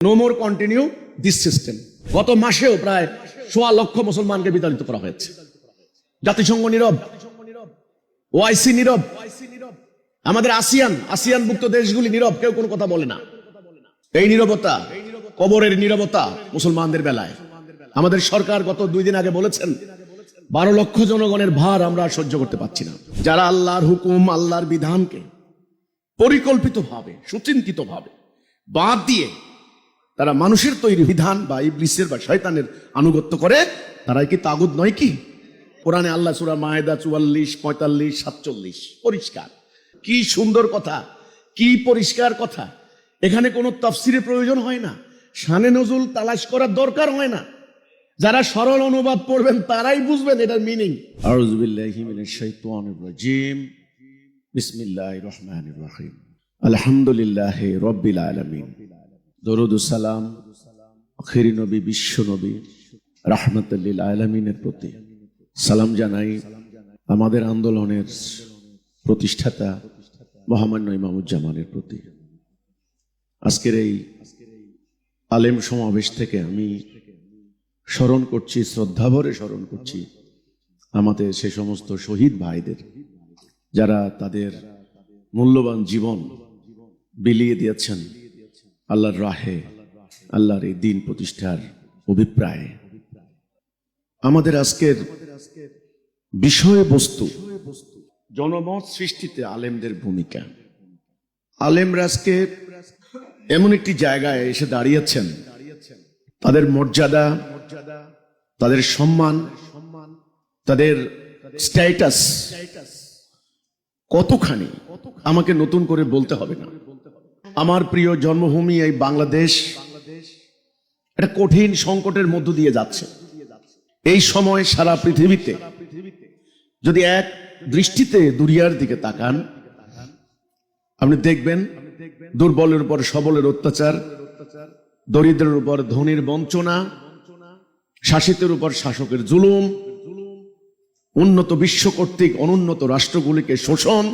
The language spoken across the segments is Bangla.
No more continue this system. গত মাসেও প্রায় ১.৫ লক্ষ মুসলমানকে বিতাড়িত করা হয়েছে। জাতিসংঘ নীরব, ওআইসি নীরব, আমাদের আসিয়ানভুক্ত দেশগুলি নীরব, কেউ কোনো কথা বলে না। এই নীরবতা কবরের নীরবতা মুসলমানদের বেলায়। আমাদের সরকার গত 2 দিন আগে বলেছেন 12 লক্ষ জনগণের ভার আমরা সহ্য করতে পারছি না। যারা আল্লাহর হুকুম, আল্লাহর বিধানকে পরিকল্পিতভাবে, সুচিন্তিতভাবে বাদ দিয়ে তারা মানুষের তৈরি বিধান বা ইবলিসের বা শয়তানের আনুগত্য করে, তারাই কি তাগুত নয়? কি কোরআনে আল্লাহ সূরা মায়েদা 44, 45, 47 পরিষ্কার। কি সুন্দর কথা, কি পরিষ্কার কথা। এখানে কোনো তাফসিরের প্রয়োজন হয় না, শানে নজুল তালাশ করার দরকার হয় না। যারা সরল অনুবাদ পড়বেন তারাই বুঝবেন এটার মিনিং। আউযু বিল্লাহি মিনাশ শাইতানির রাজিম। বিসমিল্লাহির রহমানির রহিম। আলহামদুলিল্লাহি রাব্বিল আলামিন। দরুদ ও সালাম আখিরি নবী, বিশ্ব নবী রাহমাতুল লিল আলামিনের প্রতি সালাম জানাই। আমাদের আন্দোলনের প্রতিষ্ঠাতা মহামান্য ইমামুজ্জামানের প্রতি। আজকের এই আলেম সমাবেশ থেকে আমি স্মরণ করছি, শ্রদ্ধাভরে স্মরণ করছি আমাদের সে সমস্ত শহীদ ভাইদের, যারা তাদের মূল্যবান জীবন বিলিয়ে দিয়েছেন আল্লাহর রাহে, আল্লাহর এই দিন প্রতিষ্ঠার অভিপ্রায়ে। আমাদের আজকের বিষয়বস্তু জনমত সৃষ্টিতে আলেমদের ভূমিকা। আলেমরা আজকে এমন একটি জায়গায় এসে দাঁড়িয়েছেন, তাদের মর্যাদা, তাদের সম্মান, তাদের স্ট্যাটাস কতখানি আমাকে নতুন করে বলতে হবে না। আমার প্রিয় জন্মভূমি এই বাংলাদেশ একটা কঠিন সংকটের মধ্য দিয়ে যাচ্ছে। এই সময় সারা পৃথিবীতে যদি এক দৃষ্টিতে দুনিয়ার দিকে তাকান, আপনি দেখবেন দুর্বলের উপর সবলের অত্যাচার, দরিদ্রের উপর ধনীর বঞ্চনা, শাসিতের উপর শাসকের জুলুম, উন্নত বিশ্ব কর্তৃক অনুন্নত রাষ্ট্রগুলিকে শোষণ,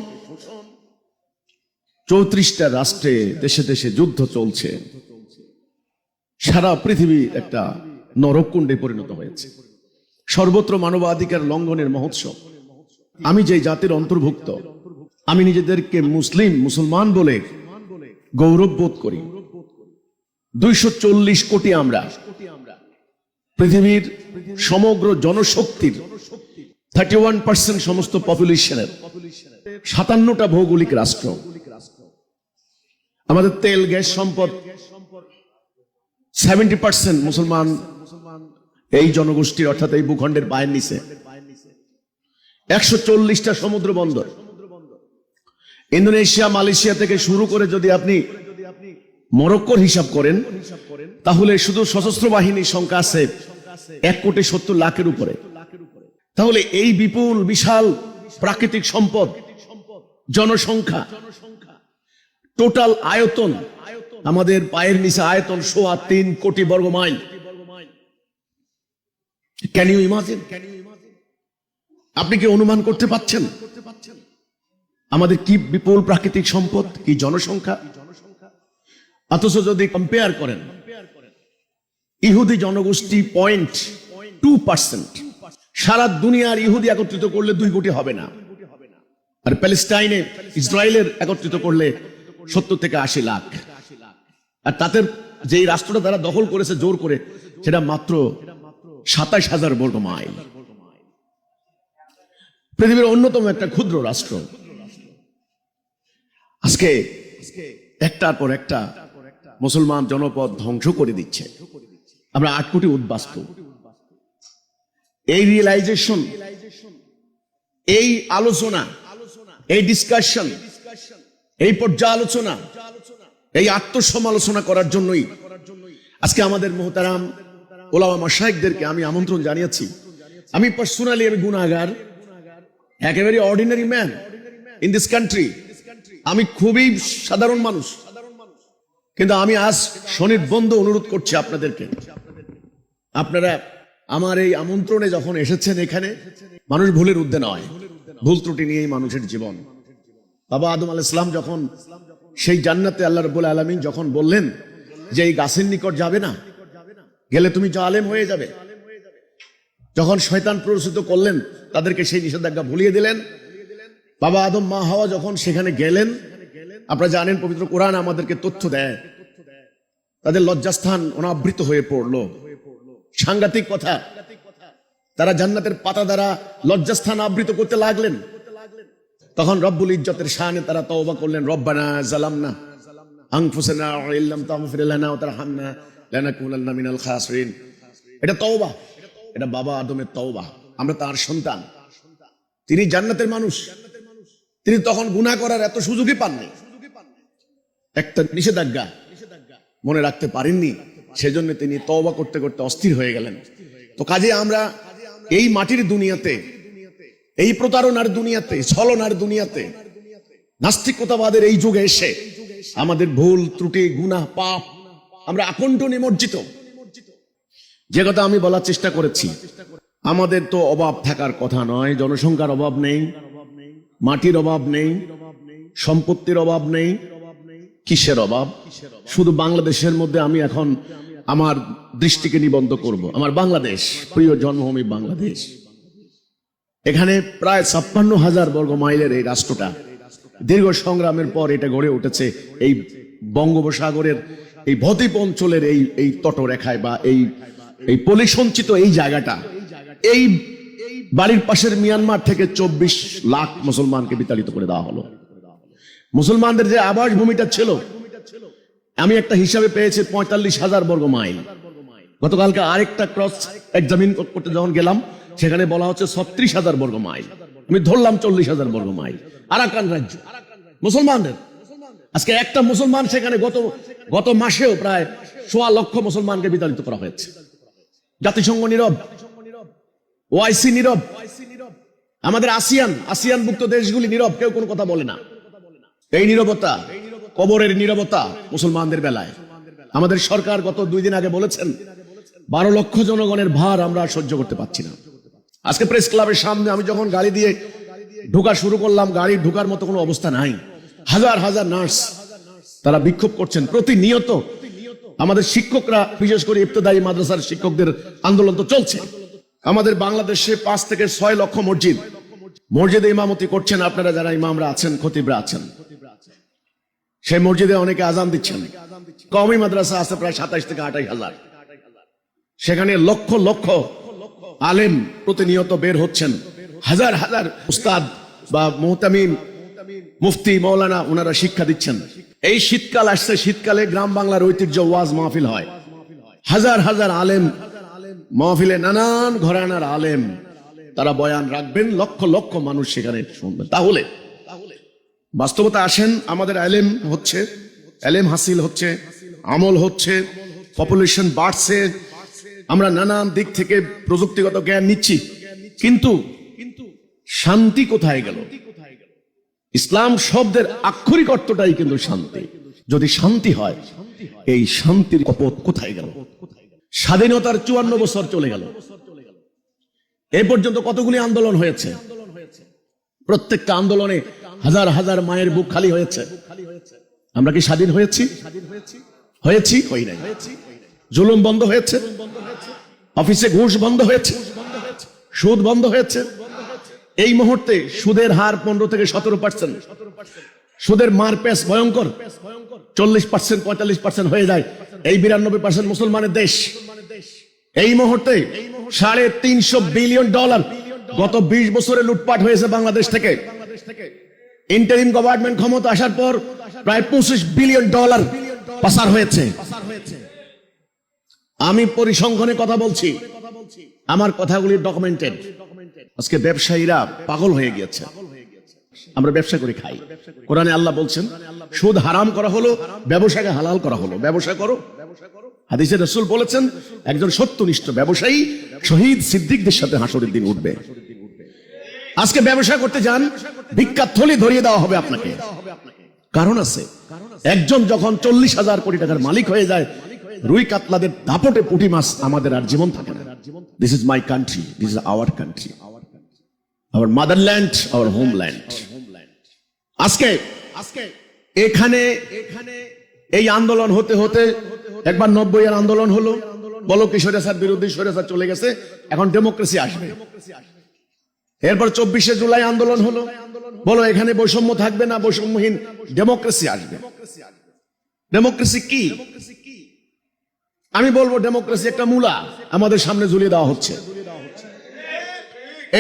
34টা রাষ্ট্রে দেশে দেশে যুদ্ধ চলছে। সারা পৃথিবী একটা নরককুণ্ডে পরিণত হয়েছে। সর্বত্র মানবাধিকার লঙ্ঘনের মহোৎসব। আমি যে জাতির অন্তর্ভুক্ত, আমি নিজেদেরকে মুসলমান বলে গৌরব বোধ করি। 240 কোটি আমরা, পৃথিবীর সমগ্র জনশক্তির 31% সমস্ত পপুলেশনের 57টা ভৌগোলিক রাষ্ট্র। আমাদের তেল গ্যাস সম্পদ 70% মুসলমান এই জনগোষ্ঠীর, অর্থাৎ এই ভূখণ্ডের পায়ের নিচে। 140টা সমুদ্র বন্দর। ইন্দোনেশিয়া, মালয়েশিয়া থেকে শুরু করে যদি আপনি মরক্কোর হিসাব করেন, তাহলে শুধু সশস্ত্র বাহিনীর সংখ্যা আছে 1,70,00,000-এর উপরে। তাহলে এই বিপুল বিশাল প্রাকৃতিক সম্পদ, জনসংখ্যা, টোটাল আয়তন, আমাদের পায়ের নিচে আয়তন 3.25 কোটি বর্গ মাইল। Can you imagine? আপনি কি অনুমান করতে পারছেন আমাদের কি বিপুল প্রাকৃতিক সম্পদ, কি জনসংখ্যা? অথচ যদি কম্পেয়ার করেন, ইহুদি জনগোষ্ঠী 0.2%। সারা দুনিয়ার ইহুদি একত্রিত করলে 2 কোটি হবে না। আর প্যালেস্টাইনে ইসরায়েলের একত্রিত করলে 70 থেকে 80 লাখ। আর তাদের যে রাষ্ট্রটা তারা দখল করেছে জোর করে, সেটা মাত্র 27,000 বর্গ মাইল। পৃথিবীর অন্যতম একটা ক্ষুদ্র রাষ্ট্র আজকে একটার পর একটা মুসলমান জনপদ ধ্বংস করে দিচ্ছে। আমরা 8 কোটি উদ্বাস্তু। এই রিয়েলাইজেশন, এই আলোচনা, এই ডিসকাশন, এই পর্যালোচনা, এই আত্মসমালোচনা করার জন্যই আজকে আমাদের মুহতারাম ওলামা মাশায়েখদেরকে আমি আমন্ত্রণ জানিয়েছি। আমি পার্সোনালি আমি গুনাহগার, একেবারে ordinary man in this country. আমি খুবই সাধারণ মানুষ, কিন্তু আমি আজ সনির্বন্ধ অনুরোধ করছি আপনাদেরকে, আপনারা আমার এই আমন্ত্রণে যখন এসেছেন, এখানে মানুষ ভুলের ঊর্ধ্বে নয়, ভুল ত্রুটি নিয়েই মানুষের জীবন। বাবা আদম আলাইহিস সালাম যখন সেই জান্নাতে আল্লাহ রাব্বুল আলামিন যখন বললেন যে এই গাছের নিকট যাবে না, গেলে তুমি জালেম হয়ে যাবে। যখন শয়তান প্ররোচিত করলেন, তাদেরকে সেই নিষেধাজ্ঞা ভুলিয়ে দিলেন। বাবা আদম মা হাওয়া যখন সেখানে গেলেন, আপনারা জানেন পবিত্র কোরআন আমাদেরকে তথ্য দেয়, তাদের লজ্জাস্থান অনাবৃত হয়ে পড়লো। সাংঘাতিক কথা, তারা জান্নাতের পাতা দ্বারা লজ্জাস্থান আবৃত করতে লাগলেন। তখন রব্বুল ইজ্জতের শানে তারা তওবা করলেন, রব্বানা জালামনা আনফুসানা ওয়া ইল্লাম তাগফির লানা ওয়া তারহামনা লানাকুনান্না মিনাল খাসিরিন। এটা তওবা, এটা বাবা আদমের তওবা। আমরা তার সন্তান, তিনি জান্নাতের মানুষ, তিনি তখন গুনাহ করার এত সুযোগই পাননি। একটা নিষেধাজ্ঞা মনে রাখতে পারেননি, সেজন্য তিনি তওবা করতে করতে অস্থির হয়ে গেলেন। তো কাজে আমরা এই মাটির দুনিয়াতে, এই প্রতারণার দুনিয়াতে, ছলনার দুনিয়াতে, নাস্তিকতাবাদের এই যুগে এসে আমাদের ভুল ত্রুটি গুনাহ পাপ আমরা আকণ্ঠ নিমজ্জিত। যে কথা আমি বলার চেষ্টা করেছি, আমাদের তো অভাব থাকার কথা নয়। জনসংখ্যার অভাব নেই, মাটির অভাব নেই, সম্পত্তির অভাব নেই। কিসের অভাব? শুধু বাংলাদেশের মধ্যে আমি এখন আমার দৃষ্টিকে নিবদ্ধ করব। আমার বাংলাদেশ, প্রিয় জন্মভূমি বাংলাদেশ, এখানে প্রায় 56,000 বর্গ মাইলের এই রাষ্ট্রটা দীর্ঘ সংগ্রামের পর এটা গড়ে উঠেছে এই বঙ্গোপসাগরের এই ভদ্বীপ অঞ্চলের এই তটরেখায় বা এই পলিসঞ্চিত এই জায়গাটা। এই বাড়ির পাশের মিয়ানমার থেকে 24 লাখ মুসলমানকে বিতাড়িত করে দেওয়া হলো। মুসলমানদের যে আবাস ভূমিটা ছিল, আমি একটা হিসাবে পেয়েছি 45,000 বর্গ মাইল। গতকালকে আরেকটা ক্রস এক্সামিন করতে যখন গেলাম, সেখানে বলা হচ্ছে 36,000 বর্গ মাইল। আমি ধরলাম 40,000 বর্গ মাইল। আরাকান রাজ্য মুসলমানদের। আজকে একটা মুসলমান সেখানে গত মাসেও প্রায় 1.25 লক্ষ মুসলমানকে বিতাড়িত করা হয়েছে। জাতিসংঘ নীরব, ওআইসি নীরব, আমাদের আসিয়ানভুক্ত দেশগুলি নীরব, কেউ কোনো কথা বলে না। এই নীরবতা কবরের নীরবতা মুসলমানদের বেলায়। আমাদের সরকার গত 2 দিন আগে বলেছেন 12 লক্ষ জনগণের ভার আমরা সহ্য করতে পারছি না। আজকে প্রেস ক্লাবের সামনে আমি যখন গাড়ি দিয়ে ঢোকা শুরু করলাম, গাড়ি ঢোকার মতো কোনো অবস্থা নাই। হাজার হাজার নার্স তারা বিক্ষোভ করছেন প্রতিনিয়ত। আমাদের শিক্ষকরা, বিশেষ করে ইবতেদায়ী মাদ্রাসার শিক্ষকদের আন্দোলন তো চলছে। আমাদের বাংলাদেশে 5 থেকে 6 লক্ষ মসজিদে ইমামতি করছেন আপনারা যারা ইমামরা আছেন, খতিবরা আছেন। সেই মসজিদে অনেকে আজান দিচ্ছেন। কওমি মাদ্রাসা আছে প্রায় 27 থেকে 28 হাজার। সেখানে লক্ষ লক্ষ আলেম প্রতিনিয়ত বের হচ্ছেন। হাজার হাজার উস্তাদ বা মুহতামিম, মুফতি, মৌলানা, ওনারা শিক্ষা দিচ্ছেন। এই শীতকাল আসছে, শীতকালে গ্রাম বাংলার ঐতিহ্য ওয়াজ মাহফিল হয়। হাজার হাজার আলেম মাহফিলে, নানান ঘরানার আলেম তারা বয়ান রাখবেন, লক্ষ লক্ষ মানুষ সেখানে শুনবেন। তাহলে বাস্তবতা আসেন, আমাদের এলেম হচ্ছে, এলেম হাসিল হচ্ছে, আমল হচ্ছে, পপুলেশন বাড়ছে, আমরা নানান দিক থেকে প্রযুক্তিগত জ্ঞান নিচ্ছি, কিন্তু শান্তি কোথায় গেল? ইসলাম শব্দের আক্ষরিক অর্থটাই কিন্তু শান্তি। যদি শান্তি হয়, এই শান্তির কপট কোথায় গেল? স্বাধীনতার 54 বছর চলে গেল, এ পর্যন্ত কতগুলি আন্দোলন হয়েছে। প্রত্যেকটা আন্দোলনে হাজার হাজার মায়ের বুক খালি হয়েছে। আমরা কি স্বাধীন হয়েছি? হয়েছি? হই নাই। জুলুম বন্ধ হয়েছে, অফিসে ঘুষ বন্ধ হয়েছে, সুদ বন্ধ হয়েছে। এই মুহূর্তে সুদের হার 15 থেকে 17%। সুদের মারপ্যাচ ভয়ঙ্কর, 40%, 45% হয়ে যায়। এই 92% মুসলমানের দেশ। এই মুহূর্তে $350 বিলিয়ন গত 20 বছরে লুটপাট হয়েছে বাংলাদেশ থেকে। ইন্টারিম গভর্নমেন্ট ক্ষমতা আসার পর প্রায় $25 বিলিয়ন পাচার হয়েছে। আমি পরিসংখ্যানে কথা বলছি, আমার কথাগুলি ডকুমেন্টেড। আজকে ব্যবসায়ীরা পাগল হয়ে গিয়েছে। আমরা ব্যবসা করে খাই। কোরআনে আল্লাহ বলছেন সুদ হারাম করা হলো, ব্যবসাকে হালাল করা হলো। ব্যবসা করো। হাদিসে রাসূল বলেছেন একজন সত্যনিষ্ঠ ব্যবসায়ী শহীদ সিদ্দিকদের সাথে হাসরের দিন উঠবে। আজকে ব্যবসা করতে যান, ভিক্ষার থলি ধরিয়ে দেওয়া হবে আপনাকে। কারণ আছে, একজন যখন 40,000 কোটি টাকার মালিক হয়ে যায়, রুই কাতলাদের দাপটে পুঁটি মাছ আমাদের আর জীবন থাকে না। This is my country, this is our country, our motherland, our homeland. আজকে এখানে এই আন্দোলন হতে হতে একবার 90-এর আন্দোলন হলো, বলো কি স্বৈরাচার বিরোধী, স্বৈরাচার চলে গেছে, এখন ডেমোক্রেসি আসবে। এরপর 24শে জুলাই আন্দোলন হলো, বলো এখানে বৈষম্য থাকবে না, বৈষম্যহীন ডেমোক্রেসি আসবে। ডেমোক্রেসি কি? আমি বলবো ডেমোক্রেসি একটা মূলা আমাদের সামনে ঝুলিয়ে দেওয়া হচ্ছে।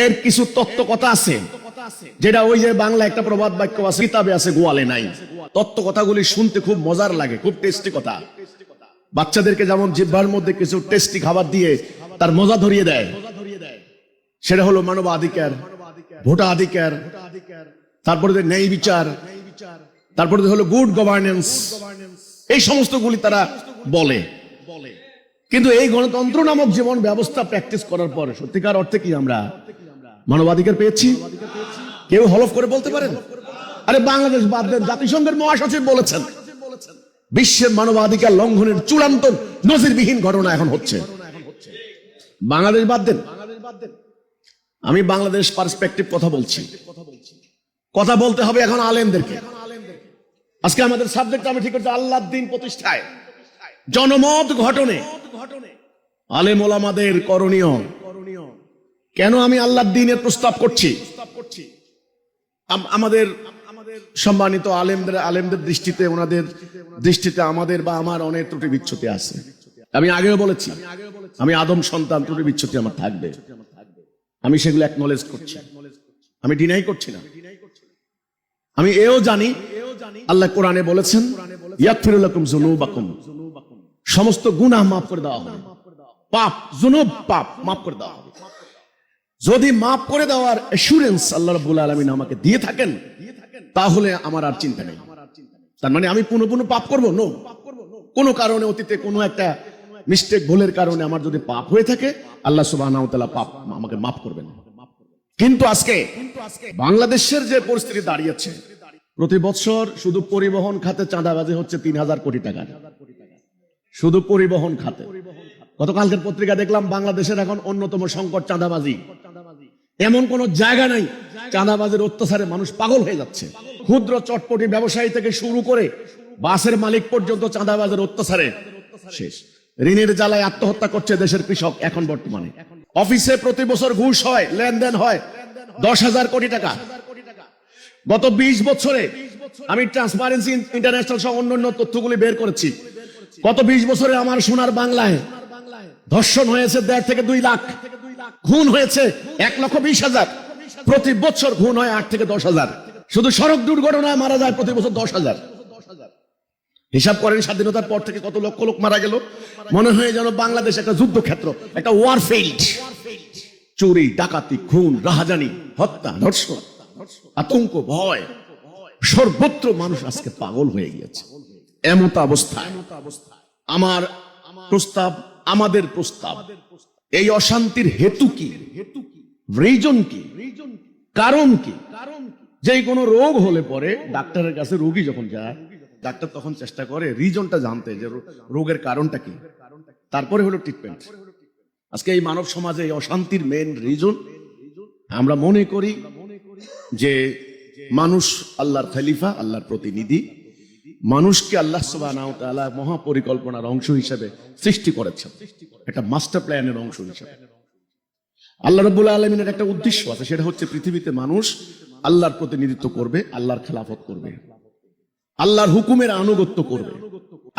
এর কিছু তত্ত্ব কথা আছে, যেটা ওই যে বাংলা একটা প্রবাদ বাক্য আছে, কিতাবে আছে গোয়ালে নাই। তত্ত্ব কথাগুলি শুনতে খুব মজার লাগে, খুব টেস্টি কথা। বাচ্চাদেরকে যেমন জিহ্বার মধ্যে কিছু টেস্টি খাবার দিয়ে তার মজা ধরিয়ে দেয়, সেটা হলো মানবাধিকার, ভোটাধিকার, তারপরে ন্যায় বিচার, তারপরে হলো গুড গভর্নেন্স, এই সমস্ত গুলি তারা বলে। কিন্তু এই গণতন্ত্র নামক জীবন ব্যবস্থা প্র্যাকটিস করার পর সত্যিকার অর্থে কি আমরা মানবাধিকার পেয়েছি? কেউ হলফ করে বলতে পারেন? আরে বাংলাদেশ বাদ দেন, জাতিসংঘের মহাসচিব বলেছেন বিশ্বের মানবাধিকার লঙ্ঘনের চূড়ান্ত নজিরবিহীন ঘটনা এখন হচ্ছে। বাংলাদেশ বাদ দেন, আমি বাংলাদেশ পার্সপেক্টিভ কথা বলছি। কথা বলতে হবে এখন আলেমদেরকে। আজকে আমাদের সাবজেক্ট আমি ঠিক করছি আল্লাহর দ্বীন প্রতিষ্ঠায়, জনমত ঘটনে আলেম ওলামাদের করণীয়। কেন আমি আল্লাহর দ্বীনের প্রস্তাব করছি? আমাদের সম্মানিত আলেমদের দৃষ্টিতে, ওনাদের দৃষ্টিতে আমাদের বা আমার অনেক ত্রুটি বিচ্ছুতি আছে। আমি আগেও বলেছি, আমি আদম সন্তান, ত্রুটি বিচ্ছুতি আমার থাকবে। আমি সেগুলো অ্যাকনলেজ করছি, আমি ডিনাই করছি না। আমি এও জানি আল্লাহ কোরআনে বলেছেন ইয়াগফিরু লাকুম যুনুবাকুম, সমস্ত গুনাহ মাফ করে দেওয়া হবে। পাপ, যুনুব, পাপ মাফ করে দেওয়া হবে। যদি মাফ করে দেওয়ার অ্যাসুরেন্স আল্লাহ রাব্বুল আলামিন আমাকে দিয়ে থাকেন, তাহলে আমার আর চিন্তা নেই। তার মানে আমি পুনঃ পুনঃ পাপ করবো? নো। কোনো কারণে অতীতে কোনো একটা মিস্টেক, ভুলের কারণে আমার যদি পাপ হয়ে থাকে, আল্লাহ সুবহানাহু ওয়া তাআলা পাপ আমাকে মাফ করবেন। কিন্তু আজকে বাংলাদেশের যে পরিস্থিতি দাঁড়িয়েছে, প্রতি বছর শুধু পরিবহন খাতে চাঁদাবাজি হচ্ছে 3000 কোটি টাকা, শুধু পরিবহন খাতে। গতকালকের পত্রিকা দেখলাম বাংলাদেশের এখন অন্যতম সংকট চাঁদাবাজি। এমন কোন জায়গা নাই, চাঁদাবাজির অত্যাচারে মানুষ পাগল হয়ে যাচ্ছে। ক্ষুদ্র চটপটি ব্যবসায়ী থেকে শুরু করে বাসের মালিক পর্যন্ত চাঁদাবাজির অত্যাচারে শেষ। ঋণের জ্বালায় আত্মহত্যা করছে দেশের কৃষক এখন বর্তমানে। অফিসে প্রতি বছর ঘুষ হয়, লেনদেন হয় 10,000 কোটি টাকা। গত 20 বছরে আমি ট্রান্সপারেন্সি ইন্টারন্যাশনাল সহ অন্যান্য তথ্যগুলি বের করেছি। গত 20 বছরে আমার সোনার বাংলায় ধর্ষণ হয়েছে 1.5 থেকে 2 লাখ, খুন হয়েছে 1,20,000, প্রতি বছর খুন হয় 8 থেকে 10,000। শুধু সড়ক দুর্ঘটনায় মারা যায় প্রতি বছর 10,000। হিসাব করেন স্বাধীনতার পর থেকে কত লক্ষ লোক মারা গেল। মনে হয় যেন বাংলাদেশ একটা যুদ্ধক্ষেত্র, একটা ওয়ার ফিল্ড। চুরি, ডাকাতি, খুন, রাহাজানি, হত্যা, ধর্ষণ, আতঙ্ক, ভয়, সর্বত্র মানুষ আজকে পাগল হয়ে গিয়েছে। এমত অবস্থায় আমার প্রস্তাব, আমাদের প্রস্তাব, এই অশান্তির হেতু কি, রিজন কি, কারণ কি? যে কোনো রোগ হলে পরে ডাক্তারের কাছে রোগী যখন যায়, ডাক্তার তখন চেষ্টা করে রিজনটা জানতে, যে রোগের কারণটা কি, তারপরে হলো ট্রিটমেন্ট। আজকে এই মানব সমাজে এই অশান্তির মেইন রিজন আমরা মনে করি যে মানুষ আল্লাহর খলিফা, আল্লাহর প্রতিনিধি। মানুষকে আল্লাহ সুবহানাহু ওয়া তাআলা মহাপরিকল্পনার অংশ হিসেবে সৃষ্টি করেছেন, একটা মাস্টার প্ল্যানের অংশ হিসেবে। আল্লাহ রাব্বুল আলামিনের একটা উদ্দেশ্য আছে, সেটা হচ্ছে পৃথিবীতে মানুষ আল্লাহর প্রতিনিধিত্ব করবে, আল্লাহর খেলাফত করবে, আল্লাহর হুকুমের আনুগত্য করবে।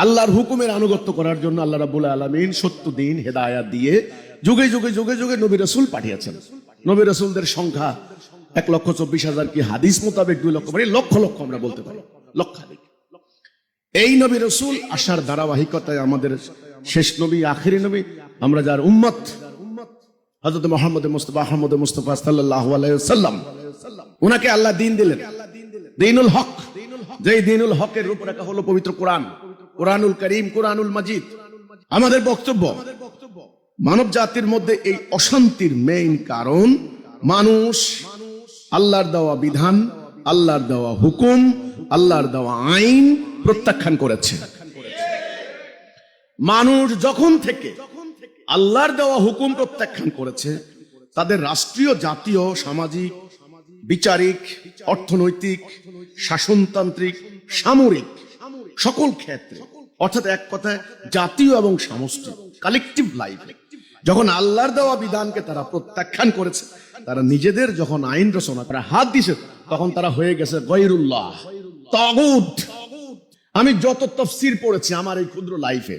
আল্লাহর হুকুমের আনুগত্য করার জন্য আল্লাহ রাব্বুল আলামিন সত্য দিন হেদায়াত দিয়ে যুগে যুগে যুগে যুগে নবী রাসূল পাঠিয়েছেন। নবী রাসূলদের সংখ্যা 1,24,000 কি হাদিস মোতাবেক 2 লক্ষ, মানে লক্ষ লক্ষ আমরা বলতে পারি, লক্ষাধিক। এই নবী রাসূল আসার ধারাবাহিকতায় আমাদের শেষ নবী, আখেরি নবী, আমরা যার উম্মত হযরত মুহাম্মদ মুস্তাফা সাল্লাল্লাহু আলাইহি ওয়াসাল্লাম, উনাকে আল্লাহ দ্বীন দিলেন, দ্বীনুল হক। যেই দ্বীনুল হকের রূপরেখা হলো পবিত্র কোরআন, কোরআনুল কারীম, কোরআনুল মাজিদ। আমাদের বক্তব্য, মানব জাতির মধ্যে এই অশান্তির মেইন কারণ মানুষ আল্লাহর দেওয়া বিধান, আল্লাহর দেওয়া হুকুম, আল্লাহর দেওয়া আইন প্রত্যাখ্যান করেছে। মানুষ যখন থেকে আল্লাহর দেওয়া হুকুম প্রত্যাখ্যান করেছে, তাদের রাষ্ট্রীয়, জাতীয়, সামাজিক, বিচারিক, অর্থনৈতিক, শাসনতান্ত্রিক, সামরিক সকল ক্ষেত্রে, অর্থাৎ এক কথায় জাতীয় এবং সমষ্টি, কালেকটিভ লাইফ। যখন আল্লাহর দেওয়া বিধানকে তারা প্রত্যাখ্যান করেছে, তারা নিজেদের যখন আইন রচনা তারা হাত দিছে, তখন তারা হয়ে গেছে গয়রুল্লাহ, তাগুত। আমি যত তাফসীর পড়েছি আমার এই ক্ষুদ্র লাইফে,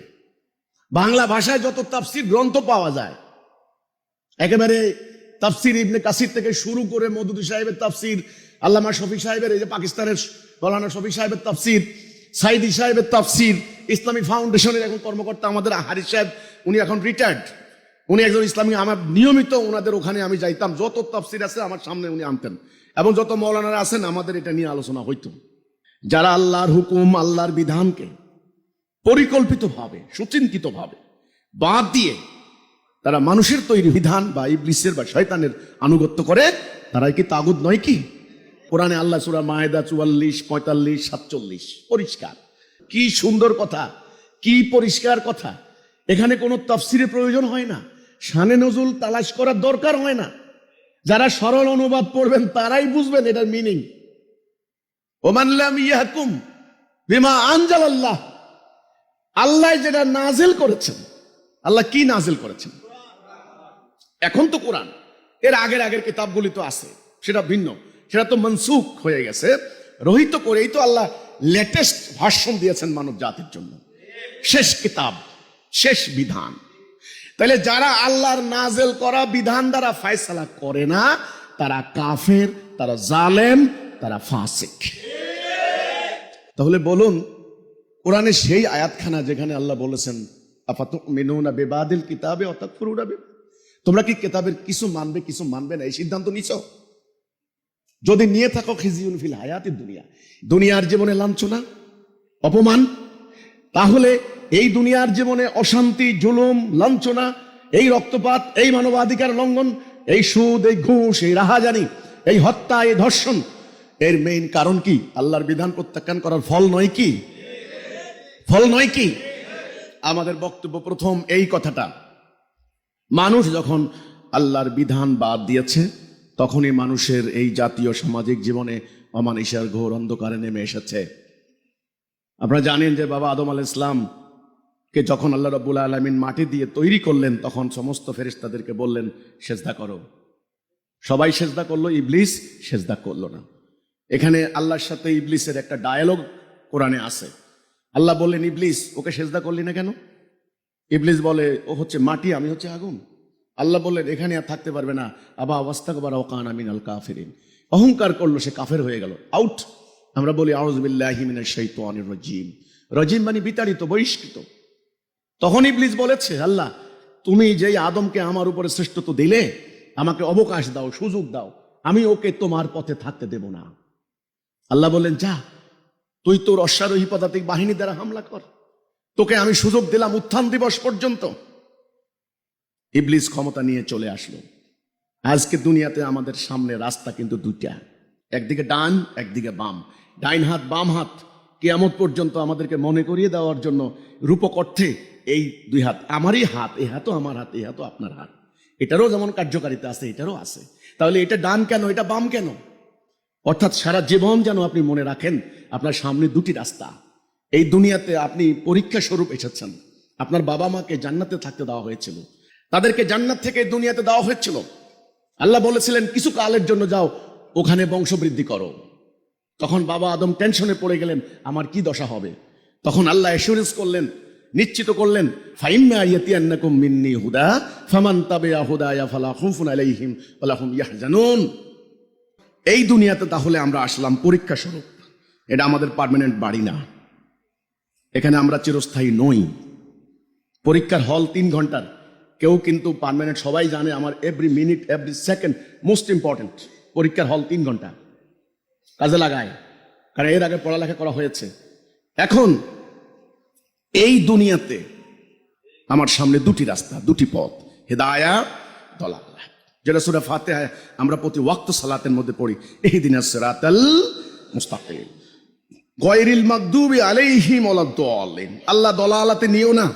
বাংলা ভাষায় যত তাফসীর গ্রন্থ পাওয়া যায়, একেবারে তাফসীর ইবনে কাসির থেকে শুরু করে মওদুদী সাহেবের তাফসীর, আল্লামা শফি সাহেবের, এই যে পাকিস্তানের মওলানা শফি সাহেবের তাফসীর, সাইদি সাহেবের তাফসীর, ইসলামী ফাউন্ডেশনের এখন কর্মকর্তা আমাদের হারিস সাহেব, উনি এখন রিটায়ার্ড, উনি একজন ইসলামী, আমার নিয়মিত ওনাদের ওখানে আমি যাইতাম, যত তাফসীর আছে আমার সামনে উনি আনতেন, এবং যত মৌলানারা আছেন আমাদের এটা নিয়ে আলোচনা হইতো। যারা আল্লাহর হুকুম, আল্লাহর বিধানকে পরিকল্পিতভাবে, সুচিন্তিতভাবে বাদ দিয়ে তারা মানুষের তৈরি বিধান বা ইবলিসের বা শয়তানের আনুগত্য করে, তারাই কি তাগুত নয়? কি কোরআনে আল্লাহ সূরা মায়েদা 44, 45, 47 পরিষ্কার। কি সুন্দর কথা, কি পরিষ্কার কথা। এখানে কোনো তাফসীরের প্রয়োজন হয় না, শানে নজুল তালাশ করার দরকার হয় না। যারা সরল অনুবাদ পড়বেন তারাই বুঝবেন এটার মিনিং। ওমান লাম ইয়াহকুম বিমা আনজালাল্লাহ, আল্লাহ যেটা নাজিল করেছেন। আল্লাহ কি নাজিল করেছেন? এখন তো কোরআন, এর আগের কিতাবগুলি তো আছে, সেটা ভিন্ন, সেটা তো মনসুখ হয়ে গেছে, রহিত করেই তো আল্লাহ লেটেস্ট ভার্সন দিয়েছেন মানব জাতির জন্য, শেষ কিতাব, শেষ বিধান। তাহলে যারা আল্লাহর নাজেল করা বিধান দ্বারা ফয়সালা করে না, তারা কাফের, তারা জালেম, তারা ফাসিক। তাহলে বলুন, কোরআনে সেই আয়াতখানা যেখানে আল্লাহ বলেছেন আফাতুমিনুনা বিবাদিল কিতাবে ওয়া তাকফুরুনা বিবাদ, তোমরা কি কিতাবের কিছু মানবে কিছু মানবে না, এই সিদ্ধান্ত নিছো? যদি নিয়ে থাকো খিজিউন ফিল হায়াতিদ দুনিয়া, দুনিয়ার জীবনে লাঞ্ছনা, অপমান, তাহলে এই দুনিয়ার জীবনে অশান্তি, জুলুম, লাঞ্ছনা, এই রক্তপাত, এই মানবাধিকার লঙ্ঘন, এই সুদ, এই ঘুষ, এই রাহাজানি, এই হত্যা, এই ধর্ষণ, এর মেইন কারণ কি? আল্লাহর বিধান প্রত্যাখ্যান করার ফল নয় কি? ফল নয় কি? আমাদের বক্তব্য প্রথম এই কথাটা, মানুষ যখন আল্লাহর বিধান বাদ দিয়েছে, তখনই মানুষের এই জাতীয় সামাজিক জীবনে অমানিসার ঘোর অন্ধকারে নেমে এসেছে। আপনারা জানেন যে বাবা আদম আলাইহিস সালাম কে যখন আল্লাহ রাব্বুল আলামিন মাটি দিয়ে তৈরি করলেন, তখন সমস্ত ফেরেশতাদেরকে বললেন সেজদা করো। সবাই সেজদা করলো, ইবলিস সেজদা করলো না। এখানে আল্লাহর সাথে ইবলিসের একটা ডায়ালগ কোরআনে আছে। আল্লাহ বললেন, ইবলিস, ওকে সেজদা করলি না কেন? ইবলিস বলে, ও হচ্ছে মাটি, আমি হচ্ছে আগুন। আল্লাহ বললেন, এখানে আর থাকতে পারবে না, আবা ওয়াস্তাকবারা ওয়া কানা মিনাল কাফিরিন, অহংকার করলো, সে কাফের হয়ে গেল, আউট। আমরা বলি আউযু বিল্লাহি মিনাশ শাইতানির রাজিম, রাজিম মানে বিতাড়িত, বহিষ্কৃত। তখন ইবলিস বলেছে, আল্লাহ তুমি যেই আদমকে আমার উপরে শ্রেষ্ঠত্ব দিলে, আমাকে অবকাশ দাও, সুযোগ দাও, আমি ওকে তোমার পথে থাকতে দেব না। আল্লাহ বললেন, যা, তুই তোর অশ্বারোহী পদাতিক বাহিনী দ্বারা হামলা কর, তোকে আমি সুযোগ দিলাম উত্থান দিবস পর্যন্ত। ইবলিস ক্ষমতা নিয়ে চলে আসলো। আজকে দুনিয়াতে আমাদের সামনে রাস্তা কিন্তু দুইটা, একদিকে ডান, একদিকে বাম। ডাইন হাত, বাম হাত, কিয়ামত পর্যন্ত আমাদেরকে মনে করিয়ে দেওয়ার জন্য রূপক অর্থে এই দুই হাত আমারই হাত, এই হাতও আমার হাত, এই হাতও আপনার হাত, এটারও যেমন কার্যকারিতা আছে, এটারও আছে। তাহলে এটা ডান কেন, এটা বাম কেন? অর্থাৎ সারা জীবন যেন আপনি মনে রাখেন, আপনার সামনে দুটি রাস্তা। এই দুনিয়াতে আপনি পরীক্ষা স্বরূপ এসেছেন। আপনার বাবা মাকে জান্নাতে থাকতে দেওয়া হয়েছিল, তাদেরকে জান্নাত থেকে দুনিয়াতে দেওয়া হয়েছিল। আল্লাহ বলেছিলেন কিছু কালের জন্য যাও, ওখানে বংশবৃদ্ধি করো। তখন বাবা আদম টেনশনে পড়ে গেলেন, আমার কি দশা হবে? তখন আল্লাহ অ্যাসুরেন্স করলেন, নিশ্চিত করলেন, ফাইম্মা ইয়াতিয়ান্নাকুম মিন্নি হুদা ফামান তাবিআ হুদায়া ফালা খাউফুন আলাইহিম ওয়ালা হুম ইয়াহজানুন। এই দুনিয়াতে তাহলে আমরা আসলাম পরীক্ষা স্বরূপ, এটা আমাদের পার্মানেন্ট বাড়ি না, এখানে আমরা চিরস্থায়ী নই। পরীক্ষার হল 3 ঘন্টার, কেউ কিন্তু পার্মানেন্ট, সবাই জানে আমার every minute, every second most important. পরীক্ষার হল 3 ঘন্টা, কাজে লাগায়, কারণ এর আগে পড়ালেখা করা হয়েছে। এখন এই দুনিয়াতে আমার সামনে দুটি রাস্তা, দুটি পথ, হিদায়াত, দালালাহ, যেটা সূরা ফাতিহায় আমরা প্রতি ওয়াক্ত সালাতের মধ্যে পড়ি, ইহদিনাস সিরাতাল মুস্তাকিম গায়রিল মাগদুবি আলাইহিম ওয়ালাদ-দাল্লিন। আল্লাহ দলালাতে নিও না,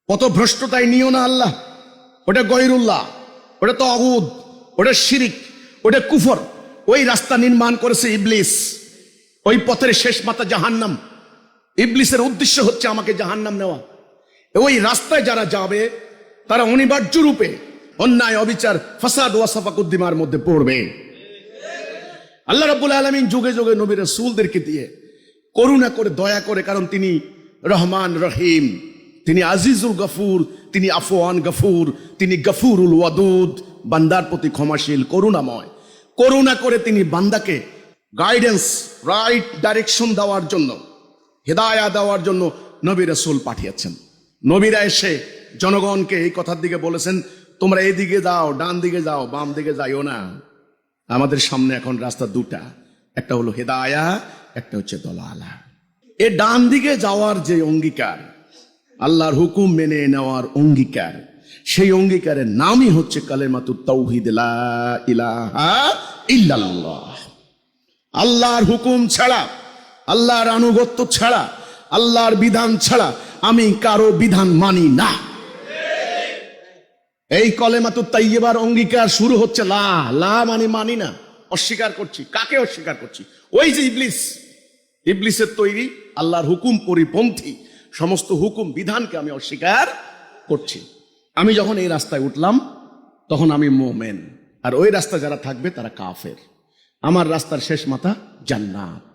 পথভ্রষ্টতায় নিও না আল্লাহ, ওটা গয়রুল্লাহ, ওটা তাগুত, ওটা শিরিক, ওটা কুফর। ওই রাস্তা নির্মাণ করেছে ইবলিস, ওই পথের শেষ মাথা জাহান্নাম। ইবলিসের উদ্দেশ্য হচ্ছে আমাকে জাহান্নাম নেওয়া। ওই রাস্তায় যারা যাবে তারা অনিবার্য রূপে অন্যায়, অবিচার, ফাসাদ, ওয়াসাফাকুদ্দিমার মধ্যে পড়বে। আল্লাহ রাব্বুল আলামিন যুগে যুগে নবী রাসূলদেরকে দিয়ে করুণা করে, দয়া করে, কারণ তিনি রহমান রহিম, তিনি আজিজুল গফুর, তিনি আফওয়ান গফুর, তিনি গফুরুল ওয়াদুদ, বান্দার প্রতি ক্ষমাশীল, করুণাময়। করুণা করে তিনি বান্দাকে গাইডেন্স, রাইট ডাইরেকশন দেওয়ার জন্য, হেদায়া দেওয়ার জন্য নবী রাসূল পাঠিয়েছেন। নবীরা এসে জনগণকে এই কথার দিকে বলেছেন, তোমরা এদিকে যাও, ডান দিকে যাও, বাম দিকে যাইও না। আমাদের সামনে এখন রাস্তা দুটা, একটা হলো হেদায়া, একটা হচ্ছে দলালা। এ ডান দিকে যাওয়ার যে অঙ্গীকার, আল্লাহর হুকুম মেনে নেওয়ার অঙ্গীকার, সেই অঙ্গীকারের নামই হচ্ছে কালেমাতুত তাওহীদ, লা ইলাহা ইল্লাল্লাহ। আল্লাহর হুকুম ছাড়া, আল্লাহর আনুগত্য ছাড়া, আল্লাহর বিধান ছাড়া আমি কারো বিধান মানি না। এই কলেমাতুত তাইয়্যিবার অঙ্গীকার শুরু হচ্ছে লা। লা মানে মানি না, অস্বীকার করছি। কাকে অস্বীকার করছি? ওই যে ইবলিস, ইবলিসের তৈরি আল্লাহর হুকুম পরিপন্থী সমস্ত হুকুম বিধানকে আমি অস্বীকার করছি। আমি যখন এই রাস্তায় উঠলাম তখন আমি মুমিন, আর ওই রাস্তা যারা থাকবে তারা কাফের। আমার রাস্তার শেষ মাথা জান্নাত,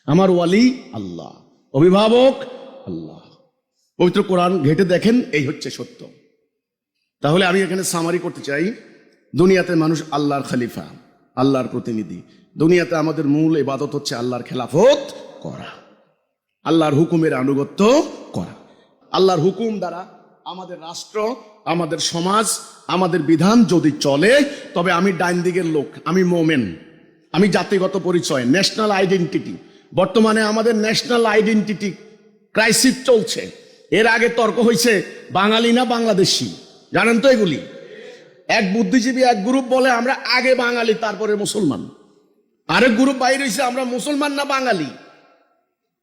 আমার ওয়ালি আল্লাহ, অভিভাবক আল্লাহ। পবিত্র কোরআন ঘেটে দেখেন, এই হচ্ছে সত্য। তাহলে আমি এখানে সামারি করতে চাই, দুনিয়াতে মানুষ আল্লাহর খলিফা, আল্লাহর প্রতিনিধি। দুনিয়াতে আমাদের মূল ইবাদত হচ্ছে আল্লাহর খেলাফত করা, আল্লাহর হুকুমের আনুগত্য করা। আল্লাহর হুকুম দ্বারা আমাদের রাষ্ট্র, আমাদের সমাজ, আমাদের বিধান যদি চলে, তবে আমি ডাইন দিকের লোক, আমি মোমেন। আমি জাতিগত পরিচয়, ন্যাশনাল আইডেন্টিটি, বর্তমানে আমাদের ন্যাশনাল আইডেন্টিটি ক্রাইসিস চলছে। এর আগে তর্ক হয়েছে বাঙালি না বাংলাদেশি, জানেন তো এগুলি। এক বুদ্ধিজীবী, এক গ্রুপ বলে আমরা আগে বাঙালি তারপরে মুসলমান, আরেক গ্রুপ বাইরে হয়েছে আমরা মুসলমান না বাঙালি।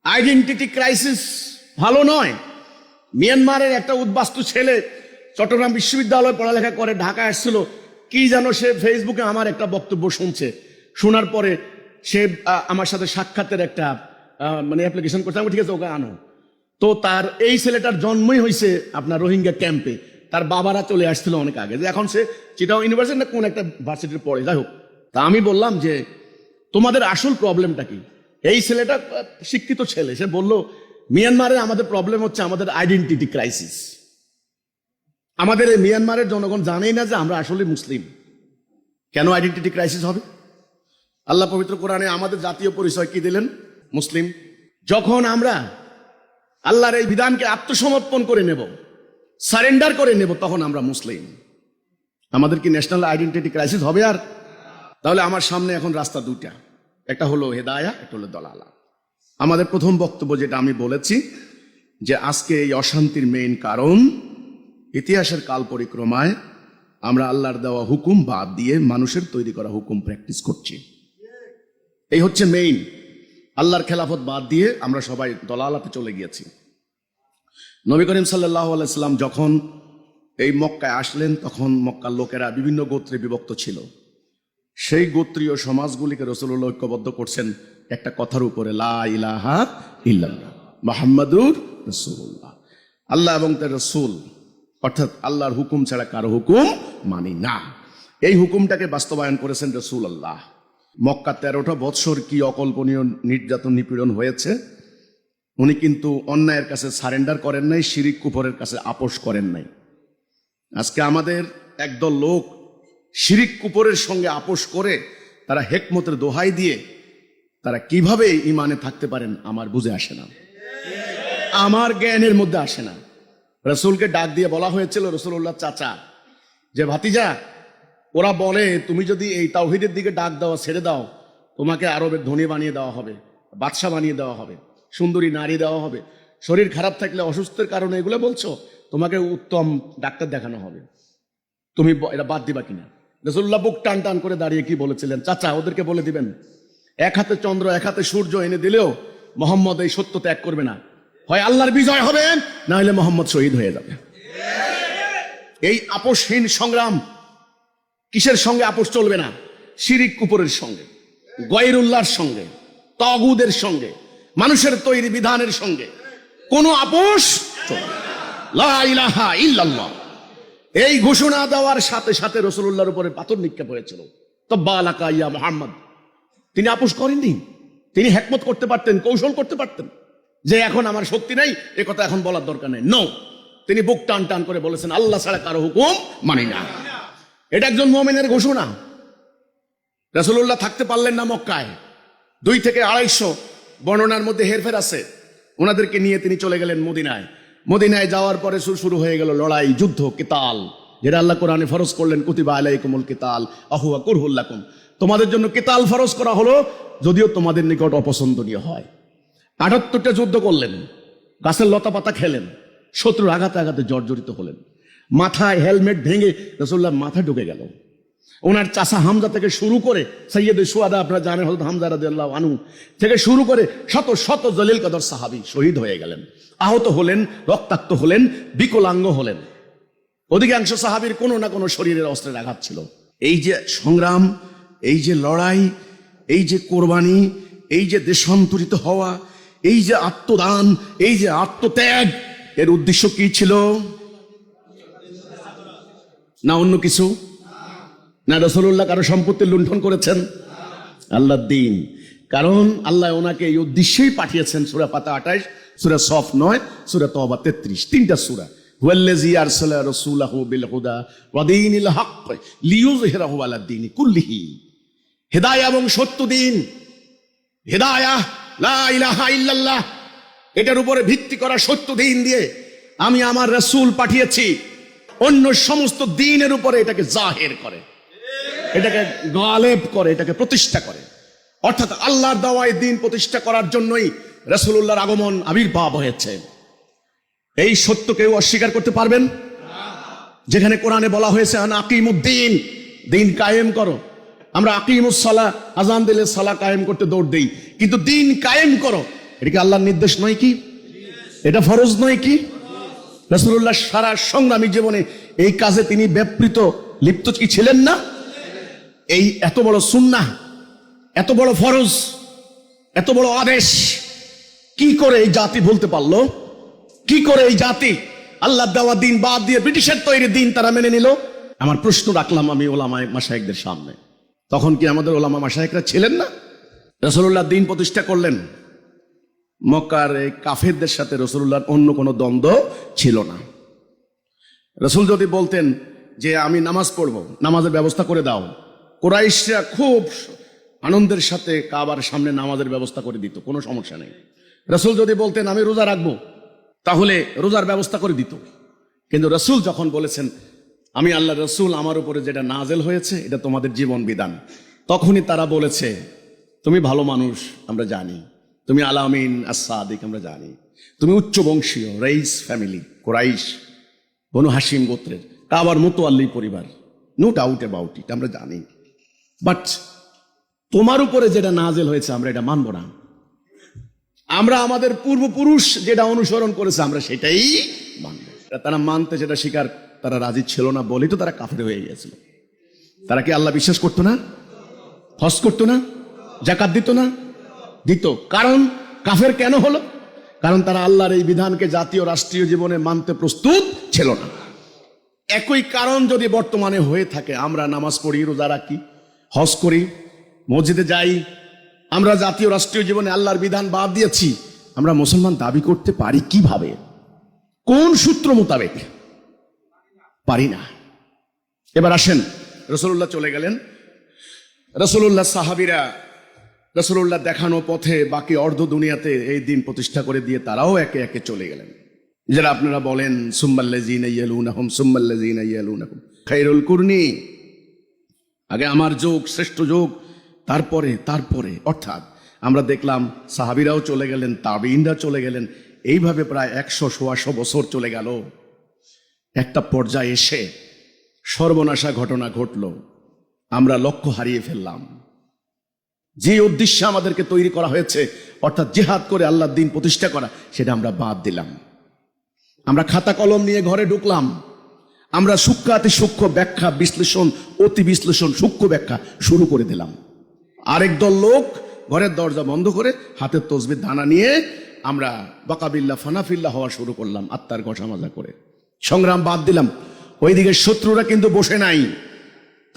আইডেন্টিটি ক্রাইসিস ভালো নয়। মিয়ানমারের একটা উদ্বাস্তু ছেলে চট্টগ্রাম বিশ্ববিদ্যালয়ে পড়ালেখা করে ঢাকা আসছিল, কি যেন সে ফেসবুকে আমার একটা বক্তব্য শুনছে, শোনার পরে সে আমার সাথে সাক্ষাতের একটা মানে অ্যাপ্লিকেশন করছে। আমি ঠিক আছে, ওকে আনো। তো তার এই ছেলেটার জন্মই হয়েছে আপনার রোহিঙ্গা ক্যাম্পে, তার বাবারা চলে আসছিল অনেক আগে। যে এখন সে চিটাগং ইউনিভার্সিটি না কোন একটা ভার্সিটির পড়ে, যাই হোক। তা আমি বললাম যে তোমাদের আসল প্রবলেমটা কি? এই ছেলেটা শিক্ষিত ছেলে, সে বলল মিয়ানমারে আমাদের প্রবলেম হচ্ছে আমাদের আইডেন্টিটি ক্রাইসিস। আমাদের এই মিয়ানমারের জনগণ জানেই না যে আমরা আসলে মুসলিম। কেন আইডেন্টিটি ক্রাইসিস হবে? আল্লাহ পবিত্র কোরআনে আমাদের জাতীয় পরিচয় কি দিলেন? মুসলিম। যখন আমরা আল্লাহর এই বিধানকে আত্মসমর্পণ করে নেব, সারেন্ডার করে নেব, তখন আমরা মুসলিম। আমাদের কি ন্যাশনাল আইডেন্টিটি ক্রাইসিস হবে আর? তাহলে আমার সামনে এখন রাস্তা দুটা, একটা হলো হেদায়া, একটা হলো দলালা। আমাদের প্রথম বক্তব্য যেটা আমি বলেছি, যে আজকে এই অশান্তির মেইন কারণ ইতিহাসের কাল পরিক্রমায় আমরা আল্লাহর দেওয়া হুকুম বাদ দিয়ে মানুষের তৈরি করা হুকুম প্র্যাকটিস করছি। এই হচ্ছে মেইন। আল্লাহর খেলাফত বাদ দিয়ে আমরা সবাই দলালাতে চলে গিয়েছি। নবী করিম সাল্লাল্লাহু আলাইহি সাল্লাম যখন এই মক্কায় আসলেন, তখন মক্কার লোকেরা বিভিন্ন গোত্রে বিভক্ত ছিল। সেই গোত্রীয় সমাজগুলিকে রাসূলুল্লাহ ঐক্যবদ্ধ করছেন একটা কথার উপরে, লা ইলাহা ইল্লাল্লাহ মুহাম্মাদুর রাসূলুল্লাহ। আল্লাহ এবং তার রাসূল, অর্থাৎ আল্লাহর হুকুম ছাড়া কারো হুকুম মানি না। এই হুকুমটাকে বাস্তবায়ন করেছেন রাসূলুল্লাহ। মক্কা 13টা বৎসর কি অকল্পনীয় নির্যাতন নিপীড়ন হয়েছে। উনি কিন্তু অন্যায়ের কাছে সারেন্ডার করেন নাই, শিরিক কুফরের কাছে আপোষ করেন নাই। আজকে আমাদের একদল লোক শিরিক কুফরের সঙ্গে আপোষ করে, তারা হেকমতের দোহাই দিয়ে তারা কিভাবে ইমানে থাকতে পারেন আমার বুঝে আসে না, আমার জ্ঞানের মধ্যে আসে না। রাসূলকে ডাক দিয়ে বলা হয়েছিল, রাসূলুল্লাহ চাচা, যে ভাতিজা, ওরা বলে তুমি যদি এই তাওহীদের দিকে ডাক দেওয়া ছেড়ে দাও, তোমাকে আরবের ধনী বানিয়ে দেওয়া হবে, বাদশা বানিয়ে দেওয়া হবে, সুন্দরী নারী দেওয়া হবে, শরীর খারাপ থাকলে অসুস্থের কারণে এগুলো বলছো, তোমাকে উত্তম ডাক্তার দেখানো হবে, তুমি এটা বাদ দিবা কিনা? রাসূলুল্লাহ বুক টান টান করে দাঁড়িয়ে কি বলেছিলেন? চাচা, ওদেরকে বলে দিবেন এক হাতে চন্দ্র এক হাতে সূর্য এনে দিলেও মোহাম্মদ এই সত্য ত্যাগ করবে না। হয় আল্লাহর বিজয় হবে, না হলে মোহাম্মদ শহীদ হয়ে যাবে। এই আপোষহীন সংগ্রাম কিসের সঙ্গে আপোষ চলবে না? শিরিক কুফরের সঙ্গে, গয়রুল্লাহর সঙ্গে, তাগুদের সঙ্গে, মানুষের তৈরি বিধানের সঙ্গে। কোনো আপোষ চলবে না। লা ইলাহা ইল্লাল্লাহ। এই ঘোষণা দেওয়ার সাথে সাথে রাসূলুল্লাহর উপরে পাথর নিক্ষেপ হয়েছিল। তাব্বা লাকা ইয়া মুহাম্মদ। তিনি আপোষ করেননি। তিনি হিকমত করতে পারতেন, কৌশল করতে পারতেন যে এখন আমার শক্তি নাই, এ কথা এখন বলার দরকার নেই। নো, তিনি বুক টান টান করে বলেছেন আল্লাহ ছাড়া কারো হুকুম মানি না। এটা একজন মুমিনের ঘোষণা। রাসূলুল্লাহ থাকতে পারলেন না মক্কায়। 2 থেকে 250 বর্ণনার মধ্যে হেরফের আছে। ওনাদেরকে নিয়ে তিনি চলে গেলেন মদিনায়। মদিনায় যাওয়ার পরে শুরু হয়ে গেল লড়াই, যুদ্ধ, কিতাল, যেটা আল্লাহ কোরআনে ফরজ করলেন কুতিবা আলাইকুমুল কিতাল আহুয়া কুরহুল লাকুম। তোমাদের জন্য কিতাল ফরজ করা হলো, যদিও তোমাদের নিকট অপছন্দনীয় হয়। 78টা যুদ্ধ করলেন, গাছের লতা পাতা খেলেন, শত্রুর আঘাতে আঘাতে জর্জরিত হলেন। মাথায় হেলমেট ভেঙে রাসূলুল্লাহ মাথা ঢুকে গেল। ওনার চাচা হামজা থেকে শুরু করে সাইয়্যিদুশ শুহাদা, আপনারা জানেন হযরত হামজা রাদিয়াল্লাহু আনহু থেকে শুরু করে শত শত জলিল কদর সাহাবী শহীদ হয়ে গেলেন, আহত হলেন, রক্তাক্ত হলেন, বিকলাঙ্গ হলেন। অধিকাংশ সাহাবীর কোনো না কোনো শরীরের অস্ত্রের আঘাত ছিল। এই যে সংগ্রাম, এই যে লড়াই, এই যে কোরবানি, এই যে দেশান্তরিত হওয়া, এই যে আত্মদান, এই যে আত্মত্যাগ, এর উদ্দেশ্য কি ছিল? না অন্য কিছু? না রাসূলুল্লাহ কারো সম্পত্তি লুণ্ঠন করেছেন? আল্লাহর দ্বীন। কারণ আল্লাহ ওনাকে এই উদ্দেশ্যেই পাঠিয়েছেন। সূরা ফাতা 28, সূরা সফ 9, সূরা তওবা 33, 3টা সূরা। হুয়াল্লাযী আরসালা রাসূলাহু বিল হুদা ওয়া দীনিল হক লিইয়ুযহিরাহু আলাদ দীনি কুল্লিহি। হিদায়াহ এবং সত্য দ্বীন, হিদায়াহ লা ইলাহা ইল্লাল্লাহ, এটার উপরে ভিত্তি করা সত্য দ্বীন দিয়ে আমি আমার রাসূল পাঠিয়েছি। অন্য সমস্ত দ্বীনের উপরে এটাকে জাহির করে, এটাকে গালেব করে, এটাকে প্রতিষ্ঠা করে। অর্থাৎ আল্লাহর দাওয়ায় দ্বীন প্রতিষ্ঠা করার জন্যই রাসূলুল্লাহর আগমন, আবির্ভাব হয়েছে। এই সত্য কেউ অস্বীকার করতে পারবেন? যেখানে কোরআনে বলা হয়েছে আন আকিমুদ্দিন, দ্বীন কায়েম করো। আমরা আকিমুস সালাহ, আজান দিলে সালাহ কায়েম করতে দৌড় দেই, কিন্তু দ্বীন কায়েম করো এটা কি আল্লাহর নির্দেশ নয় কি? এটা ফরজ নয় কি? রাসূলুল্লাহ সারা সংগ্রামী জীবনে এই কাজে তিনি ব্যাপৃত লিপ্ত কি ছিলেন না? এই এত বড় সুন্নাহ, এত বড় ফরজ, এত বড় আদেশ কি করে এই জাতি বলতে পারলো? কি করে এই জাতি আল্লাহ দেওয়া দিন বাদ দিয়ে ব্রিটিশের তৈরি দিন তারা মেনে নিল? আমার প্রশ্ন রাখলাম আমি ওলামা মাশায়েখদের সামনে। তখন কি আমাদের ওলামা মাশায়েখরা ছিলেন না? রাসূলুল্লাহ দিন প্রতিষ্ঠা করলেন। মক্কার এই কাফেরদের সাথে রাসূলুল্লাহর অন্য কোনো দ্বন্দ্ব ছিল না। রাসূল যদি বলতেন যে আমি নামাজ পড়বো, নামাজের ব্যবস্থা করে দাও, কুরাইশরা খুব আনন্দের সাথে কাবার সামনে নামাজের ব্যবস্থা করে দিত, কোনো সমস্যা নেই। রাসূল যদি বলতেন আমি রোজা রাখবো, তাহলে রোজার ব্যবস্থা করে দিত। কিন্তু রাসূল যখন বলেছেন আমি আল্লাহ রাসূল, আমার উপরে যেটা নাজেল হয়েছে এটা তোমাদের জীবন বিধান, তখনই তারা বলেছে তুমি ভালো মানুষ আমরা জানি, তুমি আলামিন as-সাদিক আমরা জানি, তুমি উচ্চ বংশীয় রাইস ফ্যামিলি, কুরাইশ বনু হাশিম গোত্রের, কাবার মুতাওয়াল্লি পরিবার, নো ডাউট অ্যাবাউট ইট, আমরা জানি। বাট তোমার উপরে যেটা নাজেল হয়েছে আমরা এটা মানব না। আমরা আমাদের পূর্বপুরুষ যেটা অনুসরণ করেছে আমরা সেটাই মানব। তারা মানতে যেটা স্বীকার তারা রাজি ছিল না বলেই তো তারা কাফের হয়ে গিয়েছিল। তারা কি আল্লাহ বিশ্বাস করতো না? হজ করতো না? যাকাত দিত না? দিত। কারণ কাফের কেন হলো? কারণ তারা আল্লাহর এই বিধানকে জাতীয় রাষ্ট্রীয় জীবনে মানতে প্রস্তুত ছিল না। একই কারণ যদি বর্তমানে হয়ে থাকে, আমরা নামাজ পড়ি, রোজা রাখি, হজ করি, মসজিদে যাই, আমরা জাতীয় রাষ্ট্রীয় জীবনে আল্লাহর বিধান বাদ দিয়েছি, আমরা মুসলমান দাবি করতে পারি কিভাবে? কোন সূত্র মোতাবেক? পারি না। এবার আসেন, রাসূলুল্লাহ চলে গেলেন। রাসূলুল্লাহ সাহাবীরা রাসূলুল্লাহ দেখানো পথে বাকি অর্ধ দুনিয়াতে এই দিন প্রতিষ্ঠা করে দিয়ে তারাও একে একে চলে গেলেন। যারা আপনারা বলেন সুম্মাল্লাযীনা ইয়ালুনাহুম সুম্মাল্লাযীনা ইয়ালুনাহুম খায়রুল কুরনি, আগে আমার যুগ শ্রেষ্ঠ যুগ, তারপরে অর্থাৎ আমরা দেখলাম সাহাবীরাও চলে গেলেন, তাবেঈনরা চলে গেলেন, এইভাবে প্রায় 100-150 বছর চলে গেল। একটা পর্যায়ে এসে সর্বনাশা ঘটনা ঘটল, আমরা লক্ষ্য হারিয়ে ফেললাম। যে উদ্দেশ্যে আমাদেরকে তৈরি করা হয়েছে, অর্থাৎ জিহাদ করে আল্লাহর দ্বীন প্রতিষ্ঠা করা, সেটা আমরা বাদ দিলাম। আমরা খাতা কলম নিয়ে ঘরে ঢুকলাম, আমরা সূক্ষ্মাতি সূক্ষ্ম ব্যাখ্যা বিশ্লেষণ, অতি বিশ্লেষণ, সূক্ষ্ম ব্যাখ্যা শুরু করে দিলাম। আরেক দল লোক ঘরের দরজা বন্ধ করে হাতের তসবিহ দানা নিয়ে আমরা বাকাবিল্লা ফানাফিল্লা হওয়া শুরু করলাম, আত্মার ঘষা মাজা করে সংগ্রাম বাদ দিলাম। ওইদিকে শত্রুরা কিন্তু বসে নাই,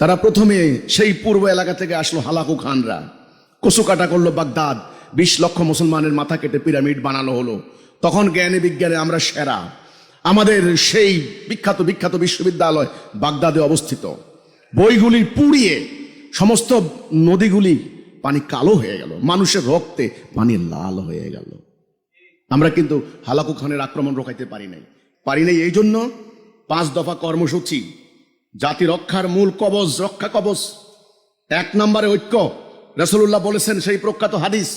তারা প্রথমে সেই পূর্ব এলাকা থেকে আসলো হালাকু খানরা, কচু কাটা করলো বাগদাদ, 20 লক্ষ মুসলমানের মাথা কেটে পিরামিড বানানো হলো। তখন জ্ঞানে বিজ্ঞানে আমরা সেরা। আমাদের সেই বিখ্যাত বিখ্যাত বিশ্ববিদ্যালয় বাগদাদে অবস্থিত, বইগুলি পুড়িয়ে সমস্ত নদীগুলি পানি কালো হয়ে গেল, মানুষের রক্তে পানি লাল হয়ে গেল। আমরা কিন্তু হালাকু খানের আক্রমণ রোখাইতে পারি নাই। এই জন্য 5 দফা কর্মসূচি, জাতি রক্ষার মূল কবচ, রক্ষা কবচ। 1 নম্বরে ঐক্য। রাসূলুল্লাহ বলেছেন সেই প্রখ্যাত হাদিস,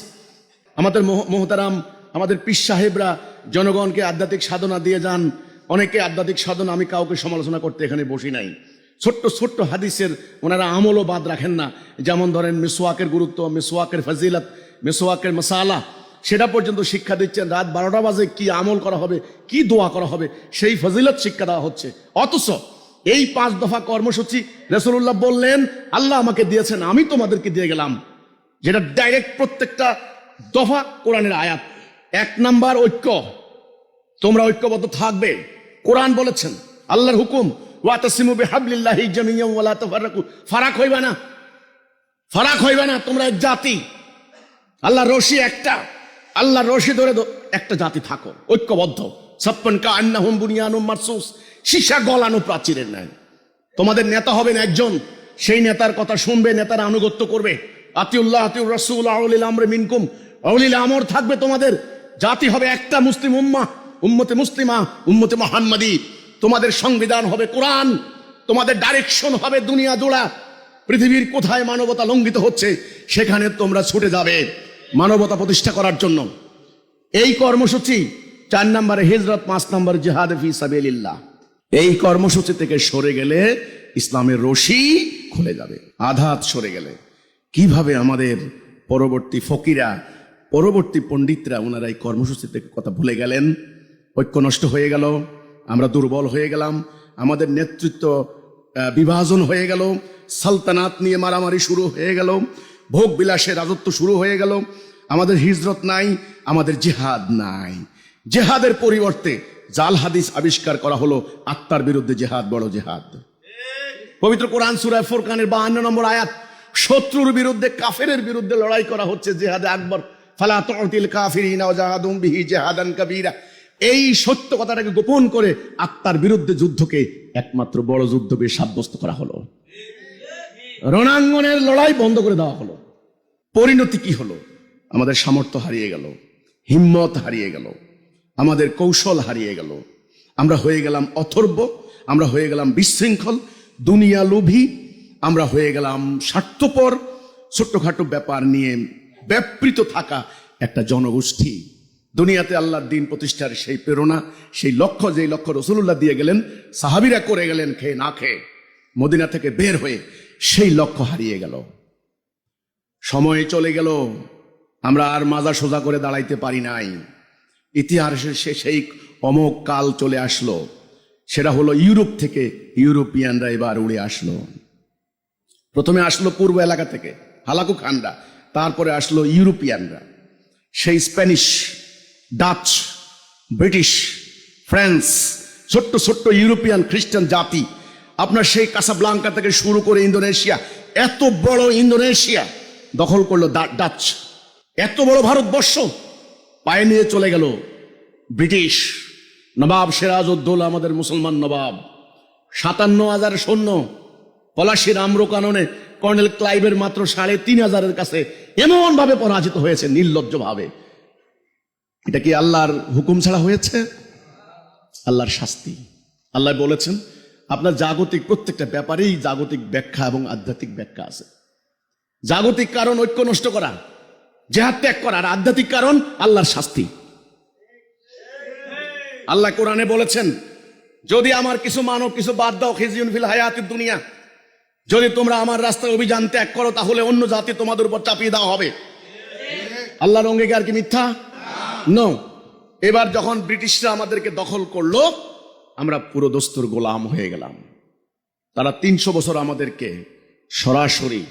আমাদের মোহতারাম আমাদের পীর সাহেবরা জনগণকে আধ্যাত্মিক সাধনা দিয়ে যান। অনেকে আধ্যাত্মিক সাধনা, আমি কাউকে সমালোচনা করতে এখানে বসি নাই, ছোট্ট ছোট্ট হাদিসের ওনারা আমলও বাদ রাখেন না। যেমন ধরেন মিসওয়াকের গুরুত্ব, মিসওয়াকের ফজিলত, মিসওয়াকের মশালা, সেটা পর্যন্ত শিক্ষা দিচ্ছেন। রাত 12টা বাজে কি আমল করা হবে, কি দোয়া করা হবে, সেই ফজিলত শিক্ষা দেওয়া হচ্ছে। অথচ এই 5 দফা কর্মসূচি রাসূলুল্লাহ বললেন আল্লাহ আমাকে দিয়েছেন, আমি তোমাদেরকে দিয়ে গেলাম, যেটা ডাইরেক্ট প্রত্যেকটা দফা কোরআনের আয়াত। 1 নাম্বার ঐক্য, তোমরা ঐক্যবদ্ধ থাকবে। কোরআন বলেছেন, আল্লাহর হুকুম, ওয়াতাসিমু বিহাবলিল্লাহি জামিয়ান ওয়া লা তাফাররাকু, ফারাক হইবে না, তোমরা এক জাতি, আল্লাহর রশি একটা, আল্লাহর রশি ধরে একটা জাতি থাকো ঐক্যবদ্ধ। সাপ্পান কাআন্নাহুম বুনিয়ানুম মারসুস, সীসা গলানো প্রাচীরের ন্যায়। তোমাদের নেতা হবেন একজন, সেই নেতার কথা শুনবে, নেতার আনুগত্য করবে। আতিউল্লাহ আতিউর রাসূল আউলিল আমরি মিনকুম, আউলিল আমর থাকবে তোমাদের। জাতি হবে একটা, মুসলিম উম্মাহ, উম্মতে মুসলিমা, উম্মতে মুহাম্মাদি। তোমাদের সংবিধান হবে কোরআন, তোমাদের ডাইরেকশন হবে দুনিয়া জোড়া। পৃথিবীর কোথায় মানবতা লঙ্ঘিত হচ্ছে সেখানে তোমরা ছুটে যাবে মানবতা প্রতিষ্ঠা করার জন্য। এই কর্মসূচি। 4 নম্বরে হিজরত, 5 নম্বর জিহাদ ফি সাবিলিল্লাহ। এই কর্মসূচি থেকে সরে গেলে ইসলামের রশি খুলে যাবে, আঘাত সরে গেলে। কিভাবে আমাদের পরবর্তী ফকিরা, পরবর্তী পণ্ডিতরা, ওনারা এই কর্মসূচি থেকে কথা ভুলে গেলেন, ঐক্য নষ্ট হয়ে গেল, আমরা দুর্বল হয়ে গেলাম, আমাদের নেতৃত্ব বিভাজন হয়ে গেল, সালতানাত নিয়ে মারামারি শুরু হয়ে গেল, ভোগ বিলাসের রাজত্ব শুরু হয়ে গেল। আমাদের হিজরত নাই, আমাদের জিহাদ নাই। জেহাদের পরিবর্তে জাল হাদিস আবিষ্কার করা হলো, আত্মার বিরুদ্ধে জেহাদ বড় জেহাদ। পবিত্র কোরআন সূরা ফুরকানের 52 নম্বর আয়াত, শত্রুর বিরুদ্ধে, কাফেরের বিরুদ্ধে লড়াই করা হচ্ছে জেহাদে আকবর। ফালা তুতিল কাফিরিনা ওয়াজাহাদুম বিহি জিহাদান কাবীরা। এই সত্য কথাটাকে গোপন করে আত্মার বিরুদ্ধে যুদ্ধকে একমাত্র বড় যুদ্ধ বলে সাব্যস্ত করা হলো। রণাঙ্গনের লড়াই বন্ধ করে দেওয়া হলো। পরিণতি কি হলো? আমাদের সামর্থ্য হারিয়ে গেল, হিম্মত হারিয়ে গেল, আমাদের কৌশল হারিয়ে গেল। আমরা হয়ে গেলাম অথর্ব, আমরা হয়ে গেলাম বিশৃঙ্খল, দুনিয়া লোভী, আমরা হয়ে গেলাম স্বার্থপর, ছোট্টখাটো ব্যাপার নিয়ে ব্যাপৃত থাকা একটা জনগোষ্ঠী। দুনিয়াতে আল্লাহর দ্বীন প্রতিষ্ঠার সেই প্রেরণা, সেই লক্ষ্য, যেই লক্ষ্য রাসূলুল্লাহ দিয়ে গেলেন, সাহাবীরা করে গেলেন খেয়ে না খেয়ে, মদিনা থেকে বের হয়ে, সেই লক্ষ্য হারিয়ে গেল। সময় চলে গেল, আমরা আর মাজা সোজা করে দাঁড়াইতে পারি নাই। ইতিহাসের সেই অমোঘ কাল চলে আসলো, সেটা হলো ইউরোপ থেকে ইউরোপিয়ানরা এবার উড়ে আসলো। প্রথমে আসলো পূর্ব এলাকা থেকে হালাকু খানরা, তারপরে আসলো ইউরোপিয়ানরা, সেই স্প্যানিশ, ডাচ, ব্রিটিশ, ফ্রান্স, ছোট্ট ছোট্ট ইউরোপিয়ান খ্রিস্টান জাতি। আপনার সেই কাসাব্লাঙ্কা থেকে শুরু করে ইন্দোনেশিয়া, এত বড় ইন্দোনেশিয়া দখল করলো ডাচ। এত বড় ভারতবর্ষ পায়ে নিয়ে চলে গেল ব্রিটিশ। নবাব সিরাজউদ্দৌলা, আমাদের মুসলমান নবাব, 57,000 সৈন্য, পলাশির আম্রকাননে কর্নেল ক্লাইভের মাত্র 3,500 কাছে এমন ভাবে পরাজিত হয়েছে, নির্লজ্জ ভাবে। এটা কি আল্লাহর হুকুম ছাড়া হয়েছে? আল্লাহর শাস্তি। আল্লাহ বলেছেন আপনার জাগতিক প্রত্যেকটা ব্যাপারেই জাগতিক ব্যাখ্যা এবং আধ্যাত্মিক ব্যাখ্যা আছে। জাগতিক কারণ ঐক্য নষ্ট করা, জিহাদ ত্যাগ করা, আর আধ্যাত্মিক কারণ আল্লাহর শাস্তি। আল্লাহ কোরআনে বলেছেন, যদি আমার কিছু মানো, কিছু বাদ দাও, খিজিউন ফিল হায়াতিদ দুনিয়া, যদি তোমরা আমার রাস্তায় অভিযান ত্যাগ করো, তাহলে অন্য জাতি তোমাদের উপর চাপিয়ে দেওয়া হবে। আল্লাহর অঙ্গীকার কি মিথ্যা? নো। এবার যখন ব্রিটিশরা আমাদেরকে দখল করলো, আমরা পুরো দস্তুর গোলাম হয়ে গেলাম। তারা 300 বছর আমাদেরকে সরাসরি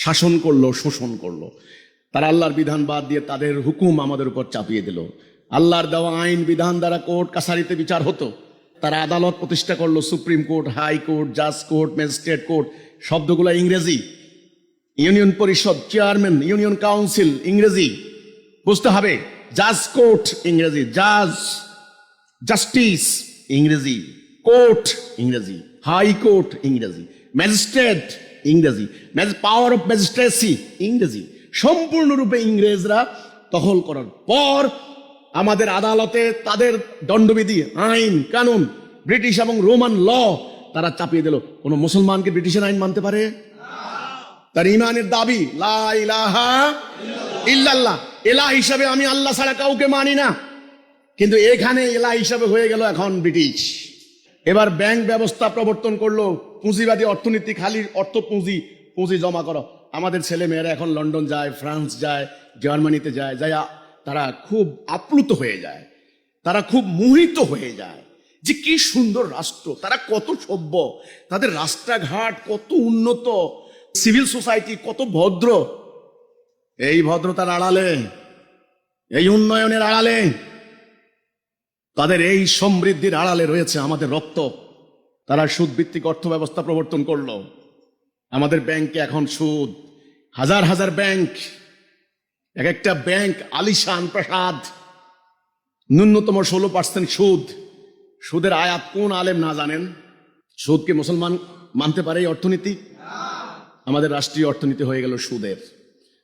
শাসন করলো, শোষণ করলো। তারা আল্লাহর বিধান বাদ দিয়ে তাদের হুকুম আমাদের উপর চাপিয়ে দিল। আল্লাহর দেওয়া আইন বিধান দ্বারা কোর্ট কাছারিতে বিচার হতো। তারা আদালত প্রতিষ্ঠা করলো, সুপ্রিম কোর্ট, হাই কোর্ট, জাজ কোর্ট, ম্যাজিস্ট্রেট কোর্ট, শব্দগুলো ইংরেজি। ইউনিয়ন পরিষদ, চেয়ারম্যান, ইউনিয়ন কাউন্সিল ইংরেজি, বুঝতে হবে। জাজ কোর্ট ইংরেজি, জাজ, জাস্টিস ইংরেজি, কোর্ট ইংরেজি, হাই কোর্ট ইংরেজি, ম্যাজিস্ট্রেট ইংরেজি, পাওয়ার অফ ম্যাজিস্ট্রেসি ইংরেজি। সম্পূর্ণরূপে ইংরেজরা দখল করার পর আমাদের আদালতে তাদের দণ্ডবিধি, আইন কানুন, ব্রিটিশ এবং রোমান ল তারা চাপিয়ে দিল। কোন মুসলমানকে ব্রিটিশের আইন মানতে পারে? তার ইমানের দাবি লা ইলাহা ইল্লাল্লাহ, এলাহ হিসাবে আমি আল্লাহ ছাড়া কাউকে মানি না। কিন্তু এখানে এলাহ হিসাবে হয়ে গেল এখন ব্রিটিশ। এবার ব্যাংক ব্যবস্থা প্রবর্তন করলো, পুঁজিবাদী অর্থনীতি, খালি অর্থ পুঁজি, পুঁজি জমা করো। আমাদের ছেলে মেয়েরা এখন লন্ডন যায়, ফ্রান্স যায়, জার্মানিতে যায়, যাই তারা খুব আপ্লুত হয়ে যায়, তারা খুব মোহিত হয়ে যায় যে কি সুন্দর রাষ্ট্র, তারা কত সভ্য, তাদের রাস্তাঘাট কত উন্নত, সিভিল সোসাইটি কত ভদ্র। এই ভদ্রতার আড়ালে, এই উন্নয়নের আড়ালে, তাদের এই সমৃদ্ধির আড়ালে রয়েছে আমাদের রক্ত। তারা সুদ ভিত্তিক অর্থ ব্যবস্থা প্রবর্তন করলো। আমাদের ব্যাংকে এখন সুদ, হাজার হাজার ব্যাংক, এক একটা ব্যাংক আলিশান প্রাসাদ, ন্যূনতম 16% সুদ। সুদের আয়াত কোন আলেম না জানেন? সুদকে মুসলমান মানতে পারে এই অর্থনীতি? আমাদের রাষ্ট্রীয় অর্থনীতি হয়ে গেল সুদের।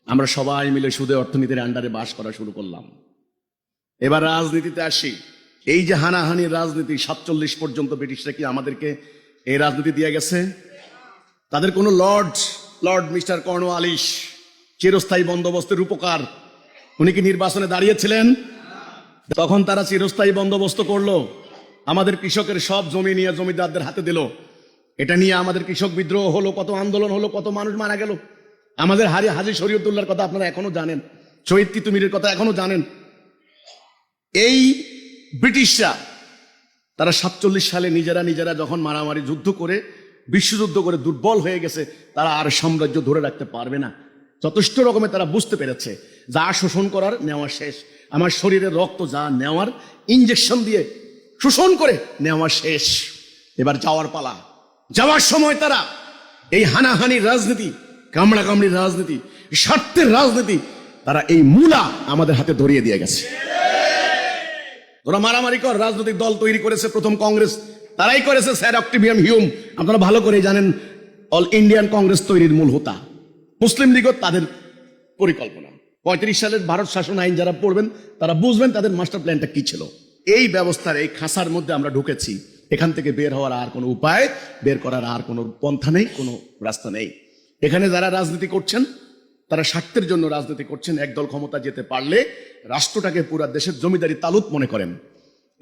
আমরা সবাই মিলে সুদে অর্থনীতির আন্ডারে বাস করা শুরু করলাম। এবার রাজনীতিতে আসি। এই যে হানাহানির রাজনীতি, 47 পর্যন্ত ব্রিটিশরা কি আমাদেরকে এই রাজনীতি দিয়ে গেছে? তাদের কোনো লর্ড মিস্টার কর্নওয়ালিস, চিরস্থায়ী বন্দোবস্তের উপকার, উনি কি নির্বাচনে দাঁড়িয়েছিলেন? তখন তারা চিরস্থায়ী বন্দোবস্ত করলো, আমাদের কৃষকের সব জমি নিয়ে জমিদারদের হাতে দিল। এটা নিয়ে আমাদের কৃষক বিদ্রোহ হলো, কত আন্দোলন হলো, কত মানুষ মারা গেল। আমাদের হাজী শরীয়তুল্লাহর কথা আপনারা এখনো জানেন, শহীদ তিতুমীরের কথা এখনো জানেন। এই ব্রিটিশরা তারা 47 সালে নিজেরা যখন মারামারি যুদ্ধ করে, বিশ্বযুদ্ধ করে দুর্বল হয়ে গেছে, তারা আর সাম্রাজ্য ধরে রাখতে পারবে না। যথেষ্ট রকমে তারা বুঝতে পেরেছে যা শোষণ করার নেওয়া শেষ, আমার শরীরের রক্ত যা নেওয়ার ইঞ্জেকশন দিয়ে শোষণ করে নেওয়া শেষ, এবার যাওয়ার পালা। যাওয়ার সময় তারা এই হানাহানির রাজনীতি, কামড়াকামড়ির রাজনীতি, স্বার্থের রাজনীতি, তারা এই মূলা আমাদের হাতে ধরিয়ে দিয়ে গেছে। ওরা মারামারি কর রাজনৈতিক দল তৈরি করেছে, প্রথম কংগ্রেস তারাই করেছে, স্যার অক্টিভিয়াম হিউম, আপনারা ভালো করে জানেন। অল ইন্ডিয়ান কংগ্রেস তৈরির মূল হোতা মুসলিম লীগও তাদের পরিকল্পনা। 35 সালের ভারত শাসন আইন যারা পড়বেন তারা বুঝবেন তাদের মাস্টার প্ল্যানটা কি ছিল। এই ব্যবস্থার এই খাঁচার মধ্যে আমরা ঢুকেছি। এখান থেকে বের হওয়ার আর কোনো উপায়, বের করার আর কোনো পন্থা নেই, কোনো রাস্তা নেই। এখানে যারা রাজনীতি করছেন তারা স্বার্থের জন্য রাজনীতি করছেন। একদল ক্ষমতা যেতে পারলে রাষ্ট্রটাকে পুরো দেশের জমিদারি তালুত মনে করেন।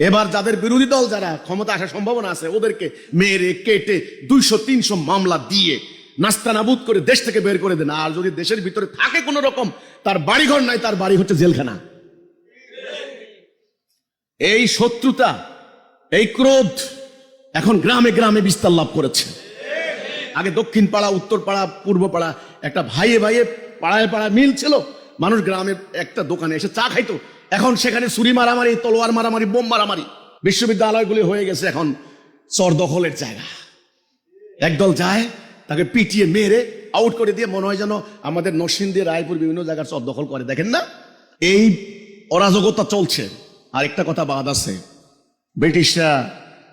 এবার যাদের বিরোধী দল যারা ক্ষমতা আসার সম্ভাবনা আছে, ওদেরকে মেরে কেটে 200-300 মামলা দিয়ে নাস্তানাবুদ করে দেশ থেকে বের করে দেন। আর যদি দেশের ভিতরে থাকে কোন রকম, তার বাড়িঘর নাই, তার বাড়ি হচ্ছে জেলখানা। এই শত্রুতা, এই ক্রোধ এখন গ্রামে গ্রামে বিস্তার লাভ করেছে। আগে দক্ষিণ পাড়া, উত্তর পাড়া, পূর্ব পাড়া, একটা ভাইয়ে ভাইয়ে পাড়ায় পাড়ায় মিল ছিল। মানুষ গ্রামের একটা দোকানে এসে চা খাইতো। এখন সেখানে ছুরি মারামারি, তলোয়ার মারামারি, বোম মারামারি। বিশ্ববিদ্যালয়গুলি হয়ে গেছে এখন চর দখলের জায়গা। একদল যায়, তাকে পিটিয়ে মেরে আউট করে দিয়ে মনে হয় যেন আমাদের নরসিংদী, রায়পুর বিভিন্ন জায়গার চর দখল করে। দেখেন না, এই অরাজকতা চলছে। আর একটা কথা বাদ আছে, ব্রিটিশরা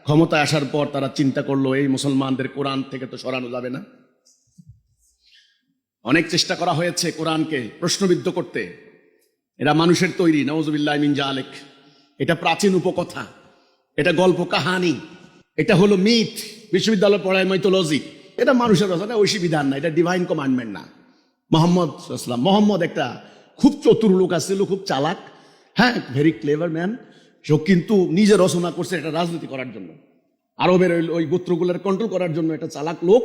ক্ষমতায় আসার পর তারা চিন্তা করলো এই মুসলমানদের কোরআন থেকে তো সরানো যাবে না। অনেক চেষ্টা করা হয়েছে কোরআনকে প্রশ্নবিদ্ধ করতে। এরা মানুষের তৈরি, নাউজুবিল্লাহ মিন জালিক। এটা প্রাচীন উপকথা, এটা গল্প কাহানি, এটা হলো মিথ। বিশ্ববিদ্যালয় পড়ায় মাইথোলজি। এটা মানুষের রচনা, ঐশী বিধান না, এটা ডিভাইন কমান্ডমেন্ট না। মোহাম্মদ একটা খুব চতুর লোক আছিল, খুব চালাক, হ্যাঁ, ভেরি ক্লেভার ম্যান। সে কিন্তু নিজে রচনা করছে এটা রাজনীতি করার জন্য, আরবের ওই গোত্রগুলোর কন্ট্রোল করার জন্য। একটা চালাক লোক,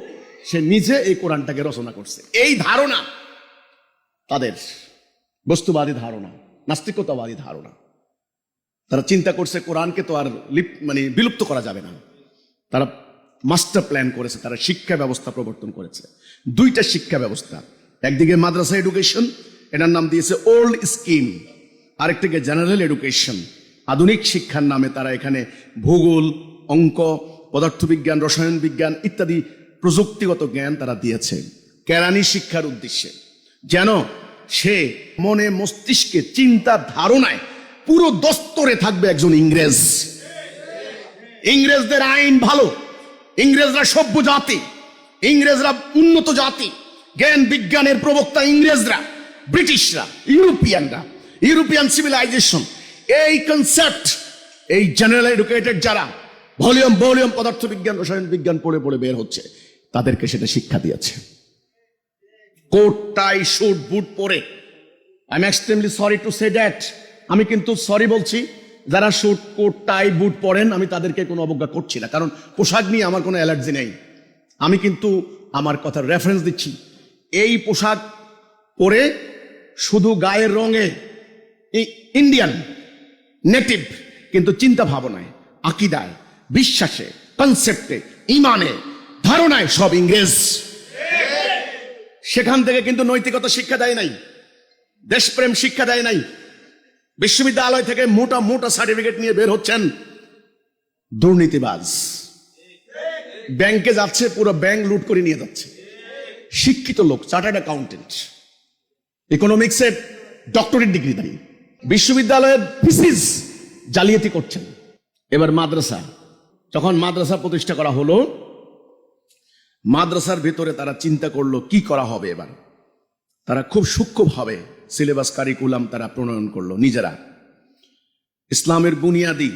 সে নিজে এই কোরআনটাকে রচনা করছে। এই ধারণা তাদের বস্তুবাদী ধারণা, নাস্তিকতাবাদী ধারণা। তারা চিন্তা করছে কোরআনকে তো আর বিলুপ্ত করা যাবে না। তারা মাস্টার প্ল্যান করেছে, তারা শিক্ষা ব্যবস্থা প্রবর্তন করেছে। দুইটা শিক্ষা ব্যবস্থা, একদিকে মাদ্রাসা এডুকেশন, এটার নাম দিয়েছে ওল্ড স্কিম, আরেকটাকে জেনারেল এডুকেশন, আধুনিক শিক্ষার নামে তারা এখানে ভূগোল, অঙ্ক, পদার্থবিজ্ঞান, রসায়ন বিজ্ঞান ইত্যাদি প্রযুক্তিগত জ্ঞান তারা দিয়েছে কেরানি শিক্ষার উদ্দেশ্যে, যেন সে মনে মস্তিষ্কে চিন্তা ধারণায় পুরো দস্তরে থাকবে একজন ইংরেজ। ইংরেজদের আইন ভালো, ইংরেজরা সভ্য জাতি, ইংরেজরা উন্নত জাতি, জ্ঞান বিজ্ঞানের প্রবক্তা ইংরেজরা, ব্রিটিশরা, ইউরোপিয়ান সিভিলাইজেশন, এই কনসেপ্ট এই জেনারেল এডুকেটেড যারা ভলিউম পদার্থবিজ্ঞান, রসায়ন বিজ্ঞান পড়ে পড়ে বের হচ্ছে, তাদেরকে সেটা শিক্ষা দিয়েছে। কোট টাই শুট বুট পরে, I am extremely sorry to say that, আমি কিন্তু সরি বলছি যারা শুট কোট টাই বুট পরেন, আমি তাদেরকে কোনো অবজ্ঞা করছি না, কারণ পোশাক নিয়ে আমার কোনো অ্যালার্জি নেই। আমি কিন্তু আমার কথার রেফারেন্স দিচ্ছি। এই পোশাক পরে শুধু গায়ের রঙে ইন্ডিয়ান নেটিভ, কিন্তু চিন্তা ভাবনায়, আকিদায়, বিশ্বাসে, কনসেপ্টে, ইমানে, ধারণায় সব ইংরেজ। সেখান থেকে কিন্তু নৈতিকতা শিক্ষা দেয় নাই, দেশপ্রেম শিক্ষা দেয় নাই। বিশ্ববিদ্যালয় থেকে মোটা মোটা সার্টিফিকেট নিয়ে বের হচ্ছেন দুর্নীতিবাজ, ব্যাংকে যাচ্ছে, পুরো ব্যাংক লুট করে নিয়ে যাচ্ছে। শিক্ষিত লোক, চার্টার্ড অ্যাকাউন্টেন্ট, ইকোনমিক্সে ডক্টরেট ডিগ্রি দাঁড়িয়ে বিশ্ববিদ্যালয়ের ফিসিস জালিয়াতি করছেন। এবার মাদ্রাসা, যখন মাদ্রাসা প্রতিষ্ঠা করা হলো, মাদ্রাসার ভিতরে তারা চিন্তা করলো কি করা হবে। এবার তারা খুব সূক্ষ্মভাবে সিলেবাস কারিকুলাম তারা প্রণয়ন করলো নিজেরা। ইসলামের বুনিয়াদি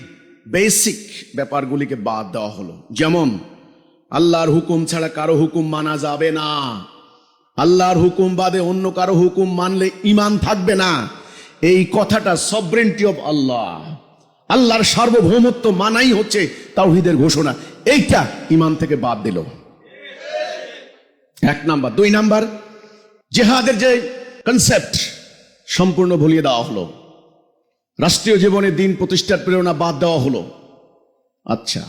বেসিক ব্যাপারগুলিকে বাদ দেওয়া হলো, যেমন আল্লাহর হুকুম ছাড়া কারো হুকুম মানা যাবে না, আল্লাহর হুকুম বাদে অন্য কারো হুকুম মানলে ঈমান থাকবে না। এই কথাটা সভরেন্টি অফ আল্লাহ, আল্লাহর সার্বভৌমত্ব মানাই হচ্ছে তাওহীদের ঘোষণা, এইটা ঈমান থেকে বাদ দিল। এক নাম্বার। দুই নাম্বার, জিহাদের যে কনসেপ্ট সম্পূর্ণ ভুলিয়ে দেওয়া হলো, রাষ্ট্রীয় জীবনে দিন প্রতিষ্ঠার প্রেরণা বাদ দেওয়া হলো। আচ্ছা,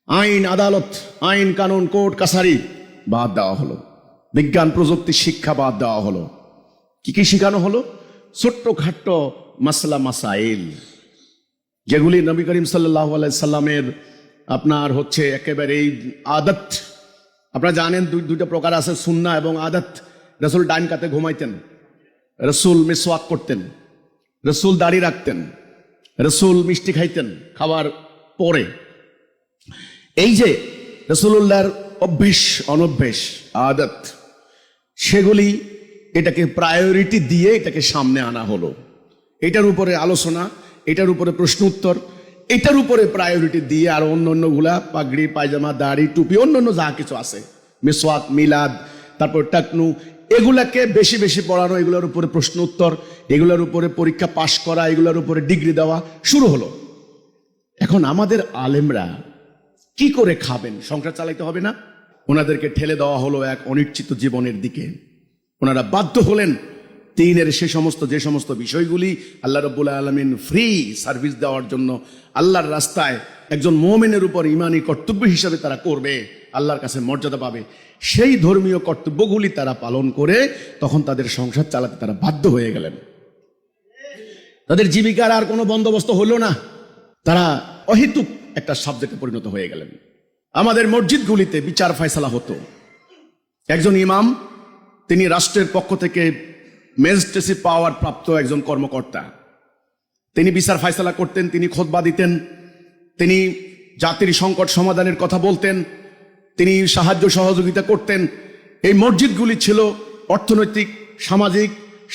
আইন আদালত, আইন কানুন, কোর্ট কাছারি বাদ দেওয়া হলো, বিজ্ঞান প্রযুক্তি শিক্ষা বাদ দেওয়া হলো। কি কি শেখানো হলো? ছোট্ট খাট্ট মাসলা মাসাইল, যেগুলি নবী করিম সাল্লাল্লাহু আলাইহি সাল্লামের আপনার হচ্ছে একেবারে আদত। আপনারা জানেন দুইটা প্রকার আছে, সুন্নাহ এবং আদত। রসুল ডাইন কাতে ঘুমাইতেন, রসুল মিসওয়াক করতেন, রসুল দাড়ি রাখতেন, রসুল মিষ্টি খাইতেন খাবার পরে। এই যে রসুল্লাহর অভ্যেস, অনভ্যেস, আদত, সেগুলি এটাকে প্রায়োরিটি দিয়ে এটাকে সামনে আনা হলো। এটার উপরে আলোচনা, এটার উপরে প্রশ্ন উত্তর, এটার উপরে প্রায়োরিটি দিয়ে আর অন্যগুলা পাগড়ি, পায়জামা, দাড়ি, টুপি, অন্যান্য যা কিছু আছে, মিসওয়াক, মিলাদ, তারপর টাকনু, এগুলাকে বেশি বেশি পড়ানো, এগুলোর উপরে প্রশ্ন উত্তর, এগুলোর উপরে পরীক্ষা পাশ করা, এগুলোর উপরে ডিগ্রি দেওয়া শুরু হলো। এখন আমাদের আলেমরা কি করে খাবেন? সংসার চালাইতে হবে না? ওনাদেরকে ঠেলে দেওয়া হলো এক অনিশ্চিত জীবনের দিকে। ওনারা বাধ্য হলেন দ্বীনের যে সমস্ত বিষয়গুলি আল্লাহ রাব্বুল আলামিন ফ্রি সার্ভিস দেওয়ার জন্য আল্লাহর রাস্তায় একজন মুমিনের উপর ঈমানি কর্তব্য হিসাবে তারা করবে, আল্লাহর কাছে মর্যাদা পাবে, সেই ধর্মীয় কর্তব্যগুলি তারা পালন করে তখন তাদের সংসার চালাতে তারা বাধ্য হয়ে গেলেন। তাদের জীবিকার আর কোনো বন্দোবস্ত হলো না, তারা অহেতুক একটা সাবজেক্টে পরিণত হয়ে গেলেন। আমাদের মসজিদগুলিতে বিচার ফয়সালা হতো, একজন ইমাম, তিনি রাষ্ট্রের পক্ষ থেকে ম্যাজিস্ট্রেসি পাওয়ার প্রাপ্ত একজন কর্মকর্তা, তিনি বিচার ফয়সালা করতেন, তিনি খুতবা দিতেন, তিনি জাতির সংকট সমাধানের কথা বলতেন, তিনি সাহায্য সহযোগিতা করতেন। এই মসজিদগুলি ছিল অর্থনৈতিক, সামাজিক,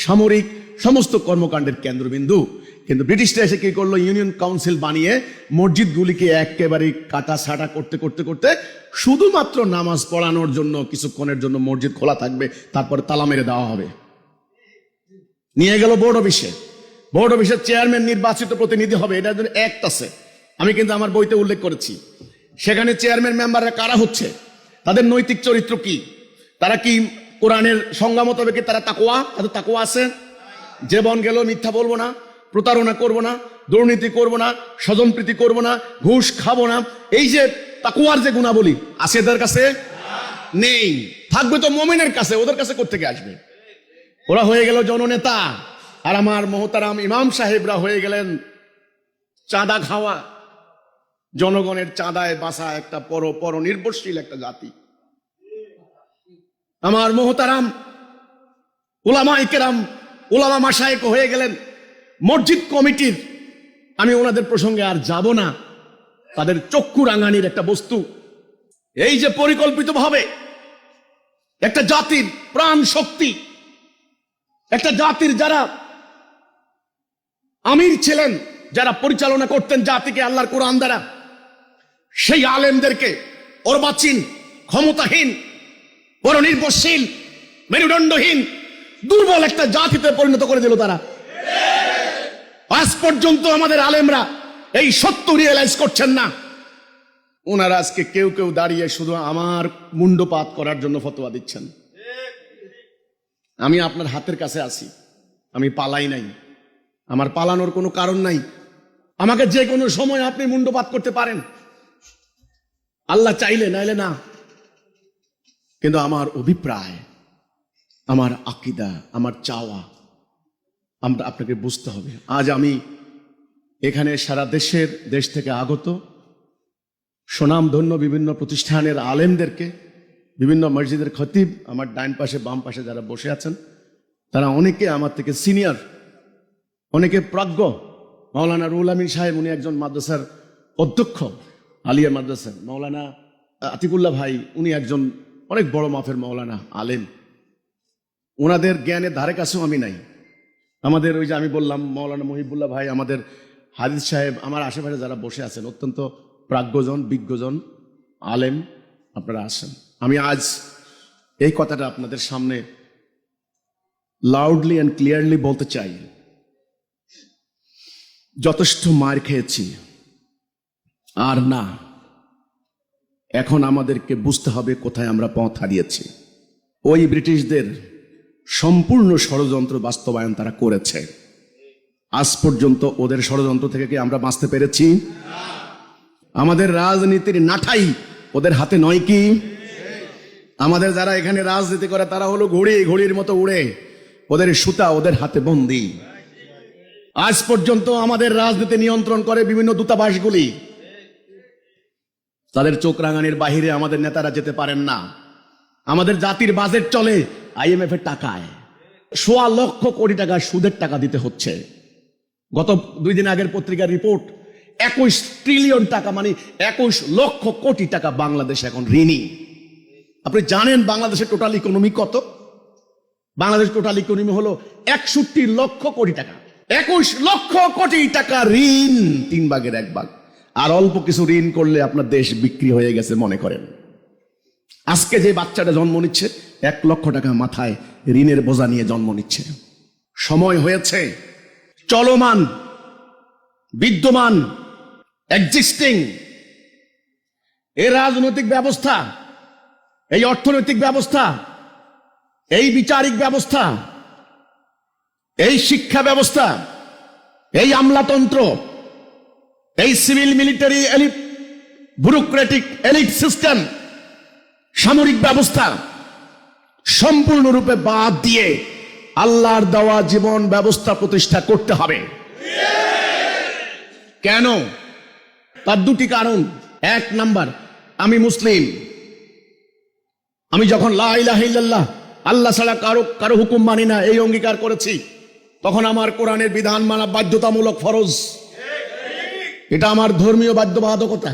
সামরিক সমস্ত কর্মকাণ্ডের কেন্দ্রবিন্দু। কিন্তু ব্রিটিশরা এসে কি করলো? ইউনিয়ন কাউন্সিল বানিয়ে মসজিদগুলিকে একেবারে কাটা ছাটা করতে করতে করতে শুধুমাত্র নামাজ পড়ানোর জন্য কিছুক্ষণের জন্য মসজিদ খোলা থাকবে, তারপরে তালা মেরে দেওয়া হবে। নিয়ে গেল বোর্ড অফিসে, বোর্ড অফিসের চেয়ারম্যান নির্বাচিত প্রতিনিধি হবে, এটার জন্য অ্যাক্ট আছে, আমি কিন্তু আমার বইতে উল্লেখ করেছি। সেখানে চেয়ারম্যান মেম্বাররা কারা হচ্ছে, তাদের নৈতিক চরিত্র কি, তারা কি কোরআনের সংজ্ঞা মোতাবেক তারা তাকওয়া, তাদের তাকওয়া আছে? জীবন গেল মিথ্যা বলবো না, প্রতারণা করব না, দুর্নীতি করব না, স্বজনপ্রীতি করব না, ঘুষ খাবো না, এই যে তাকওয়ার যে গুণাবলী আছে এদের কাছে নেই। থাকবে তো মুমিনের কাছে, ওদের কাছে কোত্থেকে আসবে? ওরা হয়ে গেল জননেতা, আর আমার মোহতারাম ইমাম সাহেবরা হয়ে গেলেন চাঁদা খাওয়া, জনগণের চাঁদায় বাসা একটা পর নির্ভরশীল একটা জাতি। আমার মোহতারাম উলামায়ে কেরাম, উলামা মাশায়েখ হয়ে গেলেন মসজিদ কমিটির, আমি ওনাদের প্রসঙ্গে আর যাব না, তাদের চক্ষু রাঙানির একটা বস্তু। এই যে পরিকল্পিতভাবে একটা জাতির প্রাণ শক্তি, একটা জাতির যারা আমির ছিলেন, যারা পরিচালনা করতেন জাতিকে আল্লাহর কোরআন দ্বারা, সেই আলেমদেরকে অর্বাচীন, ক্ষমতাহীন, পরনির্ভরশীল, মেরুদণ্ডহীন, দুর্বল একটা জাতিতে পরিণত করে দিল তারা। আজ পর্যন্ত আমাদের আলেমরা এই সত্য রিয়েলাইজ করছেন না। ওনারা আজকে কেউ কেউ দাঁড়িয়ে শুধু আমার মুন্ডপাত করার জন্য ফতোয়া দিচ্ছেন। আমি আপনার হাতের কাছে আছি, আমি পালাই নাই, আমার পালানোর কোনো কারণ নাই। আমাকে যে কোনো সময় আপনি মুন্ডপাত করতে পারেন, আল্লাহ চাইলে, নাইলে না। কিন্তু আমার অভিপ্রায়, আমার আকীদা, আমার চাওয়া আমরা আপনাকে বুঝতে হবে। আজ আমি এখানে সারা দেশ থেকে আগত সুনামধন্য বিভিন্ন প্রতিষ্ঠানের আলেমদেরকে, বিভিন্ন মসজিদের খতিব, আমার ডাইন পাশে বাম পাশে যারা বসে আছেন, তারা অনেকে আমার থেকে সিনিয়র, অনেকে প্রাজ্ঞ। মাওলানা রুহুল আমিন সাহেব, উনি একজন মাদ্রাসার অধ্যক্ষ, আলিয়া মাদ্রাসার। মাওলানা আতিকুল্লাহ ভাই, উনি একজন অনেক বড় মাফের মাওলানা আলেম। ওনাদের জ্ঞানের ধারে কাছেও আমি নাই। আমাদের ওই যে আমি বললাম মাওলানা মহিবুল্লাহ ভাই, আমাদের হাদিস সাহেব, আমার আশেপাশে যারা বসে আছেন অত্যন্ত প্রাজ্ঞজন, বিজ্ঞজন, আলেম, আপনারা আসেন। আমি আজ এই কথাটা আপনাদের সামনে লাউডলি অ্যান্ড ক্লিয়ারলি বলতে চাই। যথেষ্ট মার খেয়েছি, আর না। এখন আমাদেরকে বুঝতে হবে কোথায় আমরা পথ হারিয়েছি। ওই ব্রিটিশদের সম্পূর্ণ ষড়যন্ত্র বাস্তবায়ন তারা করেছে। আজ পর্যন্ত ওদের ষড়যন্ত্র থেকে কি আমরা বাঁচতে পেরেছি? আমাদের রাজনীতির নাঠাই ওদের হাতে নয় কি? আমাদের যারা এখানে রাজনীতি করে তারা হলো ঘড়ির মতো উড়ে, ওদের সুতা ওদের হাতে বন্দী। আজ পর্যন্ত আমাদের রাজনীতি নিয়ন্ত্রণ করে বিভিন্ন দূতাবাসগুলি। তাদের চোখ রাঙানির বাহিরে আমাদের নেতারা যেতে পারেন না। আমাদের জাতির বাজেট চলে IMF এর টাকায়। 1.25 লক্ষ কোটি টাকা সুদের টাকা দিতে হচ্ছে। গত 2 দিন আগের পত্রিকার রিপোর্ট, 21 ট্রিলিয়ন টাকা, মানে 21 লক্ষ কোটি টাকা বাংলাদেশ এখন ঋণী। আপনি জানেন বাংলাদেশের টোটাল ইকোনমি কত? বাংলাদেশ টোটাল ইকোনমি হলো 61 লক্ষ কোটি টাকা। 21 লক্ষ কোটি টাকা ঋণ, 3 ভাগের 1 ভাগ। আর অল্প কিছু ঋণ করলে আপনার দেশ বিক্রি হয়ে গেছে মনে করেন। আজকে যে বাচ্চাটা জন্ম নিচ্ছে 1 লক্ষ টাকা মাথায় ঋণের বোঝা নিয়ে জন্ম নিচ্ছে। সময় হয়েছে চলমান, বিদ্যমান, এক্সিস্টিং এই রাজনৈতিক ব্যবস্থা, এই অর্থনৈতিক ব্যবস্থা, এই বিচারিক ব্যবস্থা, এই শিক্ষা ব্যবস্থা, এই আমলাতন্ত্র, এই civil military elite, bureaucratic elite system, সামরিক ব্যবস্থা সম্পূর্ণরূপে বাদ দিয়ে আল্লাহর দেওয়া জীবন ব্যবস্থা প্রতিষ্ঠা করতে হবে। কেন? তার 2টি কারণ। 1 নাম্বার, আমি মুসলিম। আমি যখন লা ইলাহা ইল্লাল্লাহ, আল্লাহ ছাড়া কারো হুকুম মানি না, এই অঙ্গীকার করেছি, তখন আমার কোরআনের বিধান মানা বাধ্যতামূলক, ফরজ। এটা আমার ধর্মীয় বাধ্যবাধকতা,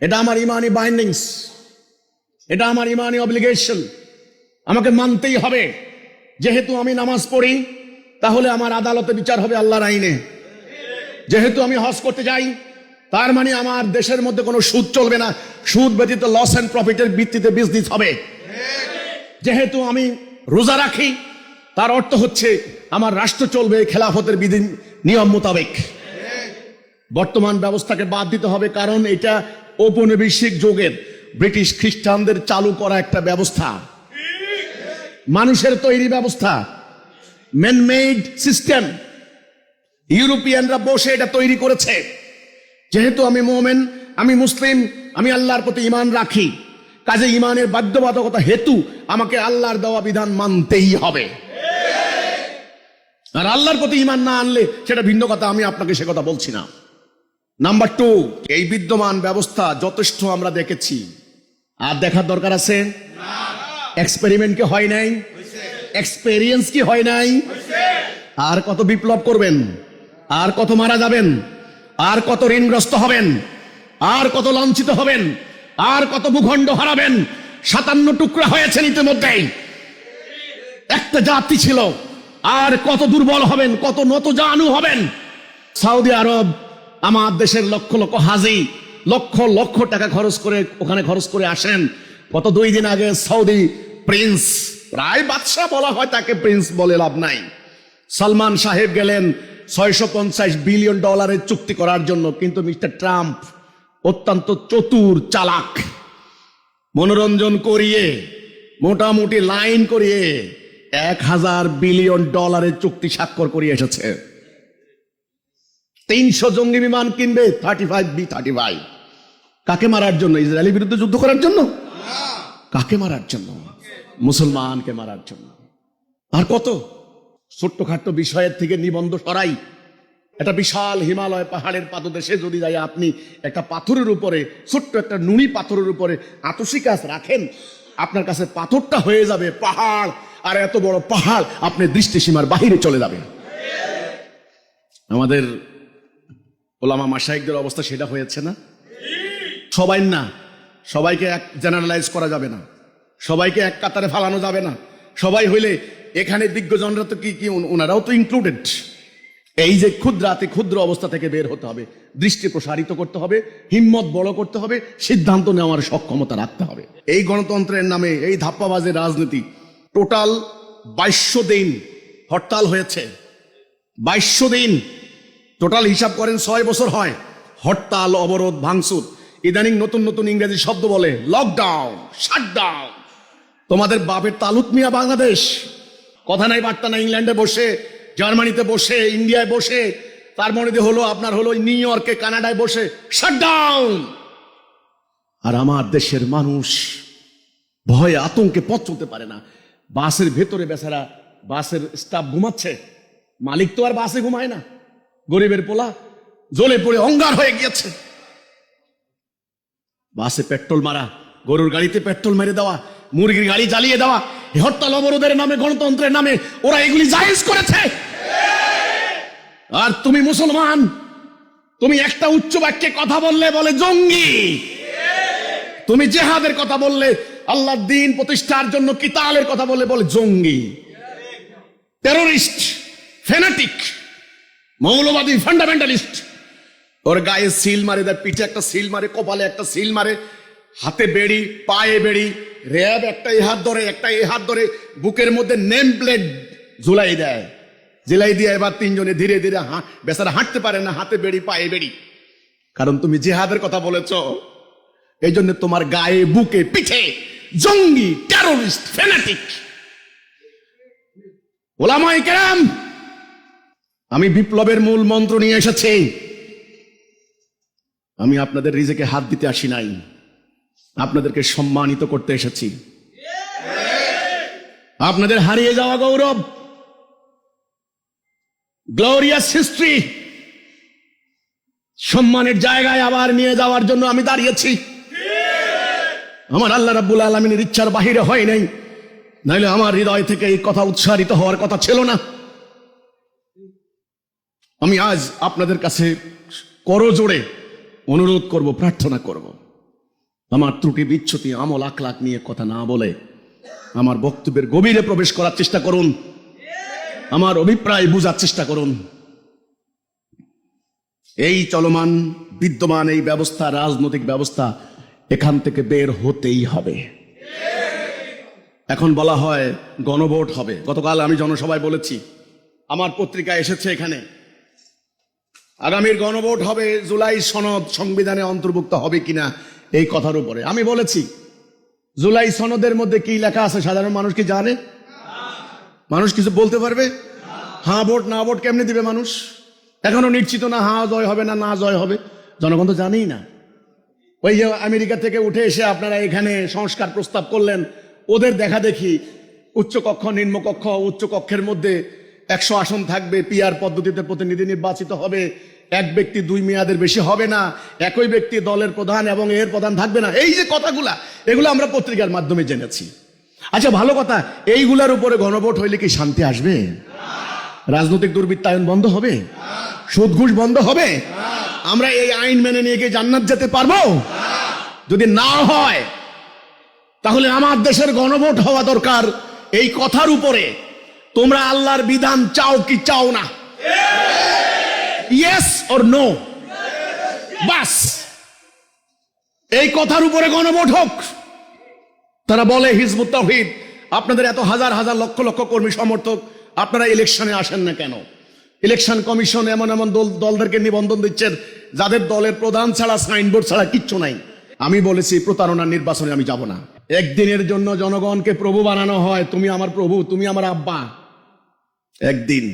এটা আমার ইমানি বাইন্ডিংস, এটা আমার ইমানি অব্লিগেশন। আমাকে মানতেই হবে। যেহেতু আমি নামাজ পড়ি, তাহলে আমার আদালতে বিচার হবে আল্লাহর আইনে। যেহেতু আমি হজ করতে যাই, তার মানে আমার দেশের মধ্যে কোনো সুদ চলবে না, সুদ ব্যতীত লস এন্ড প্রফিটের ভিত্তিতে বিজনেস হবে। যেহেতু আমি রোজা রাখি, তার অর্থ হচ্ছে আমার রাষ্ট্র চলবে খেলাফতের বিধি নিয়ম মোতাবেক। বর্তমান ব্যবস্থাকে বাদ দিতে হবে, কারণ এটা ঔপনিবেশিক যুগের ব্রিটিশ খ্রিস্টানদের চালু করা একটা ব্যবস্থা, মানুষের তৈরি ব্যবস্থা, ম্যানমেড সিস্টেম। ইউরোপিয়ানরা বসে এটা তৈরি করেছে। যেহেতু আমি মুমিন, আমি মুসলিম, আমি আল্লাহর প্রতি ঈমান রাখি, কাজে ঈমানের বাধ্যবাধকতা হেতু আমাকে আল্লাহর দেওয়া বিধান মানতেই হবে। আর আল্লাহর প্রতি ঈমান না আনলে সেটা ভিন্ন কথা, আমি আপনাকে সে কথা বলছি না। নাম্বার 2, এই বিদ্যমান ব্যবস্থা যথেষ্ট আমরা দেখেছি, আর দেখার দরকার আছে? এক্সপেরিমেন্ট কি হয় নাই? এক্সপেরিয়েন্স কি হয় নাই? আর কত বিপ্লব করবেন, আর কত মারা যাবেন, আর কত ঋণগ্রস্ত হবেন, আর কত লাঞ্ছিত হবেন, আর কত ভূখণ্ড হারাবেন। 57 টুকরা হয়েছেন ইতিমধ্যেই। একটা জাতি ছিল, আর কত দুর্বল হবেন, কত নতজানু হবেন। সৌদি আরব আমার দেশের লক্ষ লক্ষ হাজি লক্ষ লক্ষ টাকা খরচ করে ওখানে খরচ করে আসেন। গত 2 দিন আগে সৌদি প্রিন্স, প্রায় বাদশাহ বলা হয় তাকে, প্রিন্স বলে লাভ নাই, সালমান সাহেব গেলেন $650 বিলিয়ন চুক্তি করার জন্য। কিন্তু মিস্টার ট্রাম্প অত্যন্ত চতুর চালাক, মনোরঞ্জন করিয়ে মোটামুটি লাইন করিয়ে $1000 বিলিয়ন চুক্তি স্বাক্ষর করিয়ে এসেছে। 300 জঙ্গি বিমান কিনবে, 35B-35। কাকে মারার জন্য? ইসরায়েলের বিরুদ্ধে যুদ্ধ করার জন্য? কাকে মারার জন্য? মুসলমানকে মারার জন্য। আর কত ছোট্টখাট্ট বিষয়ের থেকে নিবন্ধ সরাই। একটা বিশাল হিমালয় পাহাড়ের পাদদেশে যদি যাই আপনি একটা পাথরের উপরে, ছোট্ট একটা নুনি পাথরের উপরে আতসী গাছ রাখেন, আপনার কাছে পাথরটা হয়ে যাবে পাহাড়, আর এত বড় পাহাড় আপনি দৃষ্টিসীমার বাহিরে চলে যাবে। আমাদের ওলামা মাশায়েখদের অবস্থা সেটা হয়েছে না? সবাই না, সবাইকে এক জেনারেলাইজ করা যাবে না, সবাইকে এক কাতারে ফালানো যাবে না। সবাই হইলে এখানে দিগ্গজনরা তো কি ওনারাও তো ইনক্লুডেড। এই যে ক্ষুদ্রাতি ক্ষুদ্র অবস্থা থেকে বের হতে হবে, দৃষ্টি প্রসারিত করতে হবে, হিম্মত বড় করতে হবে, সিদ্ধান্ত নেওয়ার সক্ষমতা রাখতে হবে। এই গণতন্ত্রের নামে এই ধাপ্পাবাজের রাজনীতি, টোটাল 2200 দিন হরতাল হয়েছে। 2200 দিন টোটাল হিসাব করেন, 6 বছর হয় হরতাল, অবরোধ, ভাঙচুর। ইদানিং নতুন নতুন ইংরেজি শব্দ বলে, লকডাউন, শাটডাউন। তোমাদের বাপের তালুক মিয়া বাংলাদেশ, কথা নাই বার্তা নাই, ইংল্যান্ডে বসে, জার্মানিতে বসে, ইন্ডিয়ায় বসে, তার মধ্যে হলো আপনার হলো নিউ ইয়র্কে, কানাডায় বসে শাটডাউন। আর আমার দেশের মানুষ ভয়ে আতঙ্কে পথ চলতে পারে না। বাসের ভেতরে বেচারা, বাসের স্টাফ ঘুমাচ্ছে, মালিক তো আর বাসে ঘুমায় না। গরিবের পোলা জ্বলে পড়ে অঙ্গার হয়ে গিয়েছে। বাসে পেট্রোল মারা, গরুর গাড়িতে পেট্রোল মেরে দেওয়া, মুরগির গাড়ি জ্বালিয়ে দেওয়া, হরতাল অবরোধের নামে, গণতন্ত্রের নামে ওরা এগুলি জায়েজ করেছে। আর তুমি মুসলমান, তুমি একটা উচ্চ বাক্যে কথা বললে বলে জঙ্গি, তুমি জেহাদের কথা বললে, আল্লাহর দ্বীন প্রতিষ্ঠার জন্য কিতালের কথা বললে বলে জঙ্গি, টেররিস্ট, ফ্যানাটিক, মৌলবাদী, ফান্ডামেন্টালিস্ট। ওর গায়ে সিল মারে দেয়, পিঠে একটা সিল মারে, কপালে একটা সিল মারে, হাতে বেড়ি, পায়ে বেড়ি, র্যাব একটা এই হাত ধরে, একটা এই হাত ধরে, বুকের মধ্যে নেম প্লেট ঝুলাই দেয়, জেলাই দিয়ে এবার 3 জনে ধীরে ধীরে বেচারা হাঁটতে পারে না, হাতে বেড়ি, পায়ে বেড়ি। কারণ তুমি জিহাদের কথা বলেছ, এই জন্য তোমার গায়ে, বুকে, পিঠে জঙ্গি, টেররিস্ট, ফ্যানাটিক। ওলামায়ে কেরাম, আমি বিপ্লবের মূল মন্ত্র নিয়ে এসেছি। আমি আপনাদের রিজেকে হাত দিতে আসি নাই, আপনাদেরকে সম্মানিত করতে এসেছি। আপনাদের হারিয়ে যাওয়া গৌরব, গ্লোরিয়াস হিস্ট্রি, সম্মানের জায়গায় আবার নিয়ে যাওয়ার জন্য আমি দাঁড়িয়েছি। আমার আল্লাহ রাব্বুল আলামিনের ইচ্ছার বাহিরে হয় নাই, নাইলে আমার হৃদয় থেকে এই কথা উচ্চারিত হওয়ার কথা ছিল না। আমি আজ আপনাদের কাছে করজোড়ে অনুরোধ করব, প্রার্থনা করব, আমার ত্রুটি বিচ্ছুতি, আমল আখলাক নিয়ে কথা না বলে আমার বক্তব্যের গভীরে প্রবেশ করার চেষ্টা করুন, আমার অভিপ্রায় বুঝার চেষ্টা করুন। এই চলমান বিদ্যমান এই ব্যবস্থা, রাজনৈতিক ব্যবস্থা, এখান থেকে বের হতেই হবে। এখন বলা হয় গণভোট হবে। গতকাল আমি জনসভায় বলেছি, আমার পত্রিকা এসেছে এখানে, আগামীর গণভোট হবে, জুলাই সনদ সংবিধানে অন্তর্ভুক্ত হবে কিনা এই কথার উপরে। আমি বলেছি, জুলাই সনদের মধ্যে কি লেখা আছে সাধারণ মানুষ কি জানে? মানুষ কিছু বলতে পারবে? হ্যাঁ ভোট না ভোট কেমনে দিবে মানুষ? এখনো নিশ্চিত না হ্যাঁ জয় হবে না না জয় হবে, জনগণ তো জানেই না। ওই যে আমেরিকা থেকে উঠে এসে আপনারা এখানে সংস্কার প্রস্তাব করলেন, ওদের দেখা দেখি উচ্চকক্ষ, নিম্নকক্ষ, উচ্চকক্ষের মধ্যে 100 আসন থাকবে, পিআর পদ্ধতিতে প্রতিনিধি নির্বাচিত হবে, এক ব্যক্তি 2 মেয়াদের বেশি হবে না, একই ব্যক্তি দলের প্রধান এবং এর প্রধান থাকবে না। এই যে কথাগুলা, এগুলো আমরা পত্রিকার মাধ্যমে জেনেছি। আচ্ছা ভালো কথা, এইগুলার উপরে গণভোট হইলে কি শান্তি আসবে? রাজনৈতিক দুর্বৃত্তায়ন বন্ধ হবে? সুদ ঘুষ বন্ধ হবে? আমরা এই আইন মেনে নিয়ে গিয়ে জান্নাত যেতে পারবো? যদি না হয় তাহলে আমার দেশের গণভোট হওয়া দরকার এই কথার উপরে, তোমরা আল্লাহর বিধান চাও কি চাও না? ইয়েস অর নো, বাস এই কথার উপরে গণভোট হোক। তারা বলে হিজবুত তাওহীদ, আপনাদের এত হাজার হাজার লক্ষ লক্ষ কর্মী সমর্থক, আপনারা ইলেকশনে আসেন না কেন? ইলেকশন কমিশন এমন এমন দলদেরকে নিবন্ধন দিচ্ছেন যাদের দলের প্রধান ছাড়া, সাইনবোর্ড ছাড়া কিচ্ছু নাই। আমি বলেছি প্রতারণার নির্বাচনে আমি যাব না। একদিনের জন্য জনগণকে প্রভু বানানো হয়, তুমি আমার প্রভু, তুমি আমার আব্বা। একদিন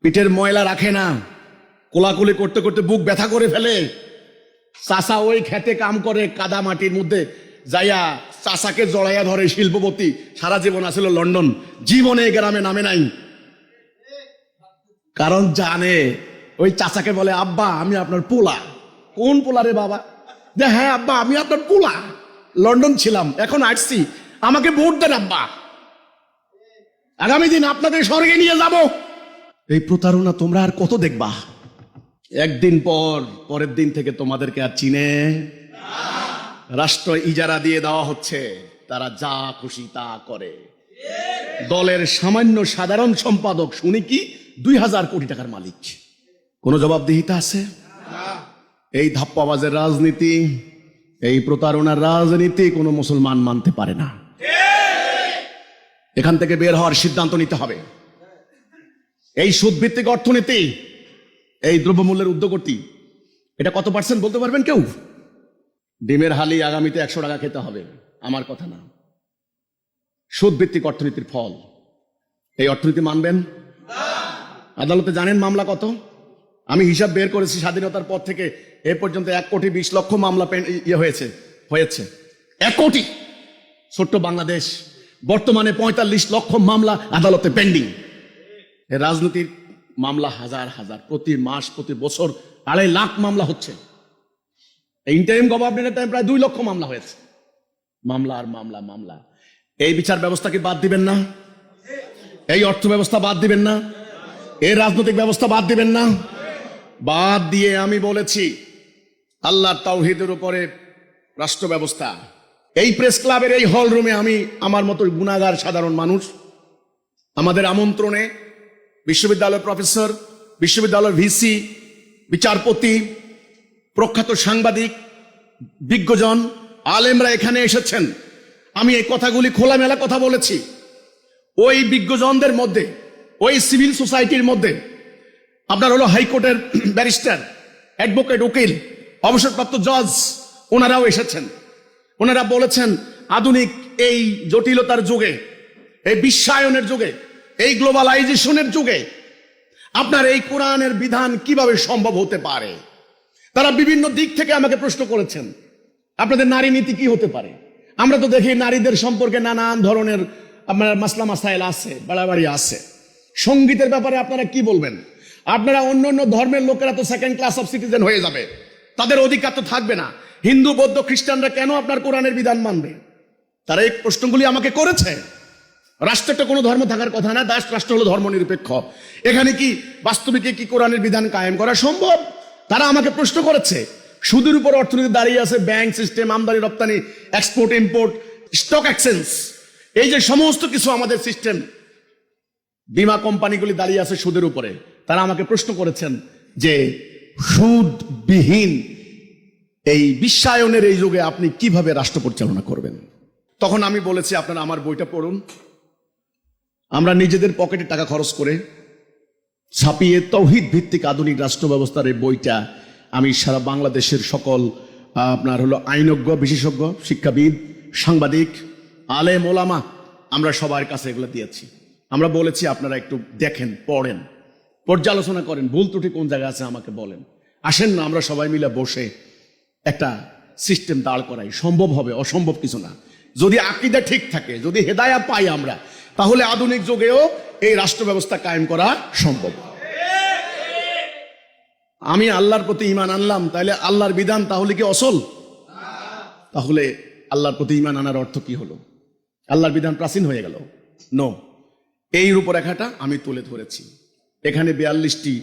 পিঠের ময়লা রাখে না, কোলাকুলি করতে করতে বুক ব্যথা করে ফেলে। চাষা ওই খেতে কাম করে কাদা মাটির মধ্যে যাইয়া চাষাকে জড়াইয়া ধরে শিল্পপতি, সারা জীবন আসলে লন্ডন, জীবনে গ্রামে নামে নাই। কারণ জানে ওই চাচাকে বলে আব্বা আমি আপনার পোলা। কোন পোলা রে বাবা? যে হ্যাঁ আব্বা আমি আপনার পোলা, লন্ডন ছিলাম এখন আসছি, আমাকে ভোট দেন আব্বা, আগামী দিন আপনাদের স্বর্গে নিয়ে যাব। এই প্রতারণা তোমরা আর কত দেখবা? একদিন পর পরের দিন থেকে তোমাদেরকে আর চিনে। রাষ্ট্র ইজারা দিয়ে দেওয়া হচ্ছে, তারা যা খুশি তা করে। দলের সামান্য সাধারণ সম্পাদক শুনি কি 2000 কোটি টাকার মালিক। কোন জবাবদিহিতা আছে? এই ধাপ্পাবাজের রাজনীতি, এই প্রতারণার রাজনীতি কোনো মুসলমান মানতে পারে না। এখান থেকে বের হওয়ার সিদ্ধান্ত নিতে হবে। এই সুদভিত্তিক অর্থনীতি, এই দ্রব্যমূল্যের ঊর্ধ্বগতি, এটা কত পার্সেন্ট বলতে পারবেন কেউ? ডিমের হালি আগামীতে 100 টাকা খেতে হবে, আমার কথা না। সুদভিত্তিক অর্থনীতির ফল। এই অর্থনীতি মানবেন? আদালতে জানেন মামলা কত? আমি হিসাব বের করেছি, স্বাধীনতার পর থেকে এ পর্যন্ত 1,20,00,000 মামলা হয়েছে 1 কোটি। ছোট্ট বাংলাদেশ, বর্তমানে 45 লক্ষ মামলা আদালতে পেন্ডিং। এ রাজনীতির মামলা হাজার হাজার, প্রতি মাস প্রতি বছর 2.5 লাখ মামলা হচ্ছে। ইন্টারিম গভর্নমেন্টের টাইম প্রায় 2 লক্ষ মামলা হয়েছে। মামলা আর মামলা, মামলা। এই বিচার ব্যবস্থাকে বাদ দিবেন না? এই অর্থ ব্যবস্থা বাদ দিবেন না? এই রাজনৈতিক ব্যবস্থা বাদ দিবেন না? বাদ দিয়ে আমি বলেছি আল্লাহর তাওহীদের উপরে রাষ্ট্র ব্যবস্থা। এই প্রেস ক্লাবের এই হল রুমে আমি আমার মতো গুণাগার সাধারণ মানুষ, আমাদের আমন্ত্রণে বিশ্ববিদ্যালয়ের প্রফেসর, বিশ্ববিদ্যালয়ের ভিসি, বিচারপতি, প্রখ্যাত সাংবাদিক, বিজ্ঞজন, আলেমরা এখানে এসেছেন। আমি এই কথাগুলি খোলামেলা কথা বলেছি। ওই বিজ্ঞজনদের মধ্যে, ওই সিভিল সোসাইটির মধ্যে আপনার হলো হাইকোর্টের ব্যারিস্টার, অ্যাডভোকেট, উকিল, অবসরপ্রাপ্ত জজ, ওনারাও এসেছেন। ওনারা বলেছেন আধুনিক এই জটিলতার যুগে, এই বিশ্বায়নের যুগে, এই গ্লোবালাইজেশনের যুগে আপনার এই কোরআনের বিধান কিভাবে সম্ভব হতে পারে। তারা বিভিন্ন দিক থেকে আমাকে প্রশ্ন করেছেন, আপনাদের নারী নীতি কি হতে পারে? আমরা তো দেখি নারীদের সম্পর্কে নানান ধরনের আপনার মাসলা মাসাইল আছে, বাড়াবাড়ি আছে। সঙ্গীতের ব্যাপারে আপনারা কি বলবেন? আপনারা অন্য অন্য ধর্মের লোকেরা তো সেকেন্ড ক্লাস অফ সিটিজেন হয়ে যাবে, তাদের অধিকার তো থাকবে না। হিন্দু, বৌদ্ধ, খ্রিস্টানরা কেন আপনার কোরআনের বিধান মানবে? তারা এই প্রশ্নগুলি আমাকে করেছে। রাষ্ট্রটা কোনো ধর্ম থাকার কথা না, রাষ্ট্র হলো ধর্ম নিরপেক্ষ। এখানে কি বাস্তবিকে কি কোরআনের বিধান কায়েম করা সম্ভব? তারা আমাকে প্রশ্ন করেছে। সুদের উপর অর্থনীতি দাঁড়িয়ে আছে, ব্যাংক সিস্টেম, আমদানি রপ্তানি, এক্সপোর্ট ইম্পোর্ট, স্টক এক্সচেঞ্জ, এই যে সমস্ত কিছু আমাদের সিস্টেম, বীমা কোম্পানিগুলি দাঁড়িয়ে আছে সুদের উপরে। তারা আমাকে প্রশ্ন করেছেন যে সুদবিহীন এই বিশ্বায়নের এই যুগে আপনি কিভাবে রাষ্ট্র পরিচালনা করবেন? তখন আমি বলেছি আপনারা আমার বইটা পড়ুন। আমরা নিজেদের পকেটে টাকা খরচ করে ছাপিয়ে তাওহীদ ভিত্তিক আধুনিক রাষ্ট্র ব্যবস্থার এই বইটা আমি সারা বাংলাদেশের সকল আপনার হলো আইনজ্ঞ, বিশেষজ্ঞ, শিক্ষাবিদ, সাংবাদিক, আলেম, ওলামা, আমরা সবার কাছে এগুলো দিয়েছি। আমরা বলেছি আপনারা একটু দেখেন, পড়েন, পর্যালোচনা করেন, ভুল ত্রুটি কোন জায়গায় আছে আমাকে বলেন। আসেন না আমরা সবাই মিলে বসে একটা সিস্টেম দাঁড় করাই। সম্ভব হবে, অসম্ভব কিছু না। যদি আকীদা ঠিক থাকে, যদি হেদায়া পাই আমরা, তাহলে আধুনিক যুগেও এই রাষ্ট্র ব্যবস্থা কায়েম করা সম্ভব। আমি আল্লাহর প্রতি ঈমান আনলাম, তাহলে আল্লাহর বিধান তাহলে কি অসল? তাহলে আল্লাহর প্রতি ঈমান আনার অর্থ কি হলো? আল্লাহর বিধান প্রাচীন হয়ে গেল? নো। এই রূপরেখাটা আমি তুলে ধরেছি। এখানে 42টি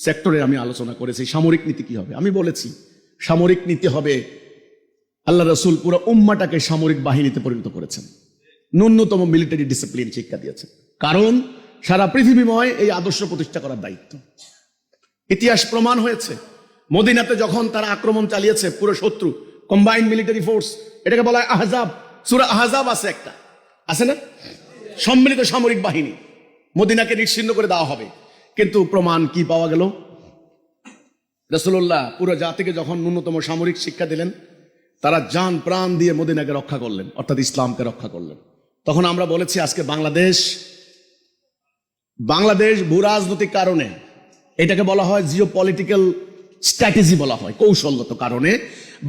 সেক্টরে আমি আলোচনা করেছি। সামরিক নীতি কি হবে আমি বলেছি। সামরিক নীতি হবে, আল্লাহ রাসূল পুরো উম্মাটাকে সামরিক বাহিনীতে পরিণত করেছেন, ন্যূনতম মিলিটারি ডিসিপ্লিন শিক্ষা দিয়েছেন, কারণ সারা পৃথিবীময় এই আদর্শ প্রতিষ্ঠা করার দায়িত্ব। ইতিহাস প্রমাণ হয়েছে, মদিনাতে যখন তারা আক্রমণ চালিয়েছে, পুরো শত্রু কম্বাইন্ড মিলিটারি ফোর্স, এটাকে বলা হয় আহজাব। সূরা আহজাব আছে একটা, আছে না? সম্মিলিত সামরিক বাহিনী, মদিনাকে নিশ্চিহ্ন করে দেওয়া হবে। কিন্তু প্রমাণ কি পাওয়া গেল? রাসূলুল্লাহ পুরো জাতিকে যখন ন্যূনতম সামরিক শিক্ষা দিলেন, তারা জান প্রাণ দিয়ে মদিনাকে রক্ষা করলেন, অর্থাৎ ইসলামকে রক্ষা করলেন। তখন আমরা বলেছি আজকে বাংলাদেশ ভূরাজনৈতিক কারণে, এটাকে বলা হয় জিও পলিটিক্যাল স্ট্র্যাটেজি বলা হয়, কৌশলগত কারণে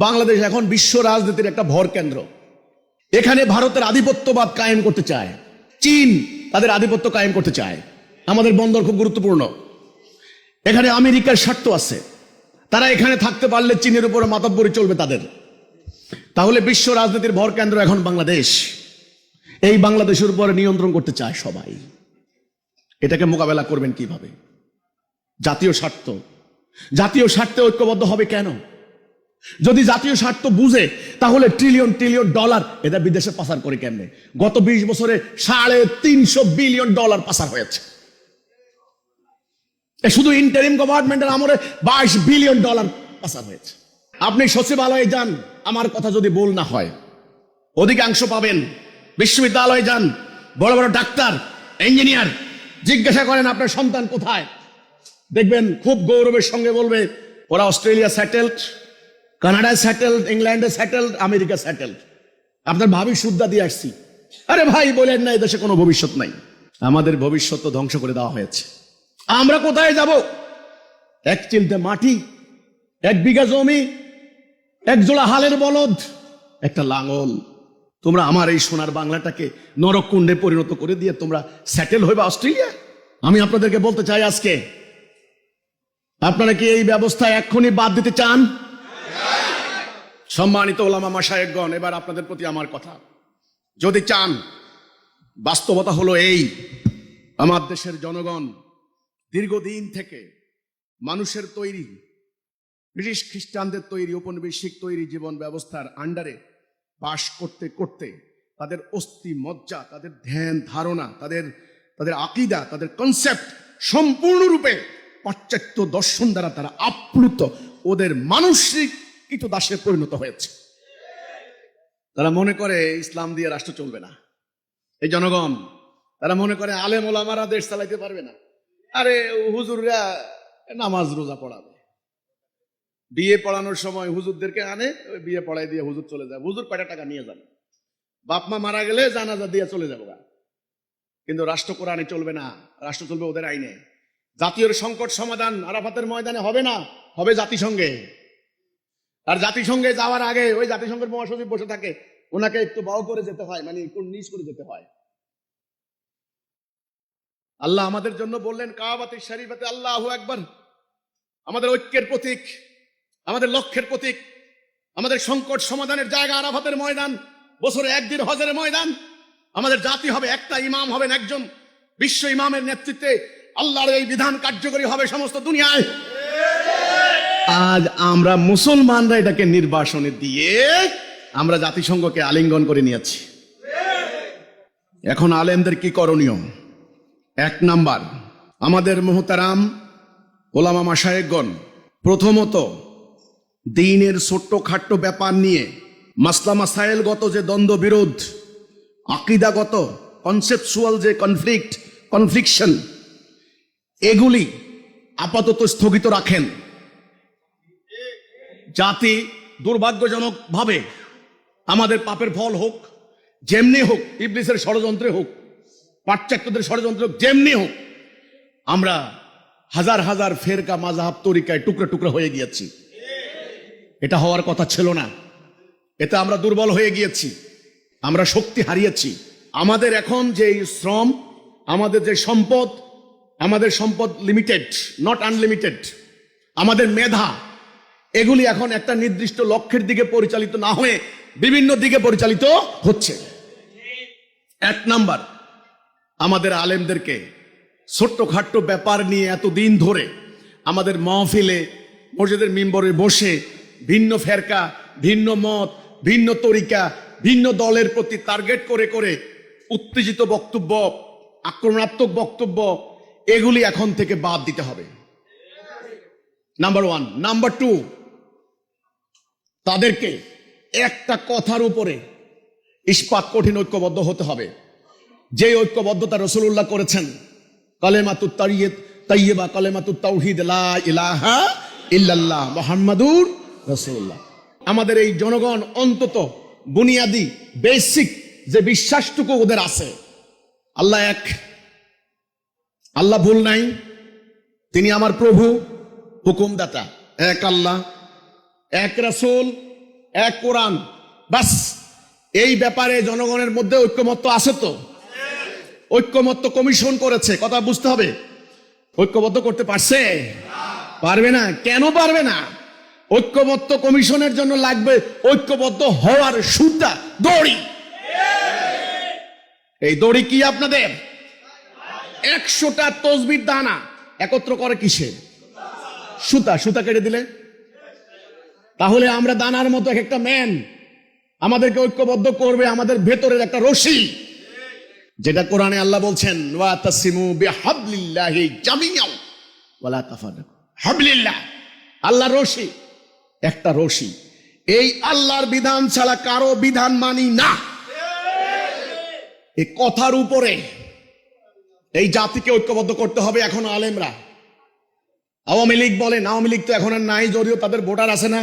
বাংলাদেশ এখন বিশ্ব রাজনীতির একটা ভর কেন্দ্র। এখানে ভারতের আধিপত্যবাদ কায়েম করতে চায়, চীন তাদের আধিপত্য কায়েম করতে চায়। আমাদের বন্দর খুব গুরুত্বপূর্ণ, এখানে আমেরিকার স্বার্থ আছে, তারা এখানে থাকতে পারলে চীনের উপরে মাতব্বরি চলবে তাদের। তাহলে বিশ্ব রাজনীতির ভর কেন্দ্র এখন বাংলাদেশ। এই বাংলাদেশের উপরে নিয়ন্ত্রণ করতে চায় সবাই। এটাকে মোকাবেলা করবেন কিভাবে? জাতীয় স্বার্থে ঐক্যবদ্ধ হবে কেন? যদি জাতীয় স্বার্থ বুঝে, তাহলে ট্রিলিয়ন ট্রিলিয়ন ডলার এটা বিদেশে পাচার করে কেমনে? গত 20 বছরে $350 বিলিয়ন পাচার হয়েছে। শুধু ইন্টারিম গভর্নমেন্টের আমলে $22 বিলিয়ন পাচার হয়েছে। আপনি সচিবালয়ে যান, আমার কথা যদি ভুল না হয়, অধিকাংশ পাবেন। বিশ্ববিদ্যালয়ে যান, বড় বড় ডাক্তার, ইঞ্জিনিয়ার, জিজ্ঞাসা করেন আপনার সন্তান কোথায়, দেখবেন খুব গৌরবের সঙ্গে বলবে ওরা অস্ট্রেলিয়া সেটেলড, কানাডায় সেটেলড, ইংল্যান্ডে সেটেলড, আমেরিকা সেটেলড। আপনার ভাবি শুদ্ধা দিয়ে আসছি। আরে ভাই বলেন না, এদেশে কোনো ভবিষ্যৎ নাই। আমাদের ভবিষ্যৎ তো ধ্বংস করে দেওয়া হয়েছে। আমরা কোথায় যাব? এক চিলতে মাটি, 1 বিঘা জমি, 1 জোড়া হালের বলদ, একটা লাঙল। তোমরা আমার এই সোনার বাংলাটাকে নরককুণ্ডে পরিণত করে দিয়ে তোমরা সেটেল হইবা অস্ট্রেলিয়া? আমি আপনাদেরকে বলতে চাই আজকে, আপনারা কি এই ব্যবস্থা এক্ষুনি বাদ দিতে চান? সম্মানিত ওলামা মাশায়েখগণ, এবার আপনাদের প্রতি আমার কথা, যদি চান, বাস্তবতা হলো এই, আমার দেশের জনগণ দীর্ঘদিন থেকে মানুষের তৈরি, ব্রিটিশ খ্রিস্টানদের তৈরি, উপনিবেশিক তৈরি জীবন ব্যবস্থার আন্ডারে বাস করতে করতে তাদের অস্থি মজ্জা, তাদের ধ্যান ধারণা, তাদের আকীদা, তাদের কনসেপ্ট সম্পূর্ণরূপে পাশ্চাত্য দর্শন দ্বারা তারা আপ্লুত, ওদের মানসিক কিছু দাসে পরিণত হয়েছে। তারা মনে করে ইসলাম দিয়ে রাষ্ট্র চলবে না। এই জনগণ, তারা মনে করে আলেম ওলামারা দেশ চালাইতে পারবে না। আরে হুজুররা নামাজ রোজা পড়াবে, বিয়ে পড়ানোর সময় হুজুরদেরকে আনে, বিয়ে পড়াই দিয়ে হুজুর চলে যায়। হুজুর কয়টা টাকা নিয়ে যাবে, বাপ মা মারা গেলে জানাজা দিয়ে চলে যাবো। কিন্তু রাষ্ট্র কোরআনে চলবে না, রাষ্ট্র চলবে ওদের আইনে। জাতীয় সংকট সমাধান আরাফাতের ময়দানে হবে না, হবে জাতিসংঘে। আর জাতিসংঘে যাওয়ার আগে ওই জাতিসংঘের মহাসচিব বসে থাকে, ওনাকে একটু বাউ করে যেতে হয়, মানে একটু নিচ করে যেতে হয়। আল্লাহ আমাদের জন্য বললেন কাবাতে শরীফাতে আল্লাহু আকবার, আমাদের ঐক্যের প্রতীক, আমাদের লক্ষ্যের প্রতীক, আমাদের সংকট সমাধানের জায়গা আরাফাতের ময়দান, বছরে একদিন হজের ময়দান। আমাদের জাতি হবে একটা, ইমাম হবেন একজন, বিশ্ব ইমামের নেতৃত্বে আল্লাহর এই বিধান কার্যকরী হবে সমস্ত দুনিয়ায়। আজ আমরা মুসলমানরা এটাকে নির্বাসনে দিয়ে আমরা জাতিসংঘকে আলিঙ্গন করে নিয়েছি। এখন আলেমদের কি করণীয়? 1 নাম্বার, আমাদের মুহতারাম ওলামা মাশায়েখগণ প্রথমত দ্বীনের ছোট্ট খাট্ট ব্যাপার নিয়ে মাসলা মাসাইলগত যে দ্বন্দ্ব বিরোধ, আকীদাগত কনসেপচুয়াল যে কনফ্লিকশন, এগুলি আপাতত স্থগিত রাখেন। জাতি দুর্ভাগ্যজনক ভাবে আমাদের পাপের ফল হোক যেমনি হোক, ইবলিসের ষড়যন্ত্রে হোক, পাশ্চাত্যদের ষড়যন্ত্র হোক, যেমনি হোক, আমরা হাজার হাজার ফেরকা মাযহাব তরিকায় টুকরা টুকরা হয়ে গিয়েছি। এটা হওয়ার কথা ছিল না। এতে আমরা দুর্বল হয়ে গিয়েছি, আমরা শক্তি হারিয়েছি। আমাদের এখন যে শ্রম, আমাদের যে সম্পদ, আমাদের সম্পদ লিমিটেড, নট আনলিমিটেড। আমাদের মেধা, এগুলি এখন একটা নির্দিষ্ট লক্ষ্যের দিকে পরিচালিত না হয়ে বিভিন্ন দিকে পরিচালিত হচ্ছে। এক নাম্বার, আমাদের আলেমদেরকে ছোট্টখাট্ট ব্যাপার নিয়ে এতদিন ধরে আমাদের মাহফিলে, মসজিদের মিম্বরে বসে ভিন্ন ফেরকা, ভিন্ন মত, ভিন্ন তরিকা, ভিন্ন দলের প্রতি টার্গেট করে করে উত্তেজিত বক্তব্য, আক্রমণাত্মক বক্তব্য, এগুলি এখন থেকে বাদ দিতে হবে। Number one. নাম্বার টু, তাদেরকে একটা কথার উপরে ইস্পাত কঠিন ঐক্যবদ্ধ হতে হবে, যে ঐক্যবদ্ধতা রাসূলুল্লাহ করেছেন, কালেমাতুত তাইয়্যিবা, কালেমাতুত তাওহীদ, লা ইলাহা ইল্লাল্লাহ মুহাম্মাদুর রাসূলুল্লাহ। আমাদের এই জনগণ অন্তত বুনিয়াদি বেসিক যে বিশ্বাসটুকু ওদের আছে, আল্লাহ এক, আল্লাহ ভুল নাই, তিনি আমার প্রভু, হুকুমদাতা এক আল্লাহ, এক রাসূল, এক কোরআন, বাস। এই ব্যাপারে জনগণের মধ্যে ঐক্যমত্য আছে তো? ঐক্যমত্য কমিশন করেছে, কথা বুঝতে হবে। ঐক্যবদ্ধ করতে পারছে? পারবে না। কেন পারবে না? ঐক্যমত্য কমিশনের জন্য লাগবে ঐক্যবদ্ধ হওয়ার সুতা, দড়ি। এই দড়ি কি আপনাদের? 100টা তসবির দানা একত্র করে কিসে? সুতা। সুতা কেটে দিলে তাহলে আমরা দানার মতো এক একটা ম্যান, আমাদেরকে ঐক্যবদ্ধ করবে আমাদের ভেতরের একটা রশি, যেটা কোরআনে আল্লাহ বলছেন, ওয়াতাসিমু বিহাবলিল্লাহি জামিআন ওয়ালা তাফাররাকু। হাবলিল্লাহ, আল্লাহর রশি, একটা রশি। এই আল্লাহর বিধান ছাড়া কারো বিধান মানি না। এই কথার উপরে এই জাতিকে ঐক্যবদ্ধ করতে হবে। এখন আলেমরা, আওয়ামী লীগ বলেন, আওয়ামী লীগ তো এখন আর নাই, যদিও তাদের ভোটার আছে না।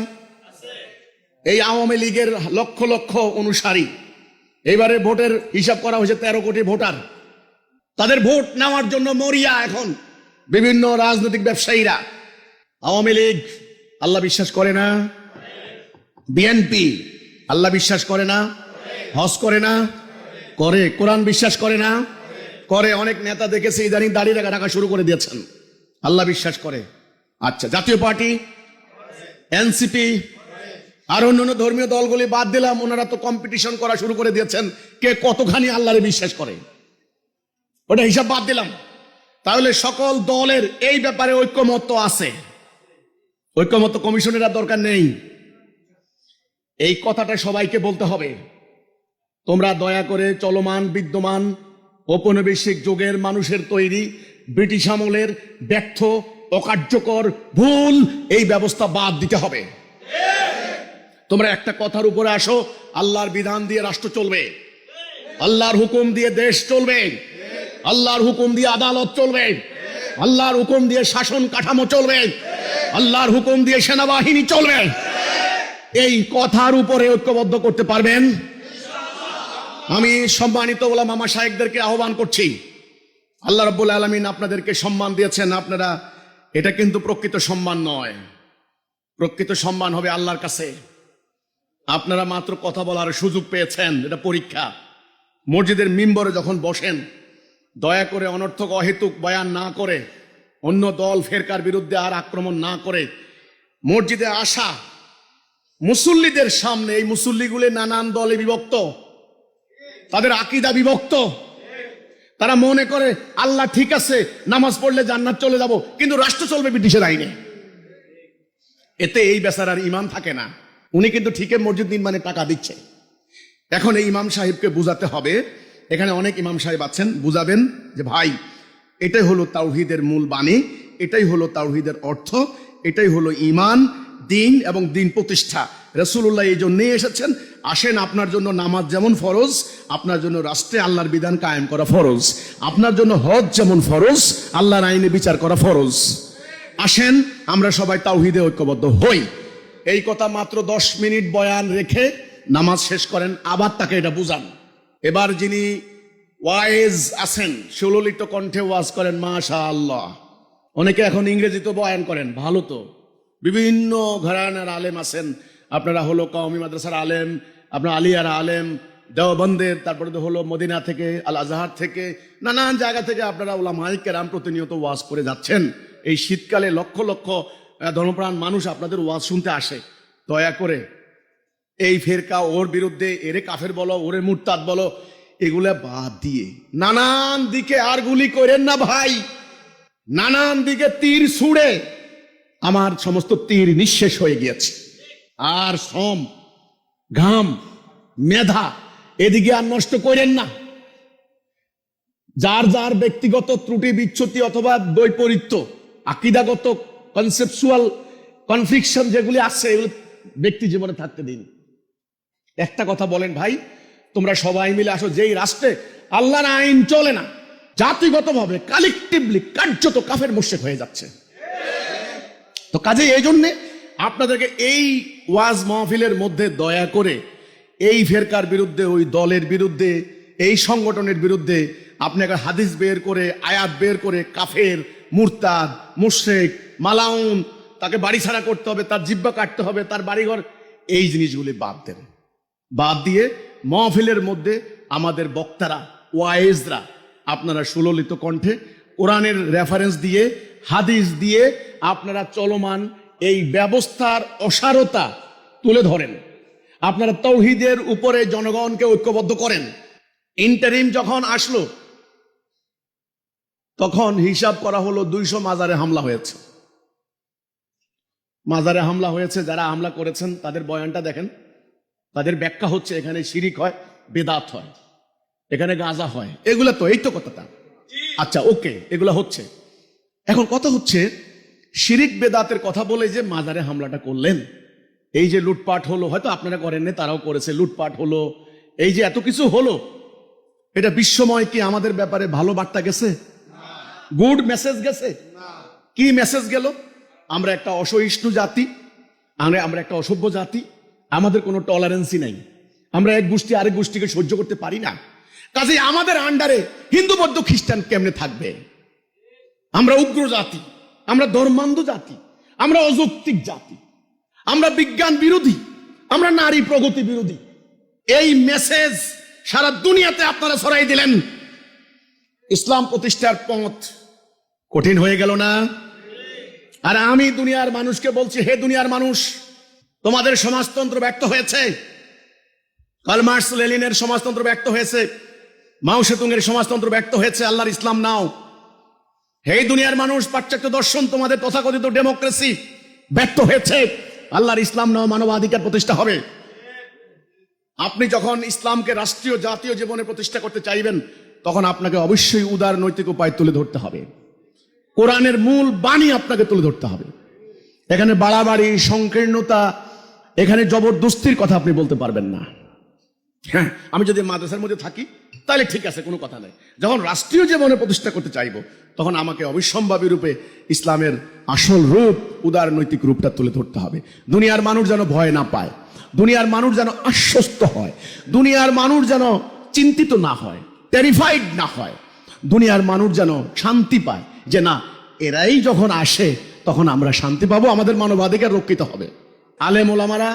এই আওয়ামী লীগের লক্ষ লক্ষ অনুসারী, এইবারে ভোটের হিসাব করা হয়েছে 13 কোটি ভোটার। তাদের ভোট নেওয়ার জন্য মরিয়া এখন বিভিন্ন রাজনৈতিক ব্যবসায়ীরা। আওয়ামী লীগ আল্লাহ বিশ্বাস করে না, বিএনপি আল্লাহ বিশ্বাস করে না, হজ করে না, করে, কোরআন বিশ্বাস করে না, করে। অনেক নেতা দেখেছে ইদানিং দাড়ি রাখা শুরু করে দিয়েছেন, আল্লাহ বিশ্বাস করে। আচ্ছা, জাতীয় পার্টি, এনসিপি আর অন্যান্য ধর্মীয় দলগুলি বাদ দিলাম, ওনারা তো কম্পিটিশন করা শুরু করে দিয়েছেন কে কতখানি আল্লাহরে বিশ্বাস করে, ওটা হিসাব বাদ দিলাম। তাহলে সকল দলের এই ব্যাপারে ঐক্যমত্য আছে, ঐক্যমত্য কমিশনের আর দরকার নেই। এই কথাটা সবাইকে বলতে হবে, তোমরা দয়া করে চলমান বিদ্যমান ঔপনিবেশিক যুগের মানুষের তৈরি ব্রিটিশ আমলের ব্যর্থ, অকার্যকর, ভুল এই ব্যবস্থা বাদ দিতে হবে। তোমরা একটা কথার উপরে আসো, আল্লাহর বিধান দিয়ে রাষ্ট্র চলবে, আল্লাহর হুকুম দিয়ে দেশ চলবে, আল্লাহর হুকুম দিয়ে আদালত চলবে, আল্লাহর হুকুম দিয়ে শাসন কাঠামো চলবে, আল্লাহর হুকুম দিয়ে সেনাবাহিনী চলবে। এই কথার উপরে ঐক্যবদ্ধ করতে পারবেন? আমি সম্মানিত ওলামা মাশায়েখদেরকে আহ্বান করছি, আল্লাহ রাব্বুল আলামিন আপনাদেরকে সম্মান দিয়েছেন, আপনারা, এটা কিন্তু প্রকৃত সম্মান নয়। প্রকৃত সম্মান হবে আল্লাহর কাছে। আপনারা মাত্র কথা বলার সুযোগ পেয়েছেন, এটা পরীক্ষা। মসজিদের মিম্বরে যখন বসেন, দয়া করে অনর্থক অহেতুক বয়ান না করে, অন্য দল ফেরকার বিরুদ্ধে আর আক্রমণ না করে, মসজিদে আসা মুসল্লিদের সামনে, এই মুসল্লিগুলি নানান দলে বিভক্ত, তাদের আকীদা বিভক্ত, তারা মনে করে আল্লাহ ঠিক আছে, নামাজ পড়লে জান্নাত চলে যাব, কিন্তু রাষ্ট্র চলবে ব্রিটিশের আইনে। এতে এই বেচারার ঈমান থাকে না। উনি কিন্তু ঠিকই মসজিদ নির্মাণে টাকা দিচ্ছে। এখন এই ইমাম সাহেবকে বুঝাতে হবে, এখানে অনেক ইমাম সাহেব আছেন, বুঝাবেন যে ভাই, এটাই হলো তাওহীদের মূল বাণী, এটাই হলো তাওহীদের অর্থ, এটাই হলো ঈমান, দিন এবং দিন প্রতিষ্ঠা। রাসূলুল্লাহ এই জন্যই এসেছেন। আসেন, আপনার জন্য নামাজ যেমন ফরজ, আপনার জন্য রাষ্ট্রে আল্লাহর বিধান কায়েম করা ফরজ, আপনার জন্য হজ যেমন ফরজ, আল্লাহর আইনে বিচার করা ফরজ। আসেন আমরা সবাই তাওহীদে ঐক্যবদ্ধ হই। এই কথা মাত্র 10 মিনিট বয়ান রেখে নামাজ শেষ করেন, আবার তাকে এটা বুঝান। এবার যিনি ওয়াইজ আছেন, সুললিত কণ্ঠে ওয়াজ করেন, মাশাআল্লাহ। অনেকে এখন ইংরেজিতে বয়ান করেন, ভালো তো। বিভিন্ন ঘরানার আলেম আছেন, আপনারা হলো কওমি মাদ্রাসার আলেম, আপনার আলিয়ার আলেম, দেওবন্দের, তারপরে তো হলো মদিনা থেকে, আল আজহার থেকে, নানান জায়গা থেকে আপনারা উলামায়ে কেরাম প্রতিনিয়ত ওয়াজ করে যাচ্ছেন। এই শীতকালে লক্ষ লক্ষ ধর্মপ্রাণ মানুষ আপনাদের ওয়াজ শুনতে আসে। দয়া করে এই ফেরকা ওর বিরুদ্ধে, এরে কাফের বলো, ওরে মুরতাদ বলো, এগুলা বাদ দিয়ে নানান দিকে আর গুলি করেন না ভাই। নানান দিকে তীর ছুড়ে আমার সমস্ত তীর নিঃশেষ হয়ে গিয়েছে। আর শ্রম, ঘাম, মেধা এদিকে আর নষ্ট করেন না। যার যার ব্যক্তিগত ত্রুটি বিচ্যুতি অথবা বৈপরীত্য, আকীদাগত কনসেপচুয়াল কনফ্লিকশন যেগুলি আছে, এগুলো ব্যক্তি জীবনে থাকতে দিন। একটা কথা বলেন ভাই, তোমরা সবাই মিলে আসো, যেই রাষ্ট্রে আল্লাহর আইন চলে না, জাতিগতভাবে কালেকটিভলি কার্যত কাফের মুশরিক হয়ে যাচ্ছে। তো কাজে এই জন্যে আপনাদেরকে এই ওয়াজ মাহফিলের মধ্যে দয়া করে এই ফেরকার বিরুদ্ধে, ওই দলের বিরুদ্ধে, এই সংগঠনের বিরুদ্ধে আপনি একটা হাদিস বের করে, আয়াত বের করে কাফের, মুরতাদ, মুশরিক, মালাউন, তাকে বাড়ি ছাড়া করতে হবে, তার জিহ্বা কাটতে হবে, তার বাড়িঘর, এই জিনিসগুলি বাদ দেন। বাদ দিয়ে মাহফিলের মধ্যে আমাদের বক্তারা, ওয়াইজরা আপনারা সুললিত কণ্ঠে কোরআনের রেফারেন্স দিয়ে, হাদিস দিয়ে আপনারা চলমান এই ব্যবস্থার অসারতা তুলে ধরেন। আপনারা তাওহীদের উপরে জনগণকে ঐক্যবদ্ধ করেন। ইন্টারিম যখন আসলো তখন হিসাব করা হলো 200 মাজারে হামলা হয়েছে। মাজারে হামলা হয়েছে, যারা হামলা করেছেন তাদের বয়ানটা দেখেন, তাদের ব্যাখ্যা হচ্ছে এখানে শিরিক হয়, বেদাত হয়, এখানে গাঁজা হয়, এগুলা তো, এই তো কথাটা। আচ্ছা ওকে, এগুলা হচ্ছে। এখন কথা হচ্ছে শিরিক বেদাতের কথা বলে যে মাজারে হামলাটা করলেন, এই যে লুটপাট হলো, হয়তো আপনারা করেননি, তারাও করেছে, লুটপাট হলো, এই যে এত কিছু হলো, এটা বিশ্বময় কি আমাদের ব্যাপারে ভালো বার্তা গেছে? গুড মেসেজ গেছে? কি মেসেজ গেল? আমরা একটা অসহিষ্ণু জাতি, আমরা একটা অসভ্য জাতি, আমাদের কোনো টলারেন্সই নাই, আমরা এক গোষ্ঠী আরেক গোষ্ঠীকে সহ্য করতে পারি না। কাজে আমাদের আন্ডারে হিন্দু বৌদ্ধ খ্রিস্টান কেমনে থাকবে? আমরা উগ্র জাতি, আমরা ধর্মান্ধ জাতি, আমরা অযৌক্তিক জাতি, আমরা বিজ্ঞান বিরোধী, আমরা নারী প্রগতি বিরোধী। এই মেসেজ সারা দুনিয়াতে আপনারা ছড়াই দিলেন। ইসলাম প্রতিষ্ঠার পথ কঠিন হয়ে গেল না? আর আমি দুনিয়ার মানুষকে বলছি, হে দুনিয়ার মানুষ, তোমাদের সমাজতন্ত্র ব্যর্থ হয়েছে, কার্ল মার্কস লেনিনের সমাজতন্ত্র ব্যর্থ হয়েছে, মাও সেতুংয়ের সমাজতন্ত্র ব্যর্থ হয়েছে, আল্লাহর ইসলাম নাও। হে দুনিয়ার মানুষ, পাশ্চাত্য দর্শন, তোমাদের তথাকথিত ডেমোক্রেসি ব্যর্থ হয়েছে, আল্লাহর ইসলাম নাও, মানবাধিকার প্রতিষ্ঠা হবে। আপনি যখন ইসলামকে রাষ্ট্রীয় জাতীয় জীবনে প্রতিষ্ঠা করতে চাইবেন, তখন আপনাকে অবশ্যই উদার নৈতিক উপায় তুলে ধরতে হবে, কোরআনের মূল বাণী আপনাকে তুলে ধরতে হবে। এখানে বাড়াবাড়ি, সংকীর্ণতা, এখানে জবরদস্তির কথা আপনি বলতে পারবেন না। হ্যাঁ, আমি যদি মাদ্রাসার মধ্যে থাকি তাহলে ঠিক আছে, কোনো কথা নাই। যখন রাষ্ট্রীয় জীবনে প্রতিষ্ঠা করতে চাইব, তখন আমাকে অবিসম্ভাবী রূপে ইসলামের আসল রূপ, উদার নৈতিক রূপটা তুলে ধরতে হবে। দুনিয়ার মানুষ যেন ভয় না পায়, দুনিয়ার মানুষ যেন আশ্বস্ত হয়, দুনিয়ার মানুষ যেন চিন্তিত না হয়, টেরিফাইড না হয়, দুনিয়ার মানুষ যেন শান্তি পায়, যে না, এরাই যখন আসে তখন আমরা শান্তি পাবো, আমাদের মানবাধিকার রক্ষিত হবে। আলেম ওলামারা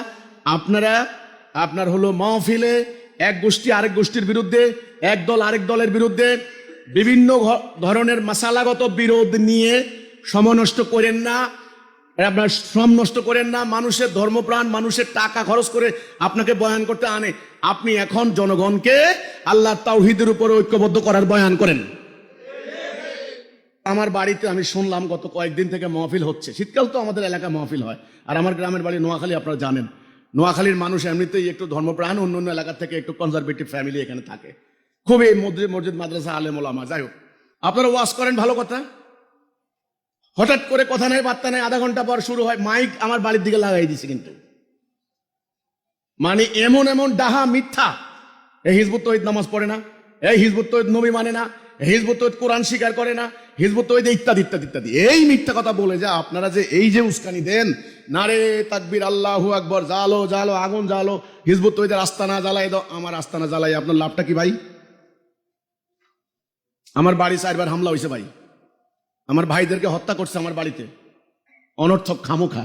আপনার হলো মাহফিলে এক গোষ্ঠী আরেক গোষ্ঠীর বিরুদ্ধে, এক দল আরেক দলের বিরুদ্ধে বিভিন্ন ধরনের মাসালাগত বিরোধ নিয়ে সময় নষ্ট করেন না, আপনার শ্রম নষ্ট করেন না। মানুষের ধর্মপ্রাণ, মানুষের টাকা খরচ করে আপনাকে বয়ান করতে আনে, আপনি এখন জনগণকে আল্লাহ তাওহীদের উপরে ঐক্যবদ্ধ করার বয়ান করেন। আমার বাড়িতে আমি শুনলাম গত কয়েকদিন থেকে মাহফিল হচ্ছে, শীতকাল তো আমাদের এলাকা মাহফিল হয়, আর আমার গ্রামের বাড়ি নোয়াখালী, আপনারা জানেন। নোয়াখালীর মানুষ এমনিতেই একটু ধর্মপ্রাণ, অন্য অন্য এলাকা থেকে একটু কনজারভেটিভ ফ্যামিলি এখানে থাকে, খুবই মসজিদ মাদ্রাসা আলেম ওলামা। যাই হোক, আপনারা ওয়াজ করেন, ভালো কথা। হঠাৎ করে কথা নাই বার্তা নাই, আধা ঘন্টা পর শুরু হয়, মাইক আমার বাড়ির দিকে লাগাই দিছে, কিন্তু মানে এমন এমন ডাহা মিথ্যা, এই হিজবুত তৌহিদ নামাজ পড়ে না, এই হিজবুত তৌহিদ নবী মানে না, হিজবুত তৌহিদ কোরআন স্বীকার করে না, হিজবুত তৌহিদ ইত্যাদি ইত্যাদি ইত্যাদি, এই মিথ্যা কথা বলে যা আপনারা যে এই যে উস্কানি দেন, নারে তাকবীর, আল্লাহু আকবার, জালো জালো, আগুন জালো, হিজবুত তৌহিদের আস্তানা জ্বালাই দাও। আমার আস্তানা জ্বালাই আপনার লাভটা কি ভাই? আমার বাড়ি 4 বার হামলা হয়েছে ভাই, আমার ভাইদেরকে হত্যা করছে আমার বাড়িতে, অনর্থক খামোখা।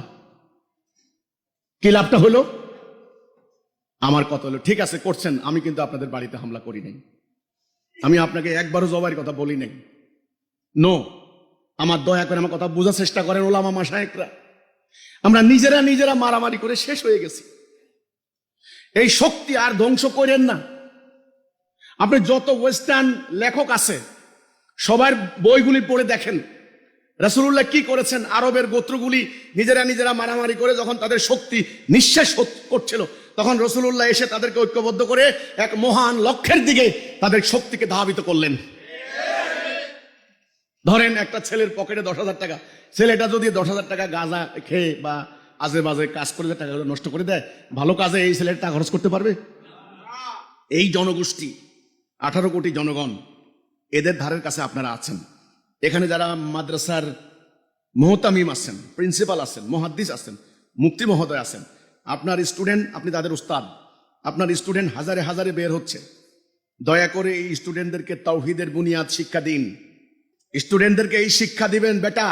কি লাভটা হলো? আমার কথা হলো, ঠিক আছে করছেন, আমি কিন্তু আপনাদের বাড়িতে হামলা করি নাই, আমি আপনাকে একবারও জবাইয়ের কথা বলি নাই। নো, আমার দয়া করে আমার কথা বোঝার চেষ্টা করেন ওলামা মাশায়েখরা। আমরা নিজেরা মারামারি করে শেষ হয়ে গেছি। এই শক্তি আর ধ্বংস করেন না। আপনি যত ওয়েস্টার্ন লেখক আছে সবার বইগুলি পড়ে দেখেন রাসূলুল্লাহ কি করেছেন। আরবের গোত্রগুলি নিজেরা মারামারি করে যখন তাদের শক্তি নিঃশেষ করছিল, তখন রাসূলুল্লাহ এসে তাদেরকে ঐক্যবদ্ধ করে এক মহান লক্ষ্যের দিকে তাদের শক্তিকে ধাবিত করলেন। ধরেন একটা ছেলের পকেটে 10,000 টাকা, ছেলেটা যদি 10,000 টাকা গাঁজা খেয়ে বা আজে বাজে কাজ করে টাকা নষ্ট করে দেয়, ভালো কাজে এই ছেলেটা টাকা খরচ করতে পারবে? এই জনগোষ্ঠী 18 কোটি জনগণ, এদের ধারের কাছে আপনারা আছেন। এখানে যারা মাদ্রাসার মুহতামিম আছেন, প্রিন্সিপাল আছেন, মুহাদ্দিস আছেন, মুফতি মহোদয় আছেন, আপনার স্টুডেন্ট, আপনি তাদের উস্তাদ, আপনার স্টুডেন্ট হাজারে হাজারে বের হচ্ছে। দয়া করে এই স্টুডেন্টদেরকে তাওহীদের বুনিয়াদ শিক্ষা দিন। স্টুডেন্টদেরকে এই শিক্ষা দিবেন, বেটা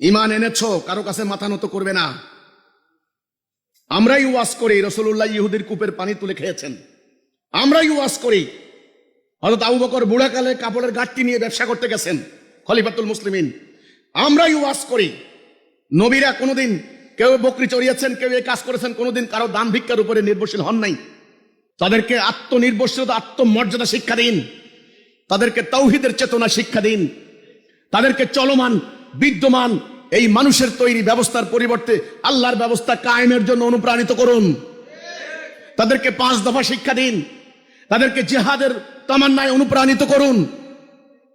ঈমান এনেছো, কারো কাছে মাথা নত করবে না। আমরাই ওয়াজ করি, রাসূলুল্লাহ ইহুদির কূপের পানি তুলে খেয়েছেন। আমরাই ওয়াজ করি, হযরত আবু বকর বুড়াকালে কাপড়ের গাঁটটি নিয়ে ব্যবসা করতে গেছেন, খলিফাতুল মুসলিমিন। আমরাই ওয়াজ করি, নবীরা কোনোদিন কেউ বকরি চড়িয়েছেন, কেউ এই কাজ করেছেন, কোনোদিন কারো দান ভিক্ষার উপরে নির্ভরশীল হন নাই। তাদেরকে আত্মনির্ভরশীলতা, আত্মমর্যাদা শিক্ষা দিন, তাদেরকে তাওহীদের চেতনা শিক্ষা দিন, তাদেরকে চলমান বিদ্যমান এই মানুষের তৈরি ব্যবস্থার পরিবর্তে আল্লাহর ব্যবস্থা কায়েমের জন্য অনুপ্রাণিত করুন। তাদেরকে 5 দফা শিক্ষা দিন, তাদেরকে জিহাদের তামান্নায় অনুপ্রাণিত করুন।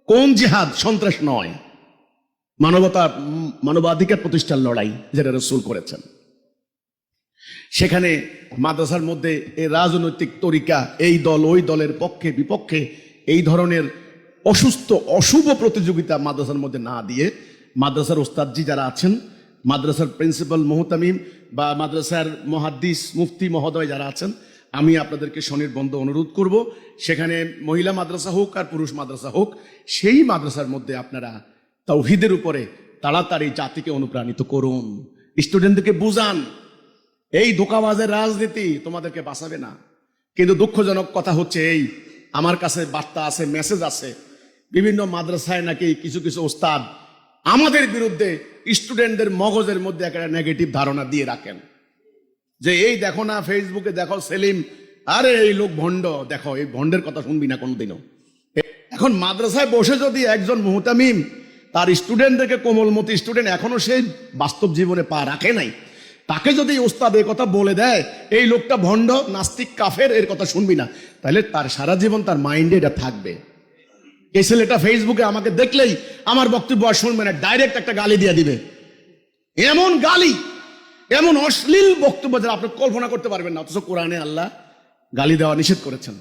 কোন জিহাদ? সন্ত্রাস নয়, মানবাধিকার প্রতিষ্ঠার লড়াই, যেটা রাসূল করেছেন। সেখানে মাদ্রাসার মধ্যে এই রাজনৈতিক তরিকা, এই দল ওই দলের পক্ষে বিপক্ষে এই ধরনের অশুভ প্রতিযোগিতা মাদ্রাসার মধ্যে না দিয়ে, মাদ্রাসার ওস্তাদজি যারা আছেন, মাদ্রাসার প্রিন্সিপাল মুহতামিম বা মাদ্রাসার মুহাদ্দিস মুফতি মহোদয় যারা আছেন, আমি আপনাদেরকে স্বনির্বন্ধ অনুরোধ করব, সেখানে মহিলা মাদ্রাসা হোক আর পুরুষ মাদ্রাসা হোক, সেই মাদ্রাসার মধ্যে আপনারা তাওহীদের উপরে তাড়াতাড়ি জাতিকে অনুপ্রাণিত করুন। স্টুডেন্টদেরকে বুঝান এই ধোঁকাবাজের রাজনীতি তোমাদেরকে বাঁচাবে না। কিন্তু দুঃখজনক কথা হচ্ছে এই, আমার কাছে বার্তা আছে, মেসেজ আছে, বিভিন্ন মাদ্রাসায় নাকি কিছু কিছু ওস্তাদ আমাদের বিরুদ্ধে স্টুডেন্টদের মগজের মধ্যে একটা নেগেটিভ ধারণা দিয়ে রাখেন যে এই দেখো না ফেসবুকে দেখো সেলিম, আরে এই লোক ভণ্ড, দেখো এই ভণ্ডের কথা শুনবি না কোনোদিনও। এখন মাদ্রাসায় বসে যদি একজন মুহতামিম তার স্টুডেন্টদেরকে, কোমলমতি স্টুডেন্ট এখনো সেই বাস্তব জীবনে পা রাখে নাই, তাকে যদি ওস্তাদ এই কথা বলে দেয় এই লোকটা ভণ্ড, নাস্তিক, কাফের, এর কথা শুনবি না, তাহলে তার সারা জীবন তার মাইন্ডে এটা থাকবে। এই ছেলেটা ফেসবুকে আমাকে দেখলেই আমার বক্তব্য আর শুনবে না, ডাইরেক্ট একটা গালি দিয়ে দিবে। এমন গালি, এমন অশ্লীল বক্তব্য যা আপনি কল্পনা করতে পারবেন না, অথচ কোরআনে আল্লাহ গালি দেওয়া নিষেধ করেছেন।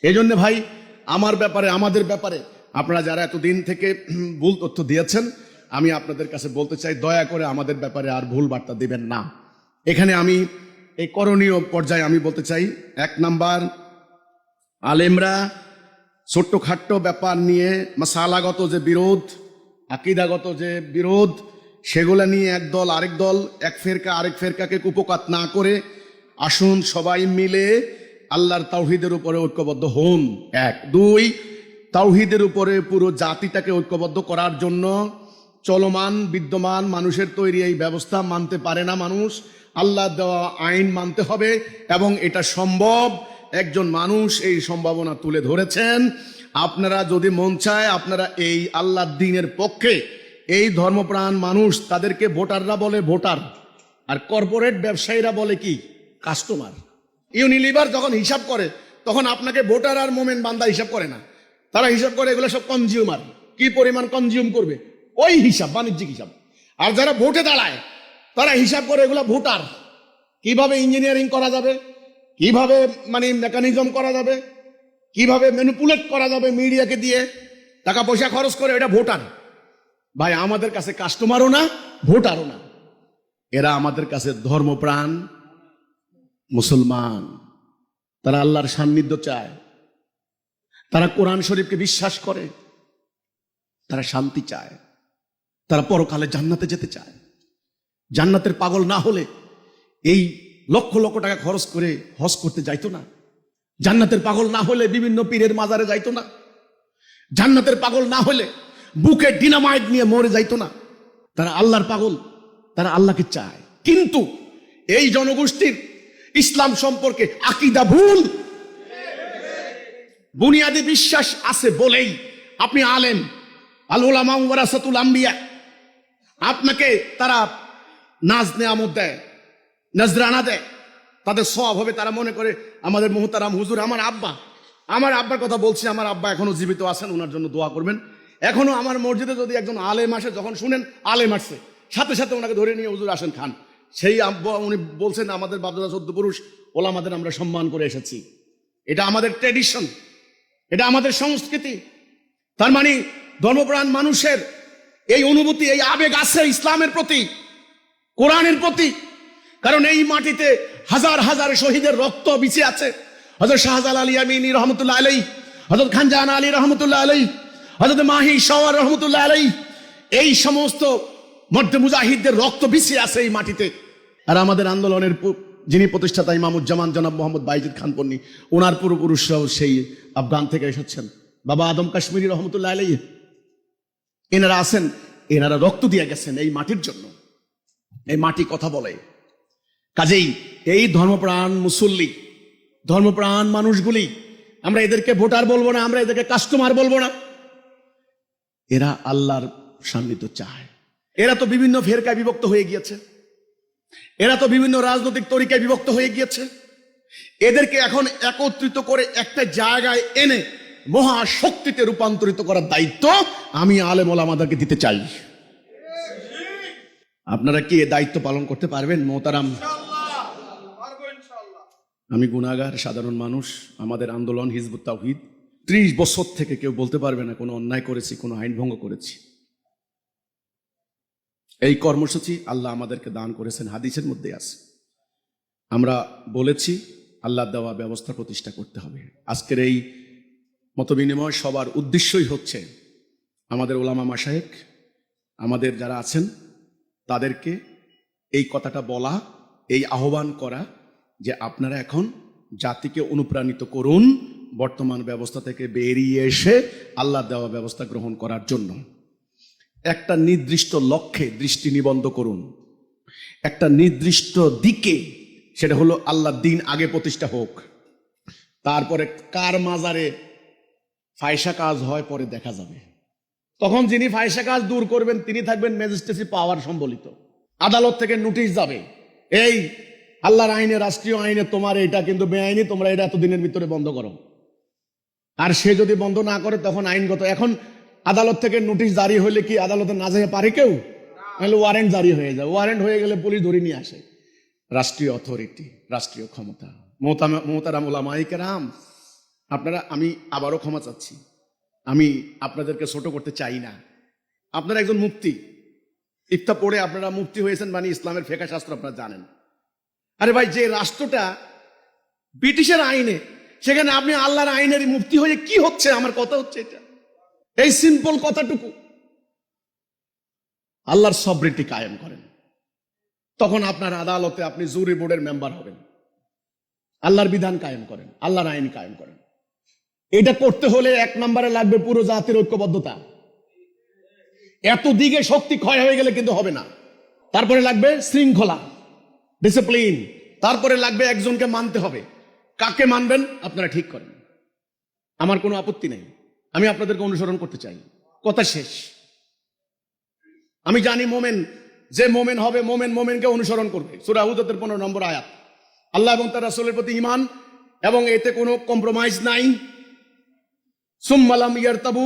এই জন্য ভাই, আমার ব্যাপারে, আমাদের ব্যাপারে আপনারা যারা এতদিন থেকে ভুল তথ্য দিয়েছেন, আমি আপনাদের কাছে বলতে চাই, দয়া করে আমাদের ব্যাপারে আর ভুল বার্তা দিবেন না। এখানে আমি এই করণীয় পর্যায়ে আমি বলতে চাই, 1 নাম্বার, আলেমরা ছোট্টখাট্ট ব্যাপার নিয়ে মাসালাগত যে বিরোধ, আকীদাগত যে বিরোধ, সেগুলা নিয়ে এক দল আরেক দল, এক ফেরকা আরেক ফেরকাকে কুপকাত না করে আসুন সবাই মিলে আল্লাহর তাওহীদের উপরে ঐক্যবদ্ধ হন। 1, 2, তাওহীদের উপরে পুরো জাতিটাকে ঐক্যবদ্ধ করার জন্য চলমান বিদ্যমান মানুষের তৈরি এই ব্যবস্থা মানতে পারে না মানুষ, আল্লাহ দেওয়া আইন মানতে হবে, এবং এটা সম্ভব। একজন মানুষ এই সম্ভাবনা তুলে ধরেছেন। আপনারা যদি মন চায়, আপনারা এই আল্লাহর দ্বীনের পক্ষে, এই ধর্মপ্রাণ মানুষ, তাদেরকে ভোটাররা বলে ভোটার, আর কর্পোরেট ব্যবসায়ীরা বলে কি? কাস্টমার। ইউনিলিভার যখন হিসাব করে তখন আপনাকে ভোটার আর মোমেন্ট বান্দা হিসাব করে না, তারা হিসাব করে এগুলো সব কনজিউমার, কি পরিমাণ কনজিউম করবে ওই হিসাব, বাণিজ্যিক হিসাব। আর যারা ভোটে দাঁড়ায় তারা হিসাব করে এগুলো ভোটার, কিভাবে ইঞ্জিনিয়ারিং করা যাবে, কিভাবে মেকানিজম করা যাবে, কিভাবে ম্যানিপুলেট করা যাবে মিডিয়াকে দিয়ে টাকা পয়সা খরচ করে, এটা ভোটার। ভাই আমাদের কাছে কাস্টমারও না, ভোটারও না, এরা আমাদের কাছে ধর্মপ্রাণ মুসলমান। তারা আল্লাহর সান্নিধ্য চায়, তারা কোরআন শরীফকে বিশ্বাস করে, তারা শান্তি চায়, তারা পরকালে জান্নাতে যেতে চায়। জান্নাতের পাগল না হলে এই লক্ষ লক্ষ টাকা খরচ করে হজ করতে যাইতো না? জান্নাতের পাগল না হলে বিভিন্ন পীরের মাজারে যাইতো না? জান্নাতের পাগল না হলে বুকে ডিনামাইট নিয়ে মরে যাইতো না? তারা আল্লাহর পাগল, তারা আল্লাহকে চায়। কিন্তু এই জনগোষ্ঠীর ইসলাম সম্পর্কে আকীদা ভুল, বুনিয়াদি বিশ্বাস আছে বলেই আপনি আলেম, আল উলামা ওয়ারাসাতুল আম্বিয়া, আপনাকে তারা নাজ নেয়ামত দেয়, নজরানা দেয়, তাদের সওয়াব হবে। তারা মনে করে আমাদের মুহতারাম হুজুর, আমার আব্বার কথা বলছি, আমার আব্বা এখনো জীবিত আছেন, ওনার জন্য দোয়া করবেন। এখনো আমার মসজিদে যদি একজন আলেম আসে, যখন শুনেন আলেম আসছে, সাথে সাথে ওনাকে ধরে নিয়ে হুজুর আসেন খান। সেই আব্বা উনি বলছেন আমাদের বাপদাদা 14 পুরুষ ওলামাদের আমরা সম্মান করে এসেছি, এটা আমাদের ট্র্যাডিশন, এটা আমাদের সংস্কৃতি। তার মানে ধর্মপ্রাণ মানুষের এই অনুভূতি, এই আবেগ আছে ইসলামের প্রতি, কোরআনের প্রতি। কারণ এই মাটিতে হাজার হাজার শহীদের রক্ত বিছিয়ে আছে। হযরত শাহজালাল আলী আমিনী রহমতুল্লাহ আলাইহি, হযরত খানজাহান আলী রহমতুল্লাহ আলাইহি, হযরত মাহি শওয়ার রহমতুল্লাহ আলাইহি, এই সমস্ত মধ্যে মুজাহিদদের রক্ত বিছিয়ে আছে এই মাটিতে। আর আমাদের আন্দোলনের যিনি প্রতিষ্ঠাতা ইমামুজ্জামান জনাব মোহাম্মদ বাইজিদ খান পন্নী, ওনার পূর্বপুরুষরাও সেই আফগান থেকে এসেছেন, বাবা আদম কাশ্মীরি রহমতুল্লাহ আলাইহি, এনারা আছেন, এনারা রক্ত দিয়ে গেছেন এই মাটির জন্য। এই মাটি কথা বলে। কাজেই এই ধর্মপ্রাণ মুসল্লি, ধর্মপ্রাণ মানুষগুলি, আমরা এদেরকে ভোটার বলবো না, আমরা এদেরকে কাস্টমার বলবো না। এরা আল্লাহর সান্নিধ্য চায়। এরা তো বিভিন্ন ফেরকায় বিভক্ত হয়ে গিয়েছে, এরা তো বিভিন্ন রাজনৈতিক তরিকায় বিভক্ত হয়ে গিয়েছে। এদেরকে এখন একত্রিত করে একটা জায়গায় এনে মহাশক্তিতে রূপান্তরিত করার দায়িত্ব আমি আলেম ওলামাদেরকে দিতে চাই। আপনারা কি এ দায়িত্ব পালন করতে পারবেন মোহতারাম? আমি গুনাহগার সাধারণ মানুষ, আমাদের আন্দোলন হিজবুত তাওহীদ 30 বছর থেকে কেউ বলতে পারবে না কোনো অন্যায় করেছি, কোনো আইন ভঙ্গ করেছি। এই কর্মসূচি আল্লাহ আমাদেরকে দান করেছেন, হাদিসের মধ্যে আছে। আমরা বলেছি আল্লাহ দেওয়া ব্যবস্থা প্রতিষ্ঠা করতে হবে। আজকের এই মতবিনিময় সবার উদ্দেশ্যই হচ্ছে আমাদের ওলামা মাশায়েখ, আমাদের যারা আছেন তাদেরকে এই কথাটা বলা, এই আহ্বান করা যে আপনারা এখন জাতিকে অনুপ্রাণিত করুন বর্তমান ব্যবস্থা থেকে বেরিয়ে এসে আল্লাহ দেওয়া ব্যবস্থা গ্রহণ করার জন্য। একটা নির্দিষ্ট লক্ষ্যে দৃষ্টি নিবদ্ধ করুন, একটা নির্দিষ্ট দিকে, সেটা হলো আল্লাহর দ্বীন আগে প্রতিষ্ঠা হোক, তারপরে কার মাজারে ফায়সা কাজ হয় পরে দেখা যাবে। তখন যিনি ফায়সা কাজ দূর করবেন তিনি থাকবেন ম্যাজিস্ট্রেসি পাওয়ার সম্বলিত। আদালত থেকে নোটিশ যাবে, এই আল্লাহর আইনে, রাষ্ট্রীয় আইনে তোমার এটা কিন্তু বেআইনি, তোমরা এটা এতদিনের ভিতরে বন্ধ করো। আর সে যদি বন্ধ না করে তখন আইনগত, এখন আদালত থেকে নোটিশ জারি হলে কি আদালতে না যেতে পারে কেউ? তাহলে ওয়ারেন্ট জারি হয়ে যায়, ওয়ারেন্ট হয়ে গেলে পুলিশ ধরে নিয়ে আসে। রাষ্ট্রীয় অথরিটি, রাষ্ট্রীয় ক্ষমতা। মোহতারাম ওলামায়ে কেরাম, আপনারা, আমি আবারও ক্ষমা চাচ্ছি, আমি আপনাদেরকে ছোট করতে চাই না। আপনারা একজন মুফতি, ইফতা পড়ে আপনারা মুফতি হয়েছেন, মানে ইসলামের ফিকহ শাস্ত্র আপনারা জানেন। আরে ভাই, যে রাষ্ট্রটা ব্রিটিশের আইনে, সেখানে আপনি আল্লাহর আইনের মুফতি হয়ে কি হচ্ছে? আমার কথা হচ্ছে এটা, এই সিম্পল কথাটুকু। আল্লাহর সবরিটি কায়েম করেন, তখন আপনার আদালতে আপনি জুরি বোর্ডের মেম্বার হবেন। আল্লাহর বিধান কায়েম করেন, আল্লাহর আইন কায়েম করেন। এটা করতে হলে 1 নম্বরে লাগবে পুরো জাতির ঐক্যবদ্ধতা। এত দিকে শক্তি ক্ষয় হয়ে গেলে কিন্তু হবে না। তারপরে লাগবে শৃঙ্খলা, ডিসিপ্লিন। তারপরে লাগবে একজনকে মানতে হবে। কাকে মানবেন আপনারা ঠিক করেন, আমার কোনো আপত্তি নেই, আমি আপনাদেরকে অনুসরণ করতে চাই। কথা শেষ। আমি জানি মোমেন, যে মোমেন হবে, মোমেনকে অনুসরণ করবে। সূরা হুজুরাতের 15 নম্বর আয়াত। আল্লাহ এবং তার রাসূলের প্রতি ঈমান, এবং এতে কোনো কম্প্রোমাইজ নাই। সুম্মা লাম ইয়ারতাবু,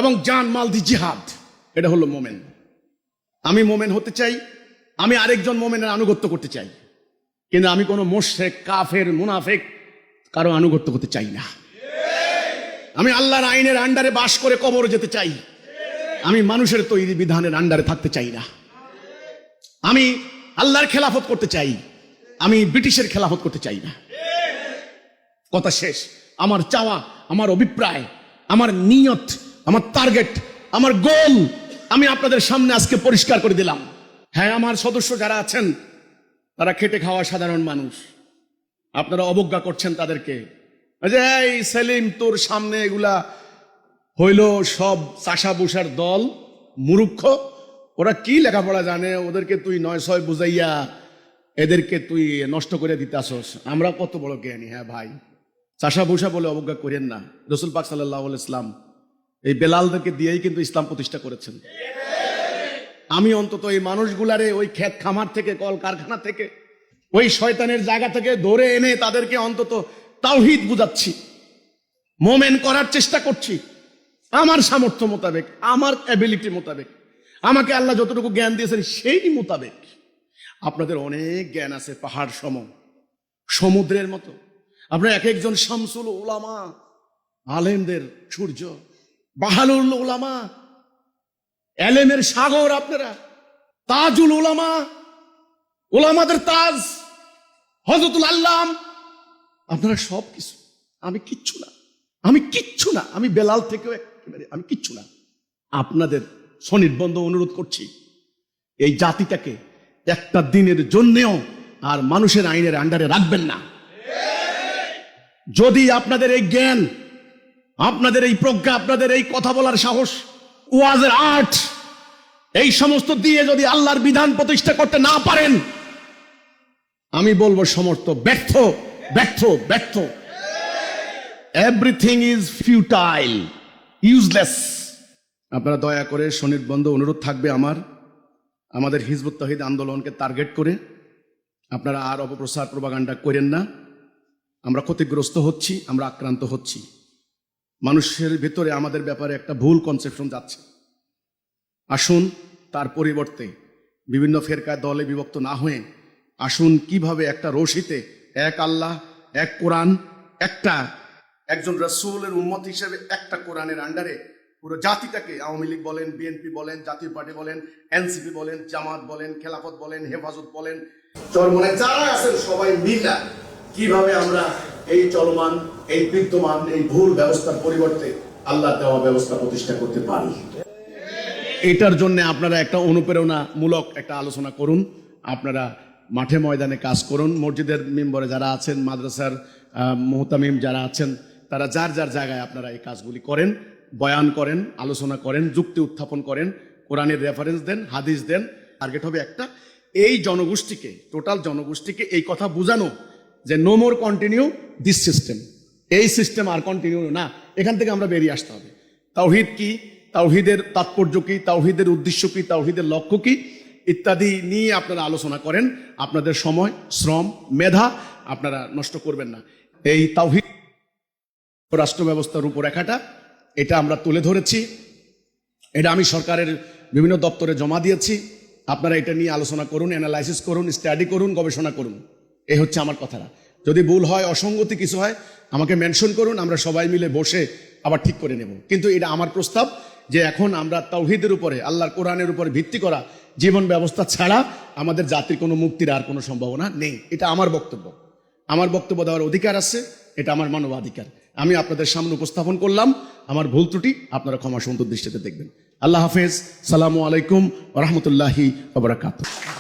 এবং জান মাল দি জিহাদ, এটা হলো মোমেন। আমি মোমেন হতে চাই, আমি আরেকজন মোমেনের আনুগত্য করতে চাই, কিন্তু আমি কোনো মুশরিক, কাফের, মুনাফিক কারো আনুগত্য করতে চাই না। আমি আল্লাহর আইনের আন্ডারে বাস করে কবরে যেতে চাই, আমি মানুষের তৈরি বিধানের আন্ডারে থাকতে চাই না। আমি আল্লাহর খেলাফত করতে চাই, আমি ব্রিটিশের খেলাফত করতে চাই না। কথা শেষ। আমার চাওয়া, আমার অভিপ্রায়, আমার নিয়ত, আমার টার্গেট, আমার গোল আমি আপনাদের সামনে আজকে পরিষ্কার করে দিলাম। হ্যাঁ, আমার সদস্য যারা আছেন তারা খেটে খাওয়া সাধারণ মানুষ, আপনারা অবজ্ঞা করছেন তাদেরকে। যে এই সেলিম, তোর সামনে এগুলা হইল সব চাষা বুসার দল, মূর্খ, ওরা কি লেখাপড়া জানে, ওদেরকে তুই 9-6 বুঝাইয়া এদেরকে তুই নষ্ট করে দিতাছস, আমরা কত বড় জ্ঞানী। হ্যাঁ ভাই, চাষা বুসা বলে অবজ্ঞা করেন না। রাসূল পাক সাল্লাল্লাহু আলাইহি ইসলাম এই বেলালদেরকে দিয়েই কিন্তু ইসলাম প্রতিষ্ঠা করেছেন। আমি অন্তত এই মানুষগুলারে ওই ক্ষেত খামার থেকে, কল কারখানা থেকে, ওই শয়তানের জায়গা থেকে ধরে এনে তাদেরকে অন্তত তাওহীদ বুঝাচ্ছি, মোমেন করার চেষ্টা করছি আমার সামর্থ্য মোতাবেক, আমার অ্যাবিলিটি মোতাবেক, আমাকে আল্লাহ যতটুকু জ্ঞান দিয়েছেন সেই মোতাবেক। আপনাদের অনেক জ্ঞান আছে, পাহাড় সম, সমুদ্রের মতো। আপনারা এক একজন শামসুল উলামা, আলেমদের সূর্য, বাহালুল উলামা, এলেমের সাগর। আপনারা তাজুল উলামা, উলামাদের তাজ, হযরতুল আল্লাম, আপনারা সব কিছু। আমি কিচ্ছু না, আমি কিচ্ছু না, আমি বেলাল থেকেও একেবারে আমি কিচ্ছু না। আপনাদের সনির্বন্ধ অনুরোধ করছি, এই জাতিটাকে একটা দিনের জন্যেও আর মানুষের আইনের আন্ডারে রাখবেন না। যদি আপনাদের এই জ্ঞান, আপনাদের এই প্রজ্ঞা, আপনাদের এই কথা বলার সাহস, ওয়াজের আর্ট, এই সমস্ত দিয়ে যদি আল্লাহর বিধান প্রতিষ্ঠা করতে না পারেন, আমি বলবো সমর্থ, ব্যর্থ, ব্যর্থ, ব্যর্থ। Everything is futile, useless. আপনারা দয়া করে সনির্বন্ধ অনুরোধ থাকবে আমাদের হিজবুত তাওহীদ আন্দোলনকে টার্গেট করে আপনারা আর অপপ্রচার প্রপাগান্ডা করেন না। আমরা ক্ষতিগ্রস্ত হচ্ছি, আমরা আক্রান্ত হচ্ছি। মানুষের ভিতরে আমাদের ব্যাপারে একটা ভুল কনসেপশন যাচ্ছে। আসুন তার পরিবর্তে বিভিন্ন ফেরকায় দলে বিভক্ত না হয়ে আসুন কিভাবে একটা রশিতে এক আল্লাহ, এক কোরআন, একজন রাসূলের উম্মত হিসেবে একটা কোরআনের আন্ডারে পুরো জাতিটাকে, আওয়ামী লীগ বলেন, বিএনপি বলেন, জাতীয় পার্টি বলেন, এনসিপি বলেন, জামাত বলেন, খেলাফত বলেন, হেফাজত বলেন, চরমনে যারা আছেন সবাই মিলা কিভাবে আমরা এই চলমান, এই বিদ্যমান, এই ভুল ব্যবস্থার পরিবর্তে আল্লাহর দেওয়া ব্যবস্থা প্রতিষ্ঠা করতে পারি। এটার জন্য আপনারা একটা অনুপ্রেরণামূলক একটা আলোচনা করুন। আপনারা মাঠে ময়দানে কাজ করুন। মসজিদের মেম্বরে যারা আছেন, মাদ্রাসার মুহতামিম যারা আছেন, তারা যার যার জায়গায় আপনারা এই কাজগুলি করেন, বয়ান করেন, আলোচনা করেন, যুক্তি উত্থাপন করেন, কোরআনের রেফারেন্স দেন, হাদিস দেন। টার্গেট হবে একটা, এই জনগোষ্ঠীকে, টোটাল জনগোষ্ঠীকে এই কথা বোঝানো যে no more continue this system, এই সিস্টেম আর কন্টিনিউ না, এখান থেকে আমরা বেরিয়ে আসতে হবে। তাওহীদ কি, তাওহীদের তাৎপর্য কি, তাওহীদের উদ্দেশ্য কি, তাওহীদের লক্ষ্য কি ইত্যাদি নিয়ে আপনারা আলোচনা করেন। আপনাদের সময়, শ্রম, মেধা আপনারা নষ্ট করবেন না। এই তাওহীদ রাষ্ট্র ব্যবস্থার রূপরেখাটা, এটা আমরা তুলে ধরেছি, এটা আমি সরকারের বিভিন্ন দপ্তরে জমা দিয়েছি। আপনারা এটা নিয়ে আলোচনা করুন, অ্যানালাইসিস করুন, স্টাডি করুন, গবেষণা করুন। এই হচ্ছে আমার কথাটা। যদি ভুল হয়, অসঙ্গতি কিছু হয়, আমাকে মেনশন করুন, আমরা সবাই মিলে বসে আবার ঠিক করে নেব। কিন্তু এটা আমার প্রস্তাব যে এখন আমরা তাওহীদের উপরে, আল্লাহর কোরআনের উপরে ভিত্তি করা জীবন ব্যবস্থা ছাড়া আমাদের জাতির কোনো মুক্তির আর কোনো সম্ভাবনা নেই। এটা আমার বক্তব্য, আমার বক্তব্য দেওয়ার অধিকার আছে, এটা আমার মানবাধিকার। আমি আপনাদের সামনে উপস্থাপন করলাম। আমার ভুল ত্রুটি আপনারা ক্ষমা সুন্দর দৃষ্টিতে দেখবেন। আল্লাহ হাফেজ, সালামু আলাইকুম ওয়া রাহমাতুল্লাহি ওয়া বারাকাতুহু।